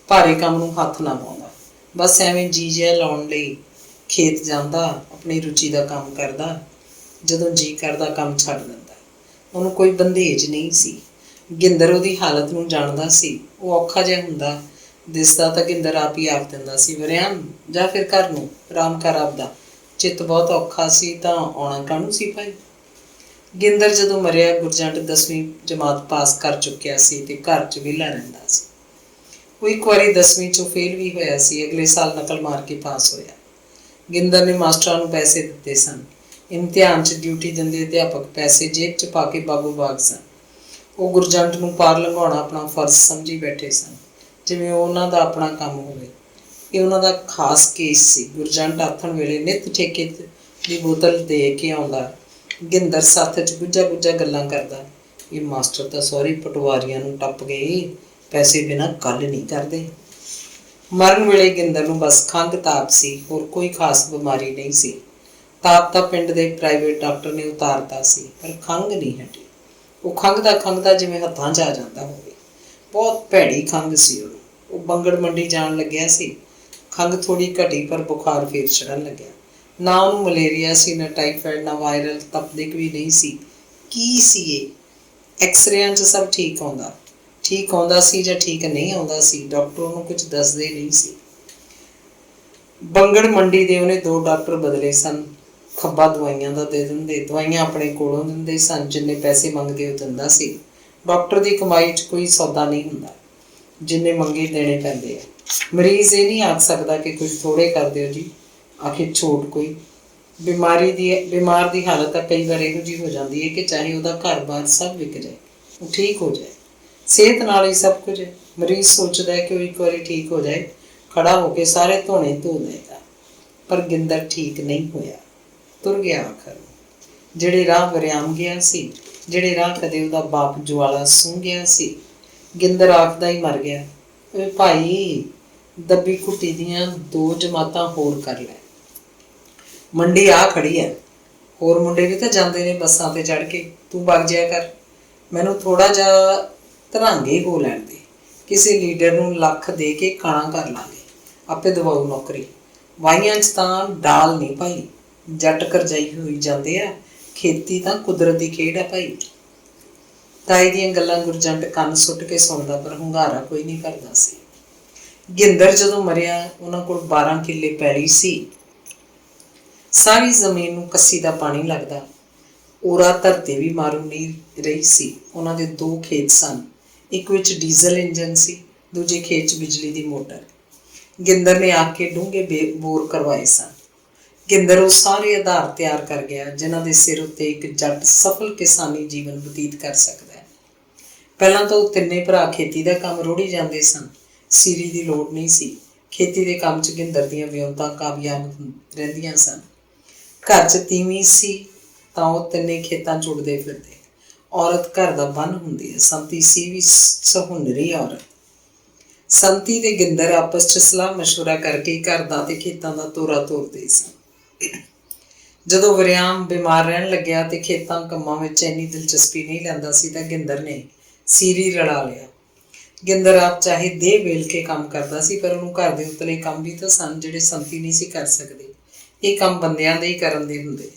ਭਾਰੇ ਕੰਮ ਨੂੰ ਹੱਥ ਨਾ ਪਾਉਂਦਾ। ਬਸ ਐਵੇਂ ਜੀ ਜਿਹਾ ਲਾਉਣ ਲਈ ਖੇਤ ਜਾਂਦਾ, ਆਪਣੀ ਰੁਚੀ ਦਾ ਕੰਮ ਕਰਦਾ, ਜਦੋਂ ਜੀਅ ਕਰਦਾ ਕੰਮ ਛੱਡ ਦਿੰਦਾ। ਉਹਨੂੰ ਕੋਈ ਬੰਧੇਜ ਨਹੀਂ ਸੀ। ਗਿੰਦਰ ਉਹਦੀ ਹਾਲਤ ਨੂੰ ਜਾਣਦਾ ਸੀ। ਉਹ ਔਖਾ ਜਿਹਾ ਹੁੰਦਾ ਦਿਸਦਾ ਤਾਂ ਗਿੰਦਰ ਆਪ ਹੀ ਆਖ ਦਿੰਦਾ ਸੀ, ਵਰਿਆਮ ਜਾਂ ਫਿਰ ਘਰ ਨੂੰ ਆਰਾਮ ਕਰ ਆਪਦਾ, ਚਿੱਤ ਬਹੁਤ ਔਖਾ ਸੀ ਤਾਂ ਆਉਣਾ ਕਾਹਨੂੰ ਸੀ ਭਾਈ। ਗਿੰਦਰ ਜਦੋਂ ਮਰਿਆ, ਗੁਰਜੰਟ 10ਵੀਂ ਜਮਾਤ ਪਾਸ ਕਰ ਚੁੱਕਿਆ ਸੀ ਤੇ ਘਰ 'ਚ ਵਿਹਲਾ ਰਹਿੰਦਾ ਸੀ। ਉਹ ਇੱਕ ਵਾਰੀ 10ਵੀਂ 'ਚੋਂ ਫੇਲ ਵੀ ਹੋਇਆ ਸੀ। ਅਗਲੇ ਸਾਲ ਨਕਲ ਮਾਰ ਕੇ ਪਾਸ ਹੋਇਆ। ਗਿੰਦਰ ਨੇ ਮਾਸਟਰਾਂ ਨੂੰ ਪੈਸੇ ਦਿੱਤੇ ਸਨ। ਇਮਤਿਹਾਨ 'ਚ ਡਿਊਟੀ ਦਿੰਦੇ ਅਧਿਆਪਕ ਪੈਸੇ ਜੇਬ 'ਚ ਪਾ ਕੇ ਬਾਗੋ ਬਾਗ ਸਨ। ਉਹ ਗੁਰਜੰਟ ਨੂੰ ਪਾਰ ਲੰਘਾਉਣਾ ਆਪਣਾ ਫਰਜ਼ ਸਮਝੀ ਬੈਠੇ ਸਨ, ਜਿਵੇਂ ਉਹ ਉਹਨਾਂ ਦਾ ਆਪਣਾ ਕੰਮ ਹੋਵੇ। ਇਹ ਉਹਨਾਂ ਦਾ ਖਾਸ ਕੇਸ ਸੀ। ਗੁਰਜੰਟ ਆਥਣ ਵੇਲੇ ਨਿੱਤ ਠੇਕੇ ਦੀ ਬੋਤਲ ਦੇ ਕੇ ਆਉਂਦਾ। ਗਿੰਦਰ ਸੱਥ 'ਚ ਗੁੱਝਾ ਗੱਲਾਂ ਕਰਦਾ, ਇਹ ਮਾਸਟਰ ਤਾਂ ਸਹੁਰੇ ਪਟਵਾਰੀਆਂ ਨੂੰ ਟੱਪ ਗਏ, ਪੈਸੇ ਬਿਨਾਂ ਗੱਲ ਨਹੀਂ ਕਰਦੇ। ਮਰਨ ਵੇਲੇ ਗਿੰਦਰ ਨੂੰ ਬਸ ਖੰਘ ਤਾਪ ਸੀ, ਹੋਰ ਕੋਈ ਖਾਸ ਬਿਮਾਰੀ ਨਹੀਂ ਸੀ। ਤਾਪ ਤਾਂ ਪਿੰਡ ਦੇ ਪ੍ਰਾਈਵੇਟ ਡਾਕਟਰ ਨੇ ਉਤਾਰਤਾ ਸੀ, ਪਰ ਖੰਘ ਨਹੀਂ ਹਟੀ। ਉਹ ਖੰਘਦਾ ਜਿਵੇਂ ਹੱਥਾਂ 'ਚ ਆ ਜਾਂਦਾ ਹੋਵੇ। ਬਹੁਤ ਭੈੜੀ ਖੰਘ ਸੀ ਉਹਨੂੰ। ਉਹ ਬੰਗੜ ਮੰਡੀ ਜਾਣ ਲੱਗਿਆ ਸੀ। ਖੰਘ ਥੋੜ੍ਹੀ ਘਟੀ, ਪਰ ਬੁਖਾਰ ਫੇਰ ਚੜ੍ਹਨ ਲੱਗਿਆ। ਨਾ ਉਹਨੂੰ ਮਲੇਰੀਆ ਸੀ, ਨਾ ਟਾਈਫਾਈਡ, ਨਾ ਵਾਇਰਲ ਤਪਦਿਕ ਵੀ ਨਹੀਂ ਸੀ। ਕੀ ਸੀ ਇਹ? ਐਕਸਰੇਆਂ 'ਚ ਸਭ ਠੀਕ ਆਉਂਦਾ ਸੀ ਜਾਂ ਠੀਕ ਨਹੀਂ ਆਉਂਦਾ ਸੀ, ਡਾਕਟਰ ਉਹਨੂੰ ਕੁਝ ਦੱਸਦੇ ਨਹੀਂ ਸੀ। ਬੰਗੜ ਮੰਡੀ ਦੇ ਉਹਨੇ 2 ਡਾਕਟਰ ਬਦਲੇ ਸਨ। ਖੱਬਾ ਦਵਾਈਆਂ ਦਾ ਦੇ ਦਿੰਦੇ, ਦਵਾਈਆਂ ਆਪਣੇ ਕੋਲੋਂ ਦਿੰਦੇ ਸਨ। ਜਿੰਨੇ ਪੈਸੇ ਮੰਗਦੇ ਉਹ ਦਿੰਦਾ ਸੀ। ਡਾਕਟਰ ਦੀ ਕਮਾਈ 'ਚ ਕੋਈ ਸੌਦਾ ਨਹੀਂ ਹੁੰਦਾ, ਜਿੰਨੇ ਮੰਗੇ ਦੇਣੇ ਪੈਂਦੇ ਆ। ਮਰੀਜ਼ ਇਹ ਨਹੀਂ ਆਖ ਸਕਦਾ ਕਿ ਕੁਝ ਥੋੜ੍ਹੇ ਕਰ ਦਿਓ ਜੀ, ਆਖਿਰ ਛੋਟ ਕੋਈ। ਬਿਮਾਰ ਦੀ ਹਾਲਤ ਤਾਂ ਕਈ ਵਾਰ ਇਹੋ ਜਿਹੀ ਹੋ ਜਾਂਦੀ ਹੈ ਕਿ ਚਾਹੇ ਉਹਦਾ ਘਰ-ਬਾਰ ਸਭ ਵਿਕ ਜਾਏ, ਉਹ ਠੀਕ ਹੋ ਜਾਏ। ਸਿਹਤ ਨਾਲ ਹੀ ਸਭ ਕੁਝ ਹੈ। ਮਰੀਜ਼ ਸੋਚਦਾ ਹੈ ਕਿ ਉਹ ਇੱਕ ਵਾਰੀ ਠੀਕ ਹੋ ਜਾਏ, ਖੜਾ ਹੋ ਕੇ ਸਾਰੇ ਧੋਣੇ ਧੋ ਦੇਗਾ। ਪਰ ਗਿੰਦਰ ਠੀਕ ਨਹੀਂ ਹੋਇਆ, ਤੁਰ ਗਿਆ ਆਖਰ। ਜਿਹੜੇ ਰਾਹ ਵਰਿਆਮ ਗਿਆ ਸੀ, ਜਿਹੜੇ ਰਾਹ ਕਦੇ ਉਹਦਾ ਬਾਪ ਜਵਾਲਾ ਸੂੰਘ ਗਿਆ ਸੀ, ਗਿੰਦਰ ਆਖਦਾ ਹੀ ਮਰ ਗਿਆ, ਓਏ ਭਾਈ ਦੱਬੀ ਘੁੱਟੀ ਦੀਆਂ 2 ਜਮਾਤਾਂ ਹੋਰ ਕਰ ਲੈ, ਮੰਡੀ ਆ ਖੜੀ ਹੈ, ਹੋਰ ਮੁੰਡੇ ਵੀ ਤਾਂ ਜਾਂਦੇ ਨੇ ਬੱਸਾਂ ਤੇ ਚੜ੍ਹ ਕੇ, ਤੂੰ ਵਗ ਜਾਇਆ ਕਰ। ਮੈਨੂੰ ਥੋੜ੍ਹਾ ਜਿਹਾ ਧਰਾਂਗੇ ਹੋ ਲੈਣ ਦੇ, ਕਿਸੇ ਲੀਡਰ ਨੂੰ ਲੱਖ ਦੇ ਕੇ ਕਾਣਾ ਕਰ ਲਾਂਗੇ, ਆਪੇ ਦਵਾਊ ਨੌਕਰੀ। ਵਾਹੀਆਂ 'ਚ ਤਾਂ ਡਾਲ ਨਹੀਂ ਭਾਈ, ਜੱਟ ਕਰਜਾਈ ਹੋਈ ਜਾਂਦੇ ਆ, ਖੇਤੀ ਤਾਂ ਕੁਦਰਤ ਦੀ ਖੇਡ ਹੈ ਭਾਈ। ਤਾਏ ਦੀਆਂ ਗੱਲਾਂ ਗੁਰਜੰਟ ਕੰਨ ਸੁੱਟ ਕੇ ਸੁਣਦਾ, ਪਰ ਹੁੰਗਾਰਾ ਕੋਈ ਨਹੀਂ ਕਰਦਾ ਸੀ। ਗਿੰਦਰ ਜਦੋਂ ਮਰਿਆ ਉਹਨਾਂ ਕੋਲ 12 ਕਿੱਲੇ ਪੈਲੀ ਸੀ। ਸਾਰੀ ਜ਼ਮੀਨ ਨੂੰ ਕੱਸੀ ਦਾ ਪਾਣੀ ਲੱਗਦਾ। ਉਰਾ ਧਰਤੀ ਵੀ ਮਾਰੂ ਨਹੀਂ ਰਹੀ ਸੀ। ਉਹਨਾਂ ਦੇ 2 ਖੇਤ ਸਨ, ਇੱਕ ਵਿੱਚ ਡੀਜ਼ਲ ਇੰਜਨ ਸੀ, ਦੂਜੇ ਖੇਤ 'ਚ ਬਿਜਲੀ ਦੀ ਮੋਟਰ। ਗਿੰਦਰ ਨੇ ਆ ਕੇ ਡੂੰਘੇ ਬੋਰ ਕਰਵਾਏ ਸਨ। ਗਿੰਦਰ ਉਹ ਸਾਰੇ ਆਧਾਰ ਤਿਆਰ ਕਰ ਗਿਆ ਜਿਨ੍ਹਾਂ ਦੇ ਸਿਰ ਉੱਤੇ ਇੱਕ ਜੱਟ ਸਫਲ ਕਿਸਾਨੀ ਜੀਵਨ ਬਤੀਤ ਕਰ ਸਕਦਾ ਹੈ। ਪਹਿਲਾਂ ਤਾਂ ਉਹ ਤਿੰਨੇ ਭਰਾ ਖੇਤੀ ਦਾ ਕੰਮ ਰੋੜੀ ਜਾਂਦੇ ਸਨ। ਸੀਰੀ ਦੀ ਲੋੜ ਨਹੀਂ ਸੀ। ਖੇਤੀ ਦੇ ਕੰਮ 'ਚ ਗਿੰਦਰ ਦੀਆਂ ਵਿਉਂਤਾਂ ਕਾਮਯਾਬ ਰਹਿੰਦੀਆਂ ਸਨ। ਘਰ 'ਚ ਤੀਵੀਂ ਸੀ ਤਾਂ ਉਹ ਤਿੰਨੇ ਖੇਤਾਂ 'ਚ ਉੱਡਦੇ ਫਿਰਦੇ। ਔਰਤ ਘਰ ਦਾ ਬੰਨ ਹੁੰਦੀ ਹੈ। ਸੰਤੀ ਸੀ ਵੀ ਸੁਹੰਦਰੀ ਔਰਤ। ਸੰਤੀ ਤੇ ਗਿੰਦਰ ਆਪਸ 'ਚ ਸਲਾਹ ਮਸ਼ਵਰਾ ਕਰਕੇ ਘਰ ਦਾ ਤੇ ਖੇਤਾਂ ਦਾ ਤੋਰਾ ਤੋਰਦੇ ਸਨ। ਜਦੋਂ ਵਰਿਆਮ ਬਿਮਾਰ ਰਹਿਣ ਲੱਗਿਆ ਤੇ ਖੇਤਾਂ ਕੰਮਾਂ ਵਿੱਚ ਇੰਨੀ ਦਿਲਚਸਪੀ ਨਹੀਂ ਲੈਂਦਾ ਸੀ ਤਾਂ ਗਿੰਦਰ ਨੇ ਸੀਰੀ ਰਲਾ ਲਿਆ। ਗਿੰਦਰ ਆਪ ਚਾਹੇ ਦੇਹ ਵੇਲ ਕੇ ਕੰਮ ਕਰਦਾ ਸੀ, ਪਰ ਉਹਨੂੰ ਘਰ ਦੇ ਉਤਲੇ ਕੰਮ ਵੀ ਤਾਂ ਸਨ ਜਿਹੜੇ ਸੰਤੀ ਨਹੀਂ ਸੀ ਕਰ ਸਕਦੀ। ਇਹ ਕੰਮ ਬੰਦਿਆਂ ਦੇ ਹੀ ਕਰਨ ਦੇ ਹੁੰਦੇ।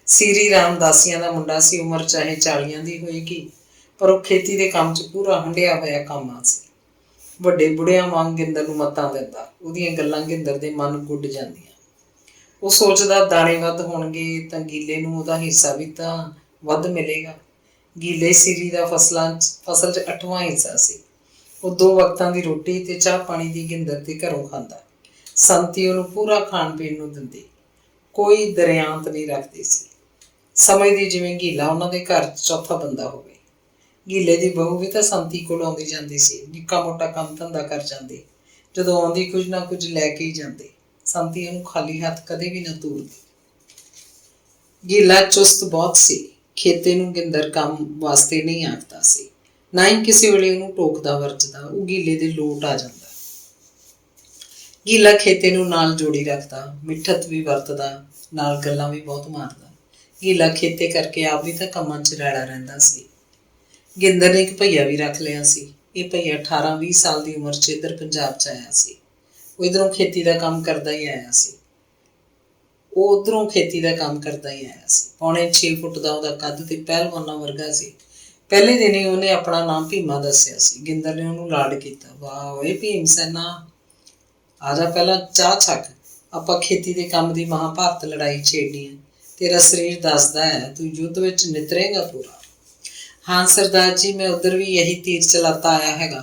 ਸੀਰੀ ਰਾਮਦਾਸੀਆਂ ਦਾ ਮੁੰਡਾ ਸੀ। ਉਮਰ ਚਾਹੇ 40 ਦੀ ਹੋਏਗੀ, ਪਰ ਉਹ ਖੇਤੀ ਦੇ ਕੰਮ 'ਚ ਪੂਰਾ ਹੰਢਿਆ ਹੋਇਆ ਕਾਮਾ ਸੀ। ਵੱਡੇ ਬੁੜਿਆਂ ਵਾਂਗ ਗਿੰਦਰ ਨੂੰ ਮੱਤਾਂ ਦਿੰਦਾ। ਉਹਦੀਆਂ ਗੱਲਾਂ ਗਿੰਦਰ ਦੇ ਮਨ ਗੁੱਡ ਜਾਂਦੀਆਂ। ਉਹ ਸੋਚਦਾ ਦਾਣੇ ਵੱਧ ਹੋਣਗੇ ਤਾਂ ਗੀਲੇ ਨੂੰ ਉਹਦਾ ਹਿੱਸਾ ਵੀ ਤਾਂ ਵੱਧ ਮਿਲੇਗਾ। ਗੀਲੇ ਸੀਰੀ ਦਾ ਫਸਲ 'ਚ 8ਵਾਂ ਹਿੱਸਾ ਸੀ। ਉਹ 2 ਵਕਤਾਂ ਦੀ ਰੋਟੀ ਤੇ ਚਾਹ ਪਾਣੀ ਦੀ ਗਿੰਦਰ ਦੇ ਘਰੋਂ ਖਾਂਦਾ। ਸੰਤੀ ਉਹਨੂੰ ਪੂਰਾ ਖਾਣ ਪੀਣ ਨੂੰ ਦਿੰਦੀ। ਕੋਈ ਦਰਿਆਂਤ ਨਹੀਂ ਰੱਖਦੀ ਸੀ। ਸਮਝਦੀ ਜਿਵੇਂ ਗੀਲਾ ਉਹਨਾਂ ਦੇ ਘਰ 'ਚ ਚੌਥਾ ਬੰਦਾ ਹੋਵੇ। ਗੀਲੇ ਦੀ ਬਹੂ ਵੀ ਤਾਂ ਸੰਤੀ ਕੋਲ ਆਉਂਦੀ ਜਾਂਦੀ ਸੀ। ਨਿੱਕਾ ਮੋਟਾ ਕੰਮ ਧੰਦਾ ਕਰ ਜਾਂਦੀ। ਜਦੋਂ ਆਉਂਦੀ ਕੁਝ ਨਾ ਕੁਝ ਲੈ ਕੇ ਹੀ ਜਾਂਦੀ। ਸੰਤੀ ਉਹਨੂੰ ਖਾਲੀ ਹੱਥ ਕਦੇ ਵੀ ਨਾ ਤੋਰਦੀ। ਗੀਲਾ ਚੁਸਤ ਬਹੁਤ ਸੀ। ਖੇਤੇ ਨੂੰ ਗਿੰਦਰ ਕੰਮ ਵਾਸਤੇ ਨਹੀਂ ਆਖਦਾ ਸੀ, ਨਾ ਹੀ ਕਿਸੇ ਵੇਲੇ ਉਹਨੂੰ ਟੋਕਦਾ ਵਰਜਦਾ। ਉਹ ਗੀਲੇ ਦੇ ਲੋਟ ਆ ਜਾਂਦਾ। ਗੀਲਾ ਖੇਤੇ ਨੂੰ ਨਾਲ ਜੋੜੀ ਰੱਖਦਾ, ਮਿੱਠਤ ਵੀ ਵਰਤਦਾ, ਨਾਲ ਗੱਲਾਂ ਵੀ ਬਹੁਤ ਮਾਰਦਾ। ਗੀਲਾ ਖੇਤੇ ਕਰਕੇ ਆਪ ਵੀ ਤਾਂ ਕੰਮਾਂ 'ਚ ਰੈਲਾ ਰਹਿੰਦਾ ਸੀ। ਗਿੰਦਰ ਨੇ ਇੱਕ ਭਈਆ ਵੀ ਰੱਖ ਲਿਆ ਸੀ। ਇਹ ਭਈਆ 18-20 ਸਾਲ ਦੀ ਉਮਰ 'ਚ ਇੱਧਰ ਪੰਜਾਬ 'ਚ ਆਇਆ ਸੀ। ਉਹ ਇੱਧਰੋਂ ਖੇਤੀ ਦਾ ਕੰਮ ਕਰਦਾ ਹੀ ਆਇਆ ਸੀ। ਪੌਣੇ 6 ਫੁੱਟ ਦਾ ਉਹਦਾ ਕੱਦ ਤੇ ਪਹਿਲਵਾਨਾਂ ਵਰਗਾ ਸੀ। ਪਹਿਲੇ ਦਿਨ ਹੀ ਉਹਨੇ ਆਪਣਾ ਨਾਮ ਭੀਮਾ ਦੱਸਿਆ ਸੀ। ਗਿੰਦਰ ਨੇ ਉਹਨੂੰ ਲਾਡ ਕੀਤਾ। ਵਾਹ ਓਏ ਭੀਮ ਸੈਨਾ, ਆ ਜਾ ਪਹਿਲਾਂ ਚਾਹ ਛੱਕ, ਆਪਾਂ ਖੇਤੀ ਦੇ ਕੰਮ ਦੀ ਮਹਾਭਾਰਤ ਲੜਾਈ ਛੇੜਨੀ ਹੈ। ਤੇਰਾ ਸਰੀਰ ਦੱਸਦਾ ਹੈ ਤੂੰ ਯੁੱਧ ਵਿੱਚ ਨਿਤਰੇਗਾ ਪੂਰਾ। हाँ सरदार जी, मैं उधर भी यही तीर चलाता आया हैगा।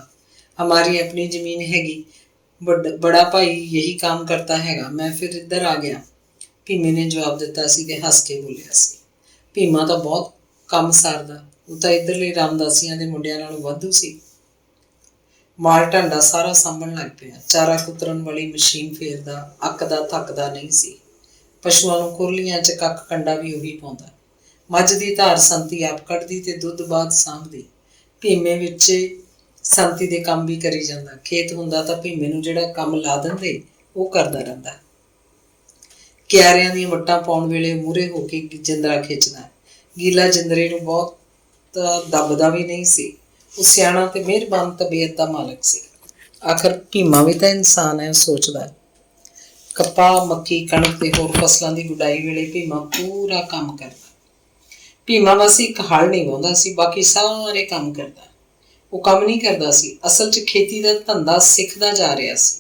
हमारी अपनी जमीन हैगी, बड़ा भाई यही काम करता हैगा, मैं फिर इधर आ गया। भीमे ने जवाब दिता सी ते हस के बोलिया सी। भीमा तो बहुत काम सारदा, वो तो इधरले रामदासियां दे मुंडियां नालों वाधू सी। माल ढांडा सारा साਂਭਣ ਲੱਗ ਪਿਆ। ਚਾਰਾ ਕੁਤਰਨ ਵਾਲੀ ਮਸ਼ੀਨ ਫੇਰਦਾ, ਅੱਕਦਾ ਥੱਕਦਾ ਨਹੀਂ ਸੀ। ਪਸ਼ੂਆਂ ਨੂੰ ਕੁਰਲੀਆਂ 'ਚ ਕੱਖ ਕੰਡਾ ਵੀ ਉਹੀ ਪਾਉਂਦਾ। ਮੱਝ ਦੀ ਧਾਰ ਸੰਤੀ ਆਪ ਕੱਢਦੀ ਤੇ ਦੁੱਧ ਬਾਅਦ ਸਾਂਭਦੀ। ਭੀਮੇ ਵਿੱਚ ਸੰਤੀ ਦੇ ਕੰਮ ਵੀ ਕਰੀ ਜਾਂਦਾ। ਖੇਤ ਹੁੰਦਾ ਤਾਂ ਭੀਮੇ ਨੂੰ ਜਿਹੜਾ ਕੰਮ ਲਾ ਦਿੰਦੇ ਉਹ ਕਰਦਾ ਰਹਿੰਦਾ। ਕਿਆਰਿਆਂ ਦੀਆਂ ਵੱਟਾਂ ਪਾਉਣ ਵੇਲੇ ਮੂਹਰੇ ਹੋ ਕੇ ਜਿੰਦਰਾ ਖਿੱਚਦਾ। ਗੀਲਾ ਜਿੰਦਰੇ ਨੂੰ ਬਹੁਤ ਦੱਬਦਾ ਵੀ ਨਹੀਂ ਸੀ। ਉਹ ਸਿਆਣਾ ਤੇ ਮਿਹਰਬਾਨ ਤਬੀਅਤ ਦਾ ਮਾਲਕ ਸੀ। ਆਖਰ ਭੀਮਾ ਵੀ ਤਾਂ ਇਨਸਾਨ ਹੈ, ਸੋਚਦਾ। ਕਪਾਹ, ਮੱਕੀ, ਕਣਕ ਤੇ ਹੋਰ ਫਸਲਾਂ ਦੀ ਗੁਡਾਈ ਵੇਲੇ ਭੀਮਾ ਪੂਰਾ ਕੰਮ ਕਰਦਾ। ਭੀਮਾ ਬਸ ਇੱਕ ਹਲ ਨਹੀਂ ਵਾਹੁੰਦਾ ਸੀ, ਬਾਕੀ ਸਾਰੇ ਕੰਮ ਕਰਦਾ। ਉਹ ਕੰਮ ਨਹੀਂ ਕਰਦਾ ਸੀ, ਅਸਲ 'ਚ ਖੇਤੀ ਦਾ ਧੰਦਾ ਸਿੱਖਦਾ ਜਾ ਰਿਹਾ ਸੀ।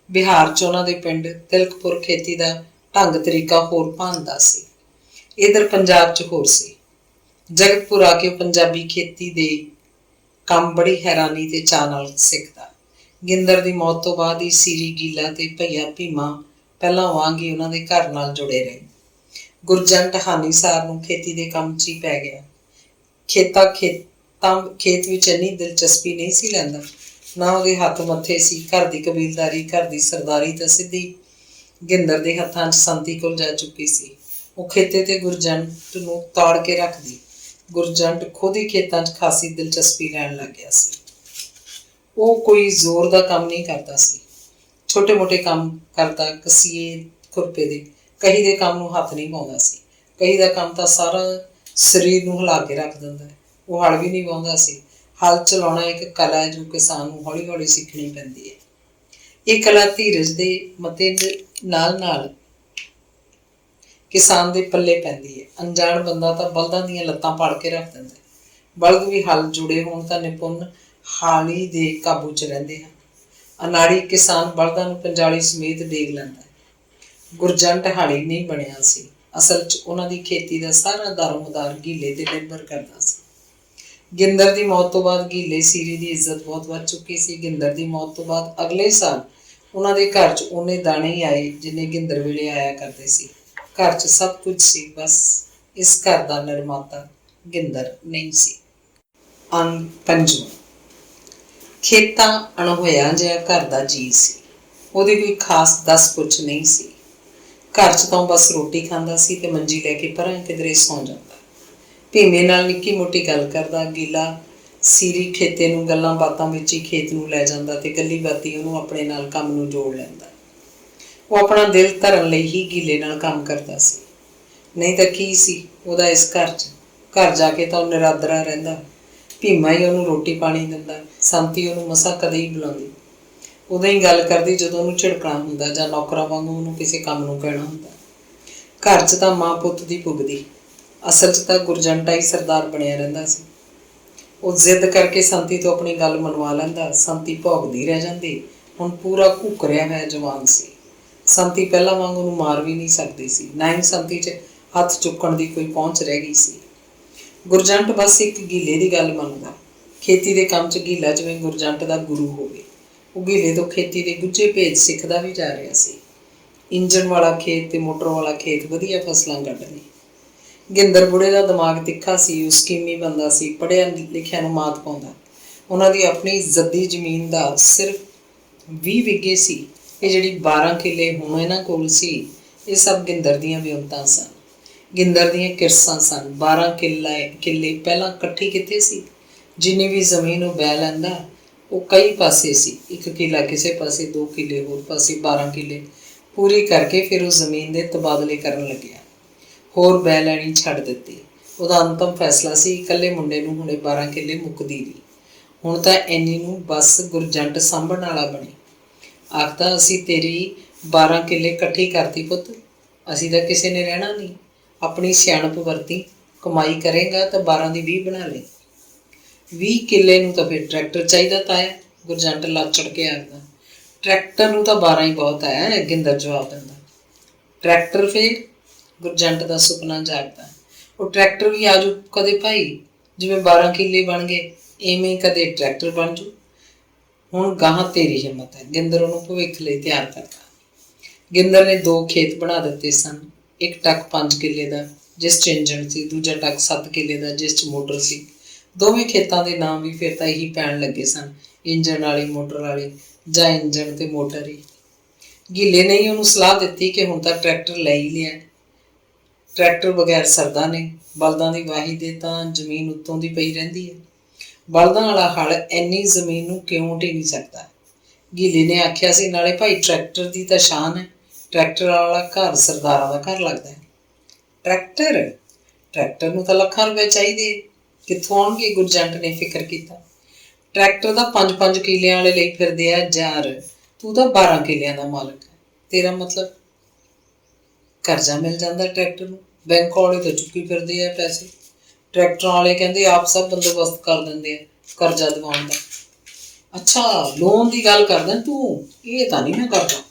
ਬਿਹਾਰ 'ਚ ਉਹਨਾਂ ਦੇ ਪਿੰਡ ਤਿਲਕਪੁਰ ਖੇਤੀ ਦਾ ਢੰਗ ਤਰੀਕਾ ਹੋਰ ਭਾਂਦਾ ਸੀ। ਇੱਧਰ ਪੰਜਾਬ 'ਚ ਹੋਰ ਸੀ। ਜਗਤਪੁਰ ਆ ਕੇ ਉਹ ਪੰਜਾਬੀ ਖੇਤੀ ਦੇ ਕੰਮ ਬੜੀ ਹੈਰਾਨੀ ਤੇ ਚਾਅ ਨਾਲ ਸਿੱਖਦਾ। ਗਿੰਦਰ ਦੀ ਮੌਤ ਤੋਂ ਬਾਅਦ ਹੀ ਸੀਰੀ, ਗੀਲਾ ਤੇ ਭਈਆ ਭੀਮਾ ਪਹਿਲਾਂ ਵਾਂਗ ਹੀ ਉਹਨਾਂ ਦੇ ਘਰ ਨਾਲ ਜੁੜੇ ਰਹੇ। ਗੁਰਜੰਟ ਹਾਨੀਸਾਰ ਨੂੰ ਖੇਤੀ ਦੇ ਕੰਮ 'ਚ ਹੀ ਪੈ ਗਿਆ। ਖੇਤ ਵਿੱਚ ਇੰਨੀ ਦਿਲਚਸਪੀ ਨਹੀਂ ਸੀ ਲੈਂਦਾ, ਨਾ ਉਹਦੇ ਹੱਥ ਮੱਥੇ ਸੀ। ਘਰ ਦੀ ਕਬੀਲਦਾਰੀ, ਘਰ ਦੀ ਸਰਦਾਰੀ ਤਾਂ ਸਿੱਧੀ ਗਿੰਦਰ ਦੇ ਹੱਥਾਂ 'ਚ ਸੰਤੀ ਕੋਲ ਜਾ ਚੁੱਕੀ ਸੀ। ਉਹ ਖੇਤੇ ਤੇ ਗੁਰਜੰਟ ਨੂੰ ਤਾੜ ਕੇ ਰੱਖਦੀ। ਗੁਰਜੰਟ ਖੁਦ ਹੀ ਖੇਤਾਂ 'ਚ ਖਾਸੀ ਦਿਲਚਸਪੀ ਲੈਣ ਲੱਗ ਗਿਆ ਸੀ। ਉਹ ਕੋਈ ਜ਼ੋਰ ਦਾ ਕੰਮ ਨਹੀਂ ਕਰਦਾ ਸੀ, ਛੋਟੇ ਮੋਟੇ ਕੰਮ ਕਰਦਾ, ਕਸੀਏ ਖੁਰਪੇ ਦੇ। ਕਹੀ ਦੇ ਕੰਮ ਨੂੰ ਹੱਥ ਨਹੀਂ ਪਾਉਂਦਾ ਸੀ। ਕਹੀ ਦਾ ਕੰਮ ਤਾਂ ਸਾਰਾ ਸਰੀਰ ਨੂੰ ਹਿਲਾ ਕੇ ਰੱਖ ਦਿੰਦਾ। ਉਹ ਹਲ ਵੀ ਨਹੀਂ ਵਾਹੁੰਦਾ ਸੀ। ਹਲ ਚਲਾਉਣਾ ਇੱਕ ਕਲਾ ਹੈ ਜੋ ਕਿਸਾਨ ਨੂੰ ਹੌਲੀ ਹੌਲੀ ਸਿੱਖਣੀ ਪੈਂਦੀ ਹੈ। ਇਹ ਕਲਾ ਧੀਰਜ ਦੇ ਮਤੇ ਨਾਲ ਨਾਲ ਕਿਸਾਨ ਦੇ ਪੱਲੇ ਪੈਂਦੀ ਹੈ। ਅਣਜਾਣ ਬੰਦਾ ਤਾਂ ਬਲਦਾਂ ਦੀਆਂ ਲੱਤਾਂ ਪਾੜ ਕੇ ਰੱਖ ਦਿੰਦਾ। ਬਲਦ ਵੀ ਹਲ ਜੁੜੇ ਹੋਣ ਤਾਂ ਨਿਪੁੰਨ ਹਾਲੀ ਦੇ ਕਾਬੂ 'ਚ ਰਹਿੰਦੇ ਹਨ। ਅਨਾੜੀ ਕਿਸਾਨ ਬਲਦਾਂ ਨੂੰ ਪੰਜਾਲੀ ਸਮੇਤ ਡੇਗ ਲੈਂਦਾ। ਗੁਰਜੰਟ ਹਾਲੀ ਨਹੀਂ ਬਣਿਆ ਸੀ। ਅਸਲ 'ਚ ਉਹਨਾਂ ਦੀ ਖੇਤੀ ਦਾ ਸਾਰਾ ਦਾਰੋਮਦਾਰ ਗੀਲੇ ਤੇ ਨਿਰਭਰ ਕਰਦਾ ਸੀ। ਗਿੰਦਰ ਦੀ ਮੌਤ ਤੋਂ ਬਾਅਦ ਗੀਲੇ ਸੀਰੀ ਦੀ ਇੱਜ਼ਤ ਬਹੁਤ ਵੱਧ ਚੁੱਕੀ ਸੀ। ਗਿੰਦਰ ਦੀ ਮੌਤ ਤੋਂ ਬਾਅਦ ਅਗਲੇ ਸਾਲ ਉਹਨਾਂ ਦੇ ਘਰ 'ਚ ਓਨੇ ਦਾਣੇ ਹੀ ਆਏ ਜਿੰਨੇ ਗਿੰਦਰ ਵੇਲੇ ਆਇਆ ਕਰਦੇ ਸੀ। ਘਰ 'ਚ ਸਭ ਕੁਝ ਸੀ, ਬਸ ਇਸ ਘਰ ਦਾ ਨਿਰਮਾਤਾ ਗਿੰਦਰ ਨਹੀਂ ਸੀ। ਅੰਗ ਪੰਜਵਾਂ। ਖੇਤਾਂ ਅਣਹੋਇਆ ਜਿਹਾ ਘਰ ਦਾ ਜੀ ਸੀ। ਉਹਦੀ ਕੋਈ ਖਾਸ ਦੱਸ ਪੁੱਛ ਨਹੀਂ ਸੀ। ਘਰ 'ਚ ਤਾਂ ਬਸ ਰੋਟੀ ਖਾਂਦਾ ਸੀ ਤੇ ਮੰਜੀ ਲੈ ਕੇ ਪਰਾਂ ਕਿਧਰੇ ਸੌਂ ਜਾਂਦਾ। ਭੀਮੇ ਨਾਲ ਨਿੱਕੀ ਮੋਟੀ ਗੱਲ ਕਰਦਾ। ਗੀਲਾ ਸੀਰੀ ਖੇਤੇ ਨੂੰ ਗੱਲਾਂ ਬਾਤਾਂ ਵਿੱਚ ਹੀ ਖੇਤ ਨੂੰ ਲੈ ਜਾਂਦਾ ਤੇ ਗੱਲੀ ਬਾਤੀ ਉਹਨੂੰ ਆਪਣੇ ਨਾਲ ਕੰਮ ਨੂੰ ਜੋੜ ਲੈਂਦਾ। ਉਹ ਆਪਣਾ ਦਿਲ ਧਰਨ ਲਈ ਹੀ ਗੀਲੇ ਨਾਲ ਕੰਮ ਕਰਦਾ ਸੀ, ਨਹੀਂ ਤਾਂ ਕੀ ਸੀ ਉਹਦਾ ਇਸ ਘਰ 'ਚ। ਘਰ ਜਾ ਕੇ ਤਾਂ ਉਹ ਨਿਰਾਦਰਾ ਰਹਿੰਦਾ। ਭੀਮਾ ਹੀ ਉਹਨੂੰ ਰੋਟੀ ਪਾਣੀ ਦਿੰਦਾ। ਸੰਤੀ ਉਹਨੂੰ ਮਸਾਂ ਕਦੇ ਹੀ ਬੁਲਾਉਂਦੀ। ਉਦੋਂ ਹੀ ਗੱਲ ਕਰਦੀ ਜਦੋਂ ਉਹਨੂੰ ਝਿੜਕਣਾ ਹੁੰਦਾ ਜਾਂ ਨੌਕਰਾਂ ਵਾਂਗੂ ਉਹਨੂੰ ਕਿਸੇ ਕੰਮ ਨੂੰ ਕਹਿਣਾ ਹੁੰਦਾ। ਘਰ 'ਚ ਤਾਂ ਮਾਂ ਪੁੱਤ ਦੀ ਪੁੱਗਦੀ। ਅਸਲ 'ਚ ਤਾਂ ਗੁਰਜੰਟਾ ਹੀ ਸਰਦਾਰ ਬਣਿਆ ਰਹਿੰਦਾ ਸੀ। ਉਹ ਜ਼ਿੱਦ ਕਰਕੇ ਸੰਤੀ ਤੋਂ ਆਪਣੀ ਗੱਲ ਮਨਵਾ ਲੈਂਦਾ। ਸੰਤੀ ਭੌਂਕਦੀ ਰਹਿ ਜਾਂਦੀ। ਹੁਣ ਪੂਰਾ ਘੁਕਰਿਆ ਹੋਇਆ ਜਵਾਨ ਸੀ। ਸੰਤੀ ਪਹਿਲਾਂ ਵਾਂਗ ਉਹਨੂੰ ਮਾਰ ਵੀ ਨਹੀਂ ਸਕਦੀ ਸੀ, ਨਾ ਹੀ ਸੰਤੀ 'ਚ ਹੱਥ ਚੁੱਕਣ ਦੀ ਕੋਈ ਪਹੁੰਚ ਰਹਿ ਗਈ ਸੀ। ਗੁਰਜੰਟ ਬਸ ਇੱਕ ਗੀਲੇ ਦੀ ਗੱਲ ਮੰਨਦਾ। ਖੇਤੀ ਦੇ ਕੰਮ 'ਚ ਗੀਲਾ ਜਿਵੇਂ ਗੁਰਜੰਟ ਦਾ ਗੁਰੂ ਹੋਵੇ। ਉਹ ਗੀਲੇ ਤੋਂ ਖੇਤੀ ਦੇ ਗੁੱਝੇ ਭੇਦ ਸਿੱਖਦਾ ਵੀ ਜਾ ਰਿਹਾ ਸੀ। ਇੰਜਣ ਵਾਲਾ ਖੇਤ ਤੇ ਮੋਟਰ ਵਾਲਾ ਖੇਤ ਵਧੀਆ ਫਸਲਾਂ ਕੱਢਦੇ। ਗਿੰਦਰ ਬੁੜੇ ਦਾ ਦਿਮਾਗ ਤਿੱਖਾ ਸੀ। ਉਹ ਸਕੀਮੀ ਬੰਦਾ ਸੀ, ਪੜ੍ਹਿਆ ਲਿਖਿਆ ਨੂੰ ਮਾਤ ਪਾਉਂਦਾ। ਉਹਨਾਂ ਦੀ ਆਪਣੀ ਜ਼ੱਦੀ ਜ਼ਮੀਨ ਦਾ ਸਿਰਫ 20 ਵਿਗੇ ਸੀ। ਇਹ ਜਿਹੜੀ 12 ਕਿੱਲੇ ਹੁਣ ਇਹਨਾਂ ਕੋਲ ਸੀ, ਇਹ ਸਭ ਗਿੰਦਰ ਦੀਆਂ ਵਿਉਂਤਾਂ ਸਨ, ਗਿੰਦਰ ਦੀਆਂ ਕਿਰਸਾਂ ਸਨ। 12 ਕਿੱਲੇ ਪਹਿਲਾਂ ਇਕੱਠੀ ਕਿੱਥੇ ਸੀ। ਜਿੰਨੀ ਵੀ ਜ਼ਮੀਨ ਉਹ ਬਹਿ ਲੈਂਦਾ ਉਹ ਕਈ ਪਾਸੇ ਸੀ। 1 ਕਿੱਲਾ ਕਿਸੇ ਪਾਸੇ, 2 ਕਿੱਲੇ ਹੋਰ ਪਾਸੇ, 12 ਕਿੱਲੇ ਪੂਰੀ ਕਰਕੇ ਫਿਰ ਉਹ ਜ਼ਮੀਨ ਦੇ ਤਬਾਦਲੇ ਕਰਨ ਲੱਗਿਆ। ਹੋਰ ਬਹਿ ਲੈਣੀ ਛੱਡ ਦਿੱਤੀ। ਉਹਦਾ ਅੰਤਮ ਫੈਸਲਾ ਸੀ ਇਕੱਲੇ ਮੁੰਡੇ ਨੂੰ ਹੁਣੇ 12 ਕਿੱਲੇ ਮੁੱਕਦੀ ਨਹੀਂ। ਹੁਣ ਤਾਂ ਇੰਨੀ ਨੂੰ ਬਸ ਗੁਰਜੰਟ ਸਾਂਭਣ ਵਾਲਾ ਬਣੇ। ਆਖਦਾ, ਅਸੀਂ ਤੇਰੀ 12 ਕਿੱਲੇ ਇਕੱਠੀ ਕਰਤੀ ਪੁੱਤ, ਅਸੀਂ ਤਾਂ ਕਿਸੇ ਨੇ ਰਹਿਣਾ ਨਹੀਂ। ਆਪਣੀ ਸਿਆਣਪ ਵਰਤੀ, ਕਮਾਈ ਕਰੇਗਾ ਤਾਂ 12 ਦੀ 20 ਬਣਾ ਲੈ। 20 ਕਿੱਲੇ ਨੂੰ ਤਾਂ ਫਿਰ ਟਰੈਕਟਰ ਚਾਹੀਦਾ ਤਾਇਆ, ਗੁਰਜੰਟ ਲੱਚੜ ਕੇ ਆਖਦਾ। ਟਰੈਕਟਰ ਨੂੰ ਤਾਂ 12 ਹੀ ਬਹੁਤ ਹੈ, ਗਿੰਦਰ ਜਵਾਬ ਦਿੰਦਾ। ਟਰੈਕਟਰ ਫਿਰ? ਗੁਰਜੰਟ ਦਾ ਸੁਪਨਾ ਜਾਗਦਾ। ਉਹ ਟਰੈਕਟਰ ਵੀ ਆ ਜੂ ਕਦੇ ਭਾਈ, ਜਿਵੇਂ 12 ਕਿੱਲੇ ਬਣ ਗਏ ਇਵੇਂ ਕਦੇ ਟਰੈਕਟਰ ਬਣ ਜੂ। ਹੁਣ ਗਾਹਾਂ ਤੇਰੀ ਹਿੰਮਤ ਹੈ। ਗਿੰਦਰ ਉਹਨੂੰ ਭਵਿੱਖ ਲਈ ਤਿਆਰ ਕਰਦਾ। ਗਿੰਦਰ ਨੇ 2 ਖੇਤ ਬਣਾ ਦਿੱਤੇ ਸਨ। ਇੱਕ ਟੱਕ 5 ਕਿੱਲੇ ਦਾ ਜਿਸ 'ਚ ਇੰਜਣ ਸੀ, ਦੂਜਾ ਟੱਕ 7 ਕਿੱਲੇ ਦਾ ਜਿਸ 'ਚ ਮੋਟਰ ਸੀ। ਦੋਵੇਂ ਖੇਤਾਂ ਦੇ ਨਾਮ ਵੀ ਫਿਰ ਤਾਂ ਇਹੀ ਪੈਣ ਲੱਗੇ ਸਨ, ਇੰਜਣ ਵਾਲੀ, ਮੋਟਰ ਵਾਲੀ, ਜਾਂ ਇੰਜਣ ਤੇ ਮੋਟਰ ਹੀ। ਗੀਲੇ ਨੇ ਹੀ ਉਹਨੂੰ ਸਲਾਹ ਦਿੱਤੀ ਕਿ ਹੁਣ ਤਾਂ ਟਰੈਕਟਰ ਲੈ ਹੀ ਲਿਆ, ਟਰੈਕਟਰ ਬਗੈਰ ਸਰਦਾ ਨਹੀਂ। ਬਲਦਾਂ ਦੀ ਵਾਹੀ ਦੇ ਤਾਂ ਜ਼ਮੀਨ ਉੱਤੋਂ ਦੀ ਪਈ ਰਹਿੰਦੀ ਹੈ। ਬਲਦਾਂ ਵਾਲਾ ਹਲ ਇੰਨੀ ਜ਼ਮੀਨ ਨੂੰ ਕਿਉਂ ਢੀ ਨਹੀਂ ਸਕਦਾ। ਗੀਲੇ ਨੇ ਆਖਿਆ ਸੀ, ਨਾਲੇ ਭਾਈ ਟਰੈਕਟਰ ਦੀ ਤਾਂ ਸ਼ਾਨ ਹੈ, ਟਰੈਕਟਰ ਵਾਲਾ ਘਰ ਸਰਦਾਰਾਂ ਦਾ ਘਰ ਲੱਗਦਾ ਹੈ। ਟਰੈਕਟਰ ਨੂੰ ਤਾਂ ਲੱਖਾਂ ਰੁਪਏ ਚਾਹੀਦੇ, ਕਿੱਥੋਂ ਆਉਣਗੇ? ਗੁਰਜੰਟ ਨੇ ਫਿਕਰ ਕੀਤਾ। ਟਰੈਕਟਰ ਤਾਂ 5-5 ਕਿੱਲਿਆਂ ਵਾਲੇ ਲਈ ਫਿਰਦੇ ਆ ਯਾਰ, ਤੂੰ ਤਾਂ 12 ਕਿੱਲਿਆਂ ਦਾ ਮਾਲਕ ਹੈ। ਤੇਰਾ ਮਤਲਬ ਕਰਜ਼ਾ ਮਿਲ ਜਾਂਦਾ ਟਰੈਕਟਰ ਨੂੰ? ਬੈਂਕ ਵਾਲੇ ਤਾਂ ਚੁੱਕੀ ਫਿਰਦੇ ਆ ਪੈਸੇ। ਟਰੈਕਟਰਾਂ ਵਾਲੇ ਕਹਿੰਦੇ ਆਪ ਸਭ ਬੰਦੋਬਸਤ ਕਰ ਦਿੰਦੇ ਆ ਕਰਜ਼ਾ ਦਿਵਾਉਣ ਦਾ। ਅੱਛਾ, ਲੋਨ ਦੀ ਗੱਲ ਕਰਦਾ ਤੂੰ? ਇਹ ਤਾਂ ਨਹੀਂ ਮੈਂ ਕਰਦਾ।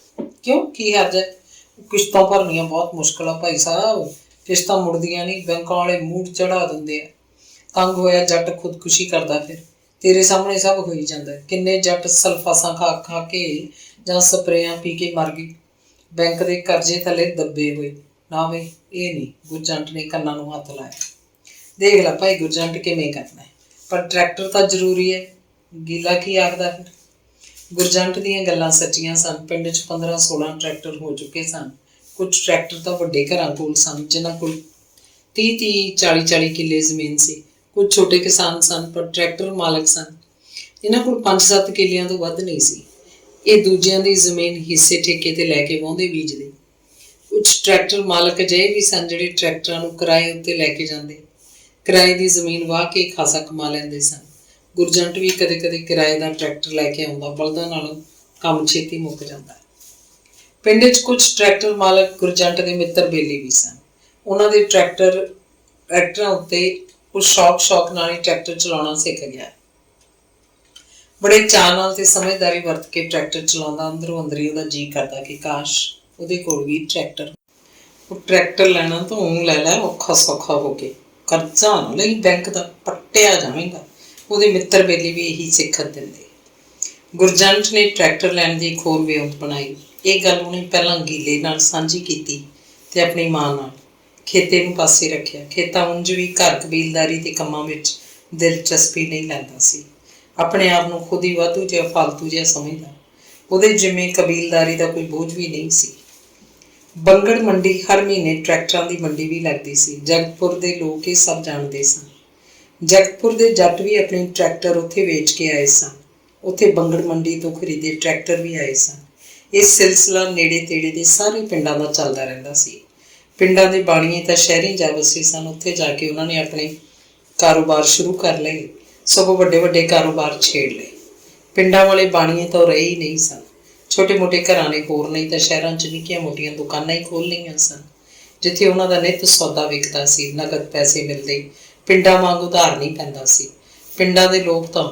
ਕਿਉਂ, ਕੀ ਹਰਜ ਹੈ? ਕਿਸ਼ਤਾਂ ਭਰਨੀਆਂ ਬਹੁਤ ਮੁਸ਼ਕਿਲ ਆ ਭਾਈ ਸਾਹਿਬ, ਕਿਸ਼ਤਾਂ ਮੁੜਦੀਆਂ ਨਹੀਂ, ਬੈਂਕਾਂ ਵਾਲੇ ਮੂਡ ਚੜਾ ਦਿੰਦੇ ਆ। ਤੰਗ ਹੋਇਆ ਜੱਟ ਖੁਦਕੁਸ਼ੀ ਕਰਦਾ। ਫਿਰ ਤੇਰੇ ਸਾਹਮਣੇ ਸਭ ਹੋਈ ਜਾਂਦਾ। ਕਿੰਨੇ ਜੱਟ ਸਲਫਾਸਾਂ ਖਾ ਖਾ ਕੇ ਜਾਂ ਸਪਰੇਆਂ ਪੀ ਕੇ ਮਰ ਗਏ, ਬੈਂਕ ਦੇ ਕਰਜ਼ੇ ਥੱਲੇ ਦੱਬੇ ਹੋਏ। ਨਾ ਵੇ, ਇਹ ਨਹੀਂ। ਗੁਰਜੰਟ ਨੇ ਕੰਨਾਂ ਨੂੰ ਹੱਥ ਲਾਇਆ। ਦੇਖ ਲੈ ਭਾਈ ਗੁਰਜੰਟ ਕਿਵੇਂ ਕਰਨਾ ਹੈ, ਪਰ ਟਰੈਕਟਰ ਤਾਂ ਜ਼ਰੂਰੀ ਹੈ। ਗੀਲਾ ਕੀ ਆਖਦਾ ਫਿਰ? ਗੁਰਜੰਟ ਦੀਆਂ ਗੱਲਾਂ ਸੱਚੀਆਂ ਸਨ। ਪਿੰਡ 'ਚ 15-16 ਟਰੈਕਟਰ ਹੋ ਚੁੱਕੇ ਸਨ। ਕੁਝ ਟਰੈਕਟਰ ਤਾਂ ਵੱਡੇ ਘਰਾਂ ਕੋਲ ਸਨ, ਜਿਨ੍ਹਾਂ ਕੋਲ 30-30, 40-40 ਕਿੱਲੇ ਜ਼ਮੀਨ ਸੀ। ਕੁਝ ਛੋਟੇ ਕਿਸਾਨ ਸਨ, ਪਰ ਟਰੈਕਟਰ ਮਾਲਕ ਸਨ। ਇਹਨਾਂ ਕੋਲ 5-7 ਕਿੱਲਿਆਂ ਤੋਂ ਵੱਧ ਨਹੀਂ ਸੀ। ਇਹ ਦੂਜਿਆਂ ਦੀ ਜ਼ਮੀਨ ਹਿੱਸੇ ਠੇਕੇ 'ਤੇ ਲੈ ਕੇ ਵਾਹੁੰਦੇ ਬੀਜਦੇ। ਕੁਝ ਟਰੈਕਟਰ ਮਾਲਕ ਅਜਿਹੇ ਵੀ ਸਨ ਜਿਹੜੇ ਟਰੈਕਟਰਾਂ ਨੂੰ ਕਿਰਾਏ ਉੱਤੇ ਲੈ ਕੇ ਜਾਂਦੇ, ਕਿਰਾਏ ਦੀ ਜ਼ਮੀਨ ਵਾਹ ਕੇ ਖਾਸਾ ਕਮਾ ਲੈਂਦੇ ਸਨ। ਗੁਰਜੰਟ ਵੀ ਕਦੇ ਕਦੇ ਕਿਰਾਏ ਦਾ ਟਰੈਕਟਰ ਲੈ ਕੇ ਆਉਂਦਾ। ਬਲਦਾਂ ਨਾਲੋਂ ਕੰਮ ਛੇਤੀ ਮੁੱਕ ਜਾਂਦਾ। ਪਿੰਡ 'ਚ ਕੁਝ ਟਰੈਕਟਰ ਮਾਲਕ ਗੁਰਜੰਟ ਦੇ ਮਿੱਤਰ ਬੇਲੀ ਵੀ ਸਨ। ਉਹਨਾਂ ਦੇ ਟਰੈਕਟਰਾਂ ਉੱਤੇ ਉਹ ਸ਼ੌਕ ਨਾਲ ਹੀ ਟਰੈਕਟਰ ਚਲਾਉਣਾ ਸਿੱਖ ਗਿਆ। ਬੜੇ ਚਾਅ ਨਾਲ ਤੇ ਸਮਝਦਾਰੀ ਵਰਤ ਕੇ ਟਰੈਕਟਰ ਚਲਾਉਂਦਾ। ਅੰਦਰੋਂ ਅੰਦਰੀ ਉਹਦਾ ਜੀਅ ਕਰਦਾ ਕਿ ਕਾਸ਼ ਉਹਦੇ ਕੋਲ ਵੀ ਟਰੈਕਟਰ। ਉਹ ਟਰੈਕਟਰ ਲੈਣਾ ਤਾਂ ਲੈ ਲੈ, ਔਖਾ ਸੌਖਾ ਹੋ ਕੇ, ਕਰਜ਼ਾ ਨਾ ਲਈ ਬੈਂਕ ਦਾ, ਪੱਟਿਆ ਜਾਵੇਗਾ। ਉਹਦੇ ਮਿੱਤਰ ਬੇਲੀ ਵੀ ਇਹੀ ਸਿੱਖਤ ਦਿੰਦੇ। ਗੁਰਜੰਟ ਨੇ ਟਰੈਕਟਰ ਲੈਣ ਦੀ ਇੱਕ ਹੋਰ ਵਿਉਂਤ ਬਣਾਈ। ਇਹ ਗੱਲ ਉਹਨੇ ਪਹਿਲਾਂ ਗੀਲੇ ਨਾਲ ਸਾਂਝੀ ਕੀਤੀ ਤੇ ਆਪਣੀ ਮਾਂ ਨਾਲ। ਖੇਤੇ ਨੂੰ ਪਾਸੇ ਰੱਖਿਆ। ਖੇਤਾ ਉਂਝ ਵੀ ਘਰ ਕਬੀਲਦਾਰੀ ਤੇ ਕੰਮਾਂ ਵਿੱਚ ਦਿਲਚਸਪੀ ਨਹੀਂ ਲੈਂਦਾ ਸੀ। ਆਪਣੇ ਆਪ ਨੂੰ ਖੁਦ ਹੀ ਵਾਧੂ ਜਿਹਾ ਫਾਲਤੂ ਜਿਹਾ ਸਮਝਦਾ। ਉਹਦੇ ਜਿੰਮੇ ਕਬੀਲਦਾਰੀ ਦਾ ਕੋਈ ਬੋਝ ਵੀ ਨਹੀਂ ਸੀ। ਬੰਗੜ ਮੰਡੀ ਹਰ ਮਹੀਨੇ ਟਰੈਕਟਰਾਂ ਦੀ ਮੰਡੀ ਵੀ ਲੱਗਦੀ ਸੀ। ਜਗਤਪੁਰ ਦੇ ਲੋਕ ਇਹ ਸਭ ਜਾਣਦੇ ਸਨ। ਜਗਤਪੁਰ ਦੇ ਜੱਟ ਵੀ ਆਪਣੇ ਟਰੈਕਟਰ ਉੱਥੇ ਵੇਚ ਕੇ ਆਏ ਸਨ। ਉੱਥੇ ਬੰਗੜ ਮੰਡੀ ਤੋਂ ਖਰੀਦੇ ਟਰੈਕਟਰ ਵੀ ਆਏ ਸਨ। ਇਹ ਸਿਲਸਿਲਾ ਨੇੜੇ ਤੇੜੇ ਦੇ ਸਾਰੇ ਪਿੰਡਾਂ ਦਾ ਚੱਲਦਾ ਰਹਿੰਦਾ ਸੀ। ਪਿੰਡਾਂ ਦੇ ਬਾਣੀਏ ਤਾਂ ਸ਼ਹਿਰੀ ਜਾ ਵਸੇ ਸਨ। ਉੱਥੇ ਜਾ ਕੇ ਉਹਨਾਂ ਨੇ ਆਪਣੇ ਕਾਰੋਬਾਰ ਸ਼ੁਰੂ ਕਰ ਲਏ, ਸਗੋਂ ਵੱਡੇ ਵੱਡੇ ਕਾਰੋਬਾਰ ਛੇੜ ਲਏ। ਪਿੰਡਾਂ ਵਾਲੇ ਬਾਣੀਏ ਤਾਂ ਰਹੇ ਹੀ ਨਹੀਂ ਸਨ। ਛੋਟੇ ਮੋਟੇ ਘਰਾਂ ਨੇ ਹੋਰ ਨਹੀਂ ਤਾਂ ਸ਼ਹਿਰਾਂ 'ਚ ਨਿੱਕੀਆਂ ਮੋਟੀਆਂ ਦੁਕਾਨਾਂ ਹੀ ਖੋਲ੍ਹ ਲਈਆਂ ਸਨ, ਜਿੱਥੇ ਉਹਨਾਂ ਦਾ ਨਿੱਤ ਸੌਦਾ ਵਿਕਦਾ ਸੀ। ਨਗਦ ਪੈਸੇ ਮਿਲਦੇ, ਪਿੰਡਾਂ ਵਾਂਗ ਉਧਾਰ ਨਹੀਂ ਪੈਂਦਾ ਸੀ। ਪਿੰਡਾਂ ਦੇ ਲੋਕ ਤਾਂ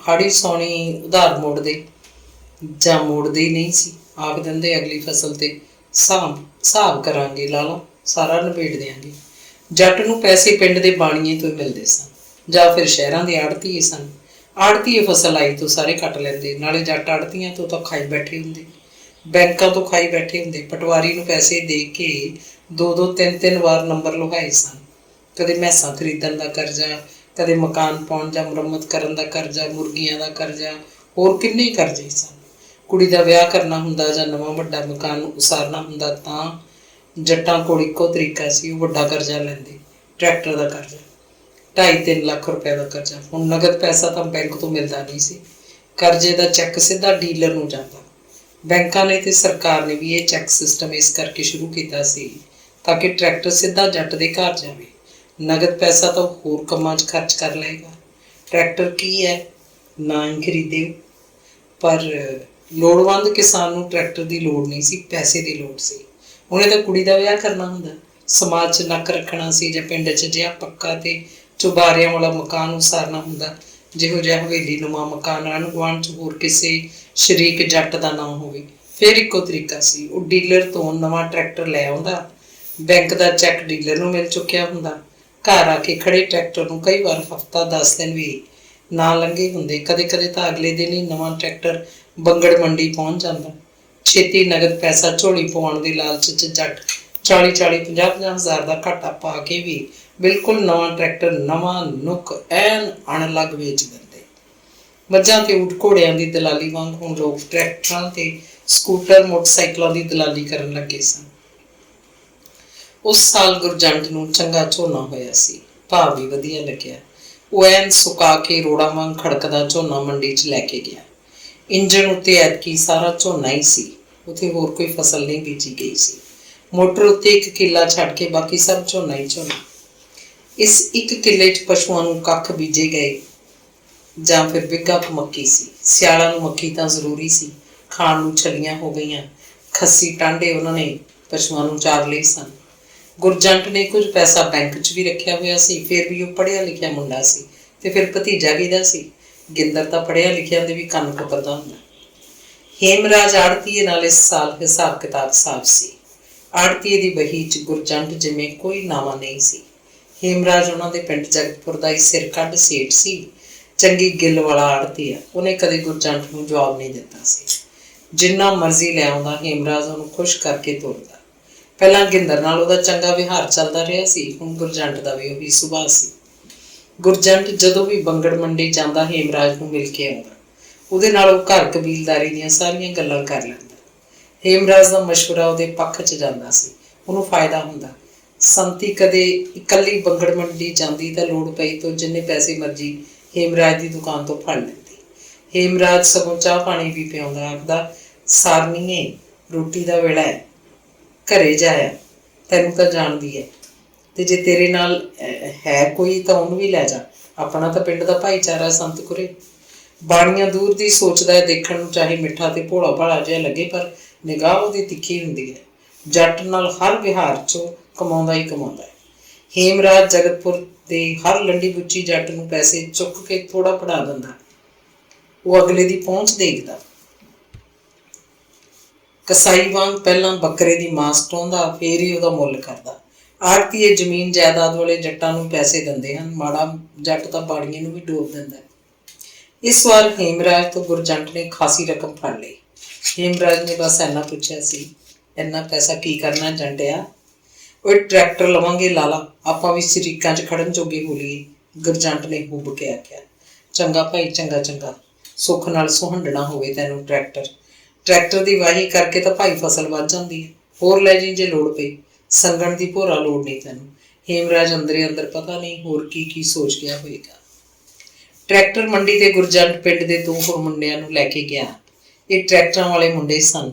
ਹਾੜੀ ਸੌਣੀ ਉਧਾਰ ਮੋੜਦੇ ਜਾਂ ਮੋੜਦੇ ਹੀ ਨਹੀਂ ਸੀ। ਆਖ ਦਿੰਦੇ ਅਗਲੀ ਫਸਲ ਤੇ ਹਿਸਾਬ ਕਰਾਂਗੇ, ਲਾਲਾ ਸਾਰਾ ਨਿਬੇੜ ਦਿਆਂਗੇ। ਜੱਟ ਨੂੰ ਪੈਸੇ ਪਿੰਡ ਦੇ ਬਾਣੀਏ ਤੋਂ ਹੀ ਮਿਲਦੇ ਸਨ ਜਾਂ ਫਿਰ ਸ਼ਹਿਰਾਂ ਦੇ ਆੜਤੀਏ ਸਨ। ਆੜਤੀਏ ਫਸਲ ਆਈ ਤੋਂ ਸਾਰੇ ਕੱਟ ਲੈਂਦੇ, ਨਾਲੇ ਜੱਟ ਆੜਤੀਆਂ ਤੋਂ ਤਾਂ ਖਾਈ ਬੈਠੇ ਹੁੰਦੇ, ਬੈਂਕਾਂ ਤੋਂ ਖਾਈ ਬੈਠੇ ਹੁੰਦੇ। ਪਟਵਾਰੀ ਨੂੰ ਪੈਸੇ ਦੇ ਕੇ 2-2, 3-3 ਵਾਰ ਨੰਬਰ ਲੁਹਾਏ ਸਨ। ਕਦੇ ਮੈਸਾਂ ਖਰੀਦਣ ਦਾ ਕਰਜ਼ਾ, ਕਦੇ ਮਕਾਨ ਪਾਉਣ ਜਾਂ ਮੁਰੰਮਤ ਕਰਨ ਦਾ ਕਰਜ਼ਾ, ਮੁਰਗੀਆਂ ਦਾ ਕਰਜ਼ਾ, ਹੋਰ ਕਿੰਨੇ ਕਰਜ਼ੇ ਸਨ। ਕੁੜੀ ਦਾ ਵਿਆਹ ਕਰਨਾ ਹੁੰਦਾ ਜਾਂ ਨਵਾਂ ਵੱਡਾ ਮਕਾਨ ਉਸਾਰਨਾ ਹੁੰਦਾ ਤਾਂ ਜੱਟਾਂ ਕੋਲ ਇੱਕੋ ਤਰੀਕਾ ਸੀ, ਉਹ ਵੱਡਾ ਕਰਜ਼ਾ ਲੈਂਦੇ। ਟਰੈਕਟਰ ਦਾ ਕਰਜ਼ਾ, 2.5-3 ਲੱਖ ਰੁਪਏ ਦਾ ਕਰਜ਼ਾ। ਹੁਣ ਨਗਦ ਪੈਸਾ ਤਾਂ ਬੈਂਕ ਤੋਂ ਮਿਲਦਾ ਨਹੀਂ ਸੀ। ਕਰਜ਼ੇ ਦਾ ਚੈੱਕ ਸਿੱਧਾ ਡੀਲਰ ਨੂੰ ਜਾਂਦਾ। ਬੈਂਕਾਂ ਨੇ ਤੇ ਸਰਕਾਰ ਨੇ ਵੀ ਇਹ ਚੈੱਕ ਸਿਸਟਮ ਇਸ ਕਰਕੇ ਸ਼ੁਰੂ ਕੀਤਾ ਸੀ ਤਾਂ ਕਿ ਟਰੈਕਟਰ ਸਿੱਧਾ ਜੱਟ ਦੇ ਘਰ ਜਾਵੇ। ਨਗਦ ਪੈਸਾ ਤਾਂ ਹੋਰ ਕੰਮਾਂ 'ਚ ਖਰਚ ਕਰ ਲਏਗਾ। ਟਰੈਕਟਰ ਕੀ ਹੈ, ਨਾ ਹੀ ਖਰੀਦੇ। ਪਰ ਲੋੜਵੰਦ ਕਿਸਾਨ ਨੂੰ ਟਰੈਕਟਰ ਦੀ ਲੋੜ ਨਹੀਂ ਸੀ, ਪੈਸੇ ਦੀ ਲੋੜ ਸੀ। ਉਹਨੇ ਤਾਂ ਕੁੜੀ ਦਾ ਵਿਆਹ ਕਰਨਾ ਹੁੰਦਾ, ਸਮਾਜ 'ਚ ਨੱਕ ਰੱਖਣਾ ਸੀ, ਜਾਂ ਪਿੰਡ 'ਚ ਜਿਹਾ ਪੱਕਾ ਤੇ ਚੁਬਾਰਿਆਂ ਵਾਲਾ ਮਕਾਨ ਉਸਾਰਨਾ ਹੁੰਦਾ, ਜਿਹੋ ਜਿਹਾ ਹਵੇਲੀ ਨੁਮਾ ਮਕਾਨ ਆਂਢ ਗੁਆਂਢ 'ਚ ਹੋਰ ਕਿਸੇ ਸ਼ਰੀਕ ਜੱਟ ਦਾ ਨਾ ਹੋਵੇ। ਫਿਰ ਇੱਕੋ ਤਰੀਕਾ ਸੀ, ਉਹ ਡੀਲਰ ਤੋਂ ਨਵਾਂ ਟਰੈਕਟਰ ਲੈ ਆਉਂਦਾ। ਬੈਂਕ ਦਾ ਚੈੱਕ ਡੀਲਰ ਨੂੰ ਮਿਲ ਚੁੱਕਿਆ ਹੁੰਦਾ। ਘਰ ਆ ਕੇ ਖੜੇ ਟਰੈਕਟਰ ਨੂੰ ਕਈ ਵਾਰ ਹਫ਼ਤਾ 10 ਦਿਨ ਵੀ ਨਾ ਲੰਘੇ ਹੁੰਦੇ। ਕਦੇ ਕਦੇ ਤਾਂ ਅਗਲੇ ਦਿਨ ਹੀ ਨਵਾਂ ਟਰੈਕਟਰ ਬੰਗੜ ਮੰਡੀ ਪਹੁੰਚ ਜਾਂਦਾ। ਛੇਤੀ ਨਗਦ ਪੈਸਾ ਝੋਲੀ ਪਵਾਉਣ ਦੇ ਲਾਲਚ 'ਚ ਜੱਟ 40-40, 50-50 ਹਜ਼ਾਰ ਦਾ ਘਾਟਾ ਪਾ ਕੇ ਵੀ ਬਿਲਕੁਲ ਨਵਾਂ ਟਰੈਕਟਰ ਨਵਾਂ ਨੁੱਕ ਐਨ ਅਣਲੱਗ ਵੇਚ ਦਿੰਦੇ। ਮੱਝਾਂ ਤੇ ਊਠ ਘੋੜਿਆਂ ਦੀ ਦਲਾਲੀ ਵਾਂਗ ਹੁਣ ਲੋਕ ਟਰੈਕਟਰਾਂ ਤੇ ਸਕੂਟਰ ਮੋਟਰਸਾਈਕਲਾਂ ਦੀ ਦਲਾਲੀ ਕਰਨ ਲੱਗੇ ਸਨ। ਉਸ ਸਾਲ ਗੁਰਜੰਟ ਨੂੰ ਚੰਗਾ ਝੋਨਾ ਹੋਇਆ ਸੀ। ਭਾਅ ਵੀ ਵਧੀਆ ਲੱਗਿਆ। ਉਹ ਐਨ ਸੁਕਾ ਕੇ ਰੋੜਾ ਵਾਂਗ ਖੜਕਦਾ ਝੋਨਾ ਮੰਡੀ 'ਚ ਲੈ ਕੇ ਗਿਆ। ਇੰਜਣ ਉੱਤੇ ਐਤਕੀ ਸਾਰਾ ਝੋਨਾ ਹੀ ਸੀ। ਉੱਥੇ ਹੋਰ ਕੋਈ ਫਸਲ ਨਹੀਂ ਬੀਜੀ ਗਈ ਸੀ। ਮੋਟਰ ਉੱਤੇ 1 ਕਿੱਲਾ ਛੱਡ ਕੇ ਬਾਕੀ ਸਭ ਝੋਨਾ ਹੀ ਝੋਨਾ। ਇਸ 1 ਕਿੱਲੇ 'ਚ ਪਸ਼ੂਆਂ ਨੂੰ ਕੱਖ ਬੀਜੇ ਗਏ ਜਾਂ ਫਿਰ ਬਿੱਗਾ ਕੁ ਮੱਕੀ ਸੀ। ਸਿਆਲਾਂ ਨੂੰ ਮੱਕੀ ਤਾਂ ਜ਼ਰੂਰੀ ਸੀ। ਖਾਣ ਨੂੰ ਛਲੀਆਂ ਹੋ ਗਈਆਂ, ਖੱਸੀ ਟਾਂਡੇ ਉਹਨਾਂ ਨੇ ਪਸ਼ੂਆਂ ਨੂੰ ਚਾਰ ਲਏ ਸਨ। ਗੁਰਜੰਟ ਨੇ ਕੁਝ ਪੈਸਾ ਬੈਂਕ 'ਚ ਵੀ ਰੱਖਿਆ ਹੋਇਆ ਸੀ। ਫਿਰ ਵੀ ਉਹ ਪੜ੍ਹਿਆ ਲਿਖਿਆ ਮੁੰਡਾ ਸੀ ਤੇ ਫਿਰ ਭਤੀਜਾ ਕਿਹਦਾ ਸੀ। ਗਿੰਦਰ ਤਾਂ ਪੜ੍ਹਿਆ ਲਿਖਿਆ ਦੇ ਵੀ ਕੰਨ ਕੁਤਰਦਾ ਹੁੰਦਾ। ਹੇਮਰਾਜ ਆੜਤੀਏ ਨਾਲ ਇਸ ਸਾਲ ਹਿਸਾਬ ਕਿਤਾਬ ਸਾਫ਼ ਸੀ। ਆੜਤੀਏ ਦੀ ਬਹੀ 'ਚ ਗੁਰਜੰਟ ਜਿਵੇਂ ਕੋਈ ਨਾਵਾਂ ਨਹੀਂ ਸੀ। ਹੇਮਰਾਜ ਉਹਨਾਂ ਦੇ ਪਿੰਡ ਜਗਤਪੁਰ ਦਾ ਹੀ ਸਿਰ ਕੱਢ ਸੇਠ ਸੀ, ਚੰਗੀ ਗਿੱਲ ਵਾਲਾ ਆੜਤੀਆ। ਉਹਨੇ ਕਦੇ ਗੁਰਜੰਟ ਨੂੰ ਜਵਾਬ ਨਹੀਂ ਦਿੱਤਾ ਸੀ। ਜਿੰਨਾ ਮਰਜ਼ੀ ਲੈ ਆਉਂਦਾ ਹੇਮਰਾਜ ਉਹਨੂੰ ਖੁਸ਼ ਕਰਕੇ ਤੋਰਦਾ। ਪਹਿਲਾਂ ਗਿੰਦਰ ਨਾਲ ਉਹਦਾ ਚੰਗਾ ਵਿਹਾਰ ਚੱਲਦਾ ਰਿਹਾ ਸੀ, ਹੁਣ ਗੁਰਜੰਟ ਦਾ ਵੀ ਉਹੀ ਸੁਭਾਅ ਸੀ। ਗੁਰਜੰਟ ਜਦੋਂ ਵੀ ਬੰਗੜ ਮੰਡੀ ਜਾਂਦਾ ਹੇਮਰਾਜ ਨੂੰ ਮਿਲ ਕੇ ਆਉਂਦਾ। ਉਹਦੇ ਨਾਲ ਉਹ ਘਰ ਕਬੀਲਦਾਰੀ ਦੀਆਂ ਸਾਰੀਆਂ ਗੱਲਾਂ ਕਰ ਲੈਂਦਾ। ਹੇਮਰਾਜ ਦਾ ਮਸ਼ਵਰਾ ਉਹਦੇ ਪੱਖ 'ਚ ਜਾਂਦਾ ਸੀ, ਉਹਨੂੰ ਫਾਇਦਾ ਹੁੰਦਾ। ਸੰਤੀ ਕਦੇ ਇਕੱਲੀ ਬੰਗੜ ਮੰਡੀ ਜਾਂਦੀ ਤਾਂ ਲੋੜ ਪਈ ਤੋਂ ਜਿੰਨੇ ਪੈਸੇ ਮਰਜ਼ੀ ਹੇਮਰਾਜ ਦੀ ਦੁਕਾਨ ਤੋਂ ਫੜ ਲੈਂਦੀ। ਹੇਮਰਾਜ ਸਗੋਂ ਚਾਹ ਪਾਣੀ ਵੀ ਪਿਆਉਂਦਾ, ਆਖਦਾ ਸਾਰਨੀਏ ਰੋਟੀ ਦਾ ਵੇਲਾ ਹੈ, ਘਰੇ ਜਾਇਆ, ਤੈਨੂੰ ਤਾਂ ਜਾਣਦੀ ਹੈ, ਤੇ ਜੇ ਤੇਰੇ ਨਾਲ ਹੈ ਕੋਈ ਤਾਂ ਉਹਨੂੰ ਵੀ ਲੈ ਜਾ, ਆਪਣਾ ਤਾਂ ਪਿੰਡ ਦਾ ਭਾਈਚਾਰਾ ਸੰਤ ਕੁਰੇ। ਬਾਣੀਆਂ ਦੂਰ ਦੀ ਸੋਚਦਾ ਹੈ, ਦੇਖਣ ਨੂੰ ਚਾਹੇ ਮਿੱਠਾ ਤੇ ਭੋਲਾ ਭਾਲਾ ਜਿਹਾ ਲੱਗੇ, ਪਰ ਨਿਗਾਹ ਉਹਦੀ ਤਿੱਖੀ ਹੁੰਦੀ ਹੈ। ਜੱਟ ਨਾਲ ਹਰ ਵਿਹਾਰ 'ਚੋਂ ਕਮਾਉਂਦਾ ਹੀ ਕਮਾਉਂਦਾ ਹੈ। ਹੇਮਰਾਜ ਜਗਤਪੁਰ ਦੇ ਹਰ ਲੰਡੀ ਬੁੱਚੀ ਜੱਟ ਨੂੰ ਪੈਸੇ ਚੁੱਕ ਕੇ ਥੋੜਾ ਫੜਾ ਦਿੰਦਾ। ਉਹ ਅਗਲੇ ਦੀ ਪਹੁੰਚ ਦੇਖਦਾ। ਕਸਾਈ ਵਾਂਗ ਪਹਿਲਾਂ ਬੱਕਰੇ ਦੀ ਮਾਸ ਟੋਂਦਾ, ਫੇਰ ਹੀ ਉਹਦਾ ਮੁੱਲ ਕਰਦਾ। ਆੜਤੀਏ ਜ਼ਮੀਨ ਜਾਇਦਾਦ ਵਾਲੇ ਜੱਟਾਂ ਨੂੰ ਪੈਸੇ ਦਿੰਦੇ ਹਨ, ਮਾੜਾ ਜੱਟ ਤਾਂ ਬਾੜੀਏ ਨੂੰ ਵੀ ਡੋਬ ਦਿੰਦਾ। ਇਸ ਵਾਰ ਹੇਮਰਾਜ ਤੋਂ ਗੁਰਜੰਟ ਨੇ ਖਾਸੀ ਰਕਮ ਫੜ ਲਈ। ਹੇਮਰਾਜ ਨੇ ਬਸ ਇੰਨਾ ਪੁੱਛਿਆ ਸੀ, ਇੰਨਾ ਪੈਸਾ ਕੀ ਕਰਨਾ ਜੰਟਿਆ? ਉਹ ਟਰੈਕਟਰ ਲਵਾਂਗੇ ਲਾਲਾ, ਆਪਾਂ ਵੀ ਸ਼ਰੀਕਾਂ 'ਚ ਖੜਨ ਜੋਗੇ ਹੋ ਲਈਏ। ਗੁਰਜੰਟ ਨੇ ਹੁੱਬ ਕੇ ਆਖਿਆ। ਚੰਗਾ ਭਾਈ, ਚੰਗਾ ਚੰਗਾ, ਸੁੱਖ ਨਾਲ ਸੁਹੰਡਣਾ ਹੋਵੇ ਤੈਨੂੰ ਟਰੈਕਟਰ ਦੀ ਵਾਹੀ ਕਰਕੇ ਤਾਂ ਭਾਈ ਫਸਲ ਵੱਧ ਜਾਂਦੀ ਹੈ, ਹੋਰ ਲੈ ਜੀ ਜੇ ਲੋੜ ਪਈ, ਸੰਗਣ ਦੀ ਭੋਰਾ ਲੋੜ ਨਹੀਂ ਤੈਨੂੰ। ਹੇਮਰਾਜ ਅੰਦਰੇ ਅੰਦਰ ਪਤਾ ਨਹੀਂ ਹੋਰ ਕੀ ਕੀ ਸੋਚ ਗਿਆ ਹੋਏਗਾ। ਟਰੈਕਟਰ ਮੰਡੀ ਤੇ ਗੁਰਜੰਟ ਪਿੰਡ ਦੇ 2 ਹੋਰ ਮੁੰਡਿਆਂ ਨੂੰ ਲੈ ਕੇ ਗਿਆ। ਇਹ ਟਰੈਕਟਰਾਂ ਵਾਲੇ ਮੁੰਡੇ ਸਨ।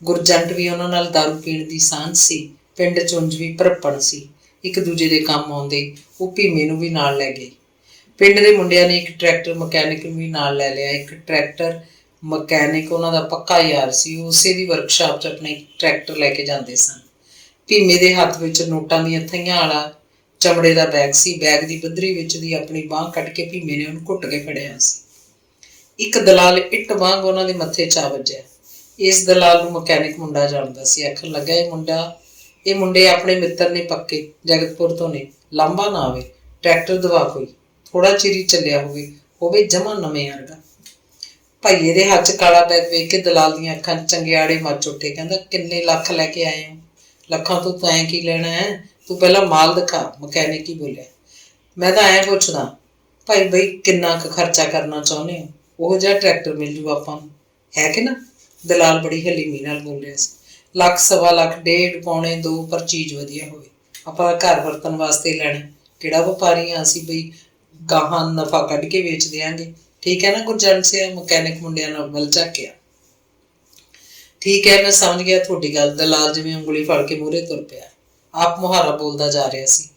ਗੁਰਜੰਟ ਵੀ ਉਹਨਾਂ ਨਾਲ ਦਾਰੂ ਪੀਣ ਦੀ ਸਾਂਝ ਸੀ, ਪਿੰਡ 'ਚ ਉਂਝ ਵੀ ਭਰਪਣ ਸੀ, ਇੱਕ ਦੂਜੇ ਦੇ ਕੰਮ ਆਉਂਦੇ। ਉਹ ਭੀਮੇ ਨੂੰ ਵੀ ਨਾਲ ਲੈ ਗਏ। ਪਿੰਡ ਦੇ ਮੁੰਡਿਆਂ ਨੇ ਇੱਕ ਟਰੈਕਟਰ ਮਕੈਨਿਕ ਨੂੰ ਵੀ ਨਾਲ ਲੈ ਲਿਆ। ਇੱਕ ਟਰੈਕਟਰ ਮਕੈਨਿਕ ਉਹਨਾਂ ਦਾ ਪੱਕਾ ਯਾਰ ਸੀ, ਉਸੇ ਦੀ ਵਰਕਸ਼ਾਪ 'ਚ ਆਪਣੇ ਟਰੈਕਟਰ ਲੈ ਕੇ ਜਾਂਦੇ ਸਨ। ਭੀਮੇ ਦੇ ਹੱਥ ਵਿੱਚ ਨੋਟਾਂ ਦੀਆਂ ਥਈਆਂ ਵਾਲਾ ਚਮੜੇ ਦਾ ਬੈਗ ਸੀ। ਬੈਗ ਦੀ ਬੱਧਰੀ ਵਿੱਚ ਦੀ ਆਪਣੀ ਬਾਂਹ ਕੱਢ ਕੇ ਭੀਮੇ ਨੇ ਉਹਨੂੰ ਘੁੱਟ ਕੇ ਫੜਿਆ ਸੀ। ਇੱਕ ਦਲਾਲ ਇੱਟ ਵਾਂਗ ਉਹਨਾਂ ਦੇ ਮੱਥੇ 'ਚ ਆ ਵੱਜਿਆ। ਇਸ ਦਲਾਲ ਨੂੰ ਮਕੈਨਿਕ ਮੁੰਡਾ ਜਾਣਦਾ ਸੀ। ਆਖਣ ਲੱਗਾ, ਇਹ ਮੁੰਡੇ ਆਪਣੇ ਮਿੱਤਰ ਨੇ ਪੱਕੇ, ਜਗਤਪੁਰ ਤੋਂ ਨੇ, ਲਾਂਭਾ ਨਾ ਆਵੇ, ਟਰੈਕਟਰ ਦਵਾ ਕੋਈ, ਥੋੜਾ ਚਿਰ ਹੀ ਚੱਲਿਆ ਹੋਵੇ ਜਮਾ ਨਵੇਂ ਵਰਗਾ। ਭਾਈਏ ਦੇ ਹੱਥ 'ਚ ਕਾਲਾ ਬੈਗ ਵੇਖ ਕੇ ਦਲਾਲ ਦੀਆਂ ਅੱਖਾਂ 'ਚ ਚੰਗਿਆੜੇ ਮੱਚ ਉੱਠੇ। ਕਹਿੰਦਾ, ਕਿੰਨੇ ਲੱਖ ਲੈ ਕੇ ਆਏ ਹੋ? ਲੱਖਾਂ ਤੋਂ ਤੈਂ ਕੀ ਲੈਣਾ ਹੈ, ਤੂੰ ਪਹਿਲਾਂ ਮਾਲ ਦਿਖਾ। ਮਕੈਨਿਕ ਹੀ ਬੋਲਿਆ। ਮੈਂ ਤਾਂ ਐਂ ਪੁੱਛਦਾ ਭਾਈ ਬਈ, ਕਿੰਨਾ ਕੁ ਖਰਚਾ ਕਰਨਾ ਚਾਹੁੰਦੇ ਹੋ? ਉਹ ਜਿਹਾ ਟਰੈਕਟਰ ਮਿਲ ਜੂ ਆਪਾਂ ਨੂੰ, ਹੈ ਕਿ ਨਾ? ਦਲਾਲ ਬੜੀ ਹਲੀਮੀ ਨਾਲ ਬੋਲ ਰਿਹਾ ਸੀ। ਲੱਖ, ਸਵਾ ਲੱਖ, 1.5, ਪੌਣੇ 2, ਪਰ ਚੀਜ਼ ਵਧੀਆ ਹੋਵੇ। ਆਪਾਂ ਘਰ ਵਰਤਣ ਵਾਸਤੇ ਲੈਣਾ, ਕਿਹੜਾ ਵਪਾਰੀ ਹਾਂ ਅਸੀਂ ਬਈ ਗਾਹਾਂ ਨਫਾ ਕੱਢ ਕੇ ਵੇਚ ਦਿਆਂਗੇ। ਠੀਕ ਹੈ ਨਾ ਗੁਰਜੰਟ ਸਿਆ? ਮਕੈਨਿਕ ਮੁੰਡਿਆਂ ਨਾਲ ਵੱਲ ਝਾਕਿਆ। ਠੀਕ ਹੈ, ਮੈਂ ਸਮਝ ਗਿਆ ਤੁਹਾਡੀ ਗੱਲ। ਦਲਾਲ ਜਿਵੇਂ ਉਂਗਲੀ ਫੜ ਕੇ ਮੂਹਰੇ ਤੁਰ ਪਿਆ। ਆਪ ਮੁਹਾਰਾ ਬੋਲਦਾ ਜਾ ਰਿਹਾ ਸੀ।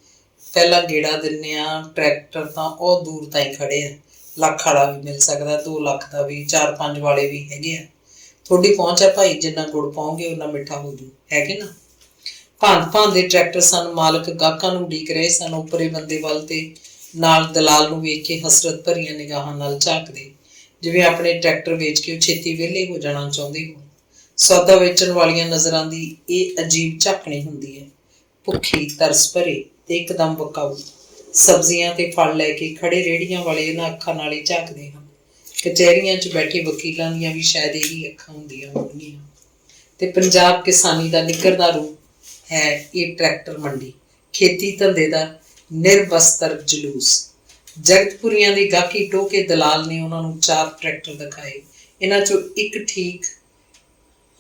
ਪਹਿਲਾਂ ਗੇੜਾ ਦਿੰਦੇ ਆ, ਟਰੈਕਟਰ ਤਾਂ ਉਹ ਦੂਰ ਤਾਈਂ ਖੜੇ ਆ, ਲੱਖ ਵਾਲਾ ਵੀ ਮਿਲ ਸਕਦਾ, 2 ਲੱਖ ਦਾ ਵੀ, 4-5 ਵਾਲੇ ਵੀ ਹੈਗੇ ਆ। ਤੁਹਾਡੀ ਪਹੁੰਚ ਹੈ ਭਾਈ, ਜਿੰਨਾ ਗੁੜ ਪਾਓਗੇ ਉਨਾ ਮਿੱਠਾ ਹੋ ਜੂ, ਹੈਗੇ ਨਾ? ਭਾਂਤ ਦੇ ਟਰੈਕਟਰ ਸਨ। ਮਾਲਕ ਗਾਹਕਾਂ ਨੂੰ ਉਡੀਕ ਰਹੇ ਸਨ। ਉੱਪਰੇ ਬੰਦੇ ਵੱਲ ਤੇ ਨਾਲ ਦਲਾਲ ਨੂੰ ਵੇਖ ਕੇ ਹਸਰਤ ਭਰੀਆਂ ਨਿਗਾਹਾਂ ਨਾਲ ਝਾਕਦੇ, ਜਿਵੇਂ ਆਪਣੇ ਟਰੈਕਟਰ ਵੇਚ ਕੇ ਉਹ ਛੇਤੀ ਵਿਹਲੇ ਹੋ ਜਾਣਾ ਚਾਹੁੰਦੇ ਹੋ। ਸੌਦਾ ਵੇਚਣ ਵਾਲੀਆਂ ਨਜ਼ਰਾਂ ਦੀ ਇਹ ਅਜੀਬ ਝਾਕਣੀ ਹੁੰਦੀ ਹੈ, ਭੁੱਖੀ, ਤਰਸ ਭਰੇ ਤੇ ਇੱਕਦਮ ਬਕਾਊ। ਸਬਜ਼ੀਆਂ ਤੇ ਫਲ ਲੈ ਕੇ ਖੜੇ ਰੇਹੜੀਆਂ ਵਾਲੇ ਇਹਨਾਂ ਅੱਖਾਂ ਨਾਲ ਹੀ ਝਾਕਦੇ ਹਨ। ਕਚਹਿਰੀਆਂ 'ਚ ਬੈਠੇ ਵਕੀਲਾਂ ਦੀਆਂ ਵੀ ਸ਼ਾਇਦ ਇਹੀ ਅੱਖਾਂ ਹੁੰਦੀਆਂ ਹੋਣਗੀਆਂ। ਤੇ ਪੰਜਾਬ ਕਿਸਾਨੀ ਦਾ ਨਿੱਘਰਦਾ ਰੂਪ ਹੈ ਇਹ ਟਰੈਕਟਰ ਮੰਡੀ, ਖੇਤੀ ਧੰਦੇ ਦਾ ਨਿਰਬਸਤਰ ਜਲੂਸ। ਜਗਤਪੁਰੀਆਂ ਦੀ ਗਾਹਕੀ ਟੋਹ ਕੇ ਦਲਾਲ ਨੇ ਉਹਨਾਂ ਨੂੰ 4 ਟਰੈਕਟਰ ਦਿਖਾਏ। ਇਹਨਾਂ 'ਚੋਂ ਇੱਕ ਠੀਕ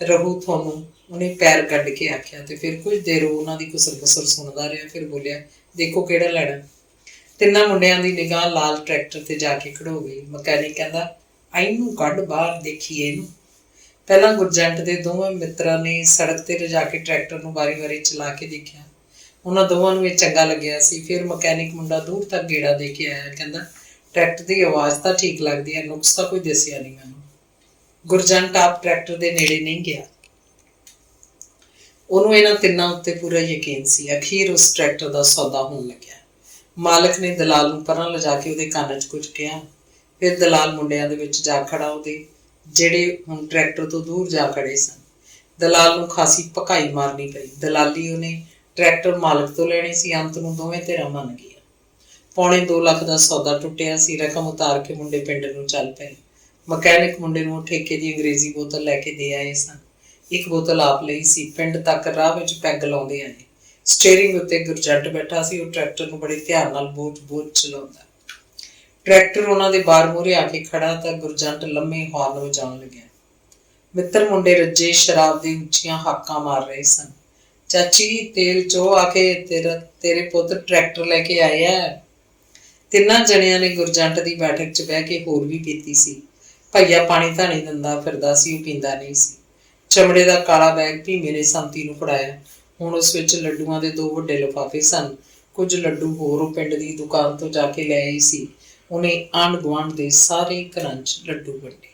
ਰਹੂ ਤੁਹਾਨੂੰ, ਉਹਨੇ ਪੈਰ ਕੱਢ ਕੇ ਆਖਿਆ। ਤੇ ਫਿਰ ਕੁਝ ਦੇਰ ਉਹ ਉਹਨਾਂ ਦੀ ਕੁਸਰ ਬਸਰ ਸੁਣਦਾ ਰਿਹਾ, ਫਿਰ ਬੋਲਿਆ, ਦੇਖੋ ਕਿਹੜਾ ਲੈਣਾ। ਤਿੰਨਾਂ ਮੁੰਡਿਆਂ ਦੀ ਨਿਗਾਹ ਲਾਲ ਟਰੈਕਟਰ ਤੇ ਜਾ ਕੇ ਖੜੋ ਗਈ। ਮਕੈਨਿਕ ਕਹਿੰਦਾ, ਇਹਨੂੰ ਕੱਢ ਬਾਹਰ, ਦੇਖੀਏ ਇਹਨੂੰ। ਪਹਿਲਾਂ ਗੁਰਜੰਟ ਦੇ ਦੋਵੇਂ ਮਿੱਤਰਾਂ ਨੇ ਸੜਕ ਤੇ ਲਿਜਾ ਕੇ ਟਰੈਕਟਰ ਨੂੰ ਵਾਰੀ ਚਲਾ ਕੇ ਦੇਖਿਆ। ਉਹਨਾਂ ਦੋਵਾਂ ਨੂੰ ਇਹ ਚੰਗਾ ਲੱਗਿਆ ਸੀ। ਫਿਰ ਮਕੈਨਿਕ ਮੁੰਡਾ ਦੂਰ ਤੱਕ ਗੇੜਾ ਦੇ ਕੇ ਆਇਆ। ਕਹਿੰਦਾ, ਟਰੈਕਟਰ ਦੀ ਆਵਾਜ਼ ਤਾਂ ਠੀਕ ਲੱਗਦੀ ਹੈ, ਨੁਕਸ ਤਾਂ ਕੋਈ ਦੱਸਿਆ ਨਹੀਂ ਮੈਨੂੰ। ਗੁਰਜੰਟ ਆਪ ਟਰੈਕਟਰ ਦੇ ਨੇੜੇ ਨਹੀਂ ਗਿਆ। ਉਹਨੂੰ ਇਹਨਾਂ ਤਿੰਨਾਂ ਉੱਤੇ ਪੂਰਾ ਯਕੀਨ ਸੀ। ਅਖੀਰ ਉਸ ਟਰੈਕਟਰ ਦਾ ਸੌਦਾ ਹੋਣ ਲੱਗਿਆ। ਮਾਲਕ ਨੇ ਦਲਾਲ ਨੂੰ ਪਰਾਂ ਲਿਜਾ ਕੇ ਉਹਦੇ ਕੰਨ 'ਚ ਕੁਝ ਕਿਹਾ। ਫਿਰ ਦਲਾਲ ਮੁੰਡਿਆਂ ਦੇ ਵਿੱਚ ਜਾ ਖੜਾ, ਉਹਦੇ ਜਿਹੜੇ ਹੁਣ ਟਰੈਕਟਰ ਤੋਂ ਦੂਰ ਜਾ ਖੜੇ ਸਨ। ਦਲਾਲ ਨੂੰ ਖਾਸੀ ਭਕਾਈ ਮਾਰਨੀ ਪਈ। ਦਲਾਲੀ ਉਹਨੇ ਟਰੈਕਟਰ ਮਾਲਕ ਤੋਂ ਲੈਣੇ ਸੀ। ਅੰਤ ਨੂੰ ਦੋਵੇਂ ਧਿਰਾਂ ਮੰਨ ਗਈਆਂ। ਪੌਣੇ 2 ਲੱਖ ਦਾ ਸੌਦਾ ਟੁੱਟਿਆ ਸੀ। ਰਕਮ ਉਤਾਰ ਕੇ ਮੁੰਡੇ ਪਿੰਡ ਨੂੰ ਚੱਲ ਪਏ। ਮਕੈਨਿਕ ਮੁੰਡੇ ਨੂੰ ਠੇਕੇ ਦੀ ਅੰਗਰੇਜ਼ੀ ਬੋਤਲ ਲੈ ਕੇ ਦੇ ਆਏ ਸਨ। ਇੱਕ ਬੋਤਲ ਆਪ ਲਈ ਸੀ। ਪਿੰਡ ਤੱਕ ਰਾਹ ਵਿੱਚ ਪੈਗ ਲਾਉਂਦੇ ਆਏ। ਸਟੀਅਰਿੰਗ ਉੱਤੇ ਗੁਰਜੰਟ ਬੈਠਾ ਸੀ। ਉਹ ਟਰੈਕਟਰ ਨੂੰ ਬੜੇ ਧਿਆਨ ਨਾਲ ਬੋਝ ਚਲਾਉਂਦਾ। ਟਰੈਕਟਰ ਉਹਨਾਂ ਦੇ ਬਾਹਰ ਮੂਹਰੇ ਆ ਕੇ ਖੜਾ ਤਾਂ ਗੁਰਜੰਟ ਲੰਮੇ ਹਾਰਨ ਵਜਾਉਣ ਲੱਗਿਆ। ਮਿੱਤਰ ਮੁੰਡੇ ਰੱਜੇ ਸ਼ਰਾਬ ਦੀ ਉੱਚੀਆਂ ਹਾਕਾਂ ਮਾਰ ਰਹੇ ਸਨ। ਚਾਚੀ ਤੇਲ ਚੋ ਆ ਕੇ ਤੇਰੇ ਪੁੱਤ ਟਰੈਕਟਰ ਲੈ ਕੇ ਆਏ ਆ। ਤਿੰਨਾਂ ਜਣਿਆਂ ਨੇ ਗੁਰਜੰਟ ਦੀ ਬੈਠਕ 'ਚ ਬਹਿ ਕੇ ਹੋਰ ਵੀ ਪੀਤੀ ਸੀ। ਭਈਆ ਪਾਣੀ ਧਾਣੀ ਦਿੰਦਾ ਫਿਰਦਾ ਸੀ, ਉਹ ਪੀਂਦਾ ਨਹੀਂ ਸੀ। ਚਮੜੇ ਦਾ ਕਾਲਾ ਬੈਗ ਭੀਮੇ ਨੇ ਸੰਤੀ ਨੂੰ ਫੜਾਇਆ। ਹੁਣ ਉਸ ਵਿੱਚ ਲੱਡੂਆਂ ਦੇ 2 ਵੱਡੇ ਲਿਫਾਫੇ ਸਨ। ਕੁਝ ਲੱਡੂ ਹੋਰ ਉਹ ਪਿੰਡ ਦੀ ਦੁਕਾਨ ਤੋਂ ਜਾ ਕੇ ਲੈ ਆਈ ਸੀ। ਉਹਨੇ ਆਂਢ ਗੁਆਂਢ ਦੇ ਸਾਰੇ ਘਰਾਂ 'ਚ ਲੱਡੂ ਵੰਡੇ।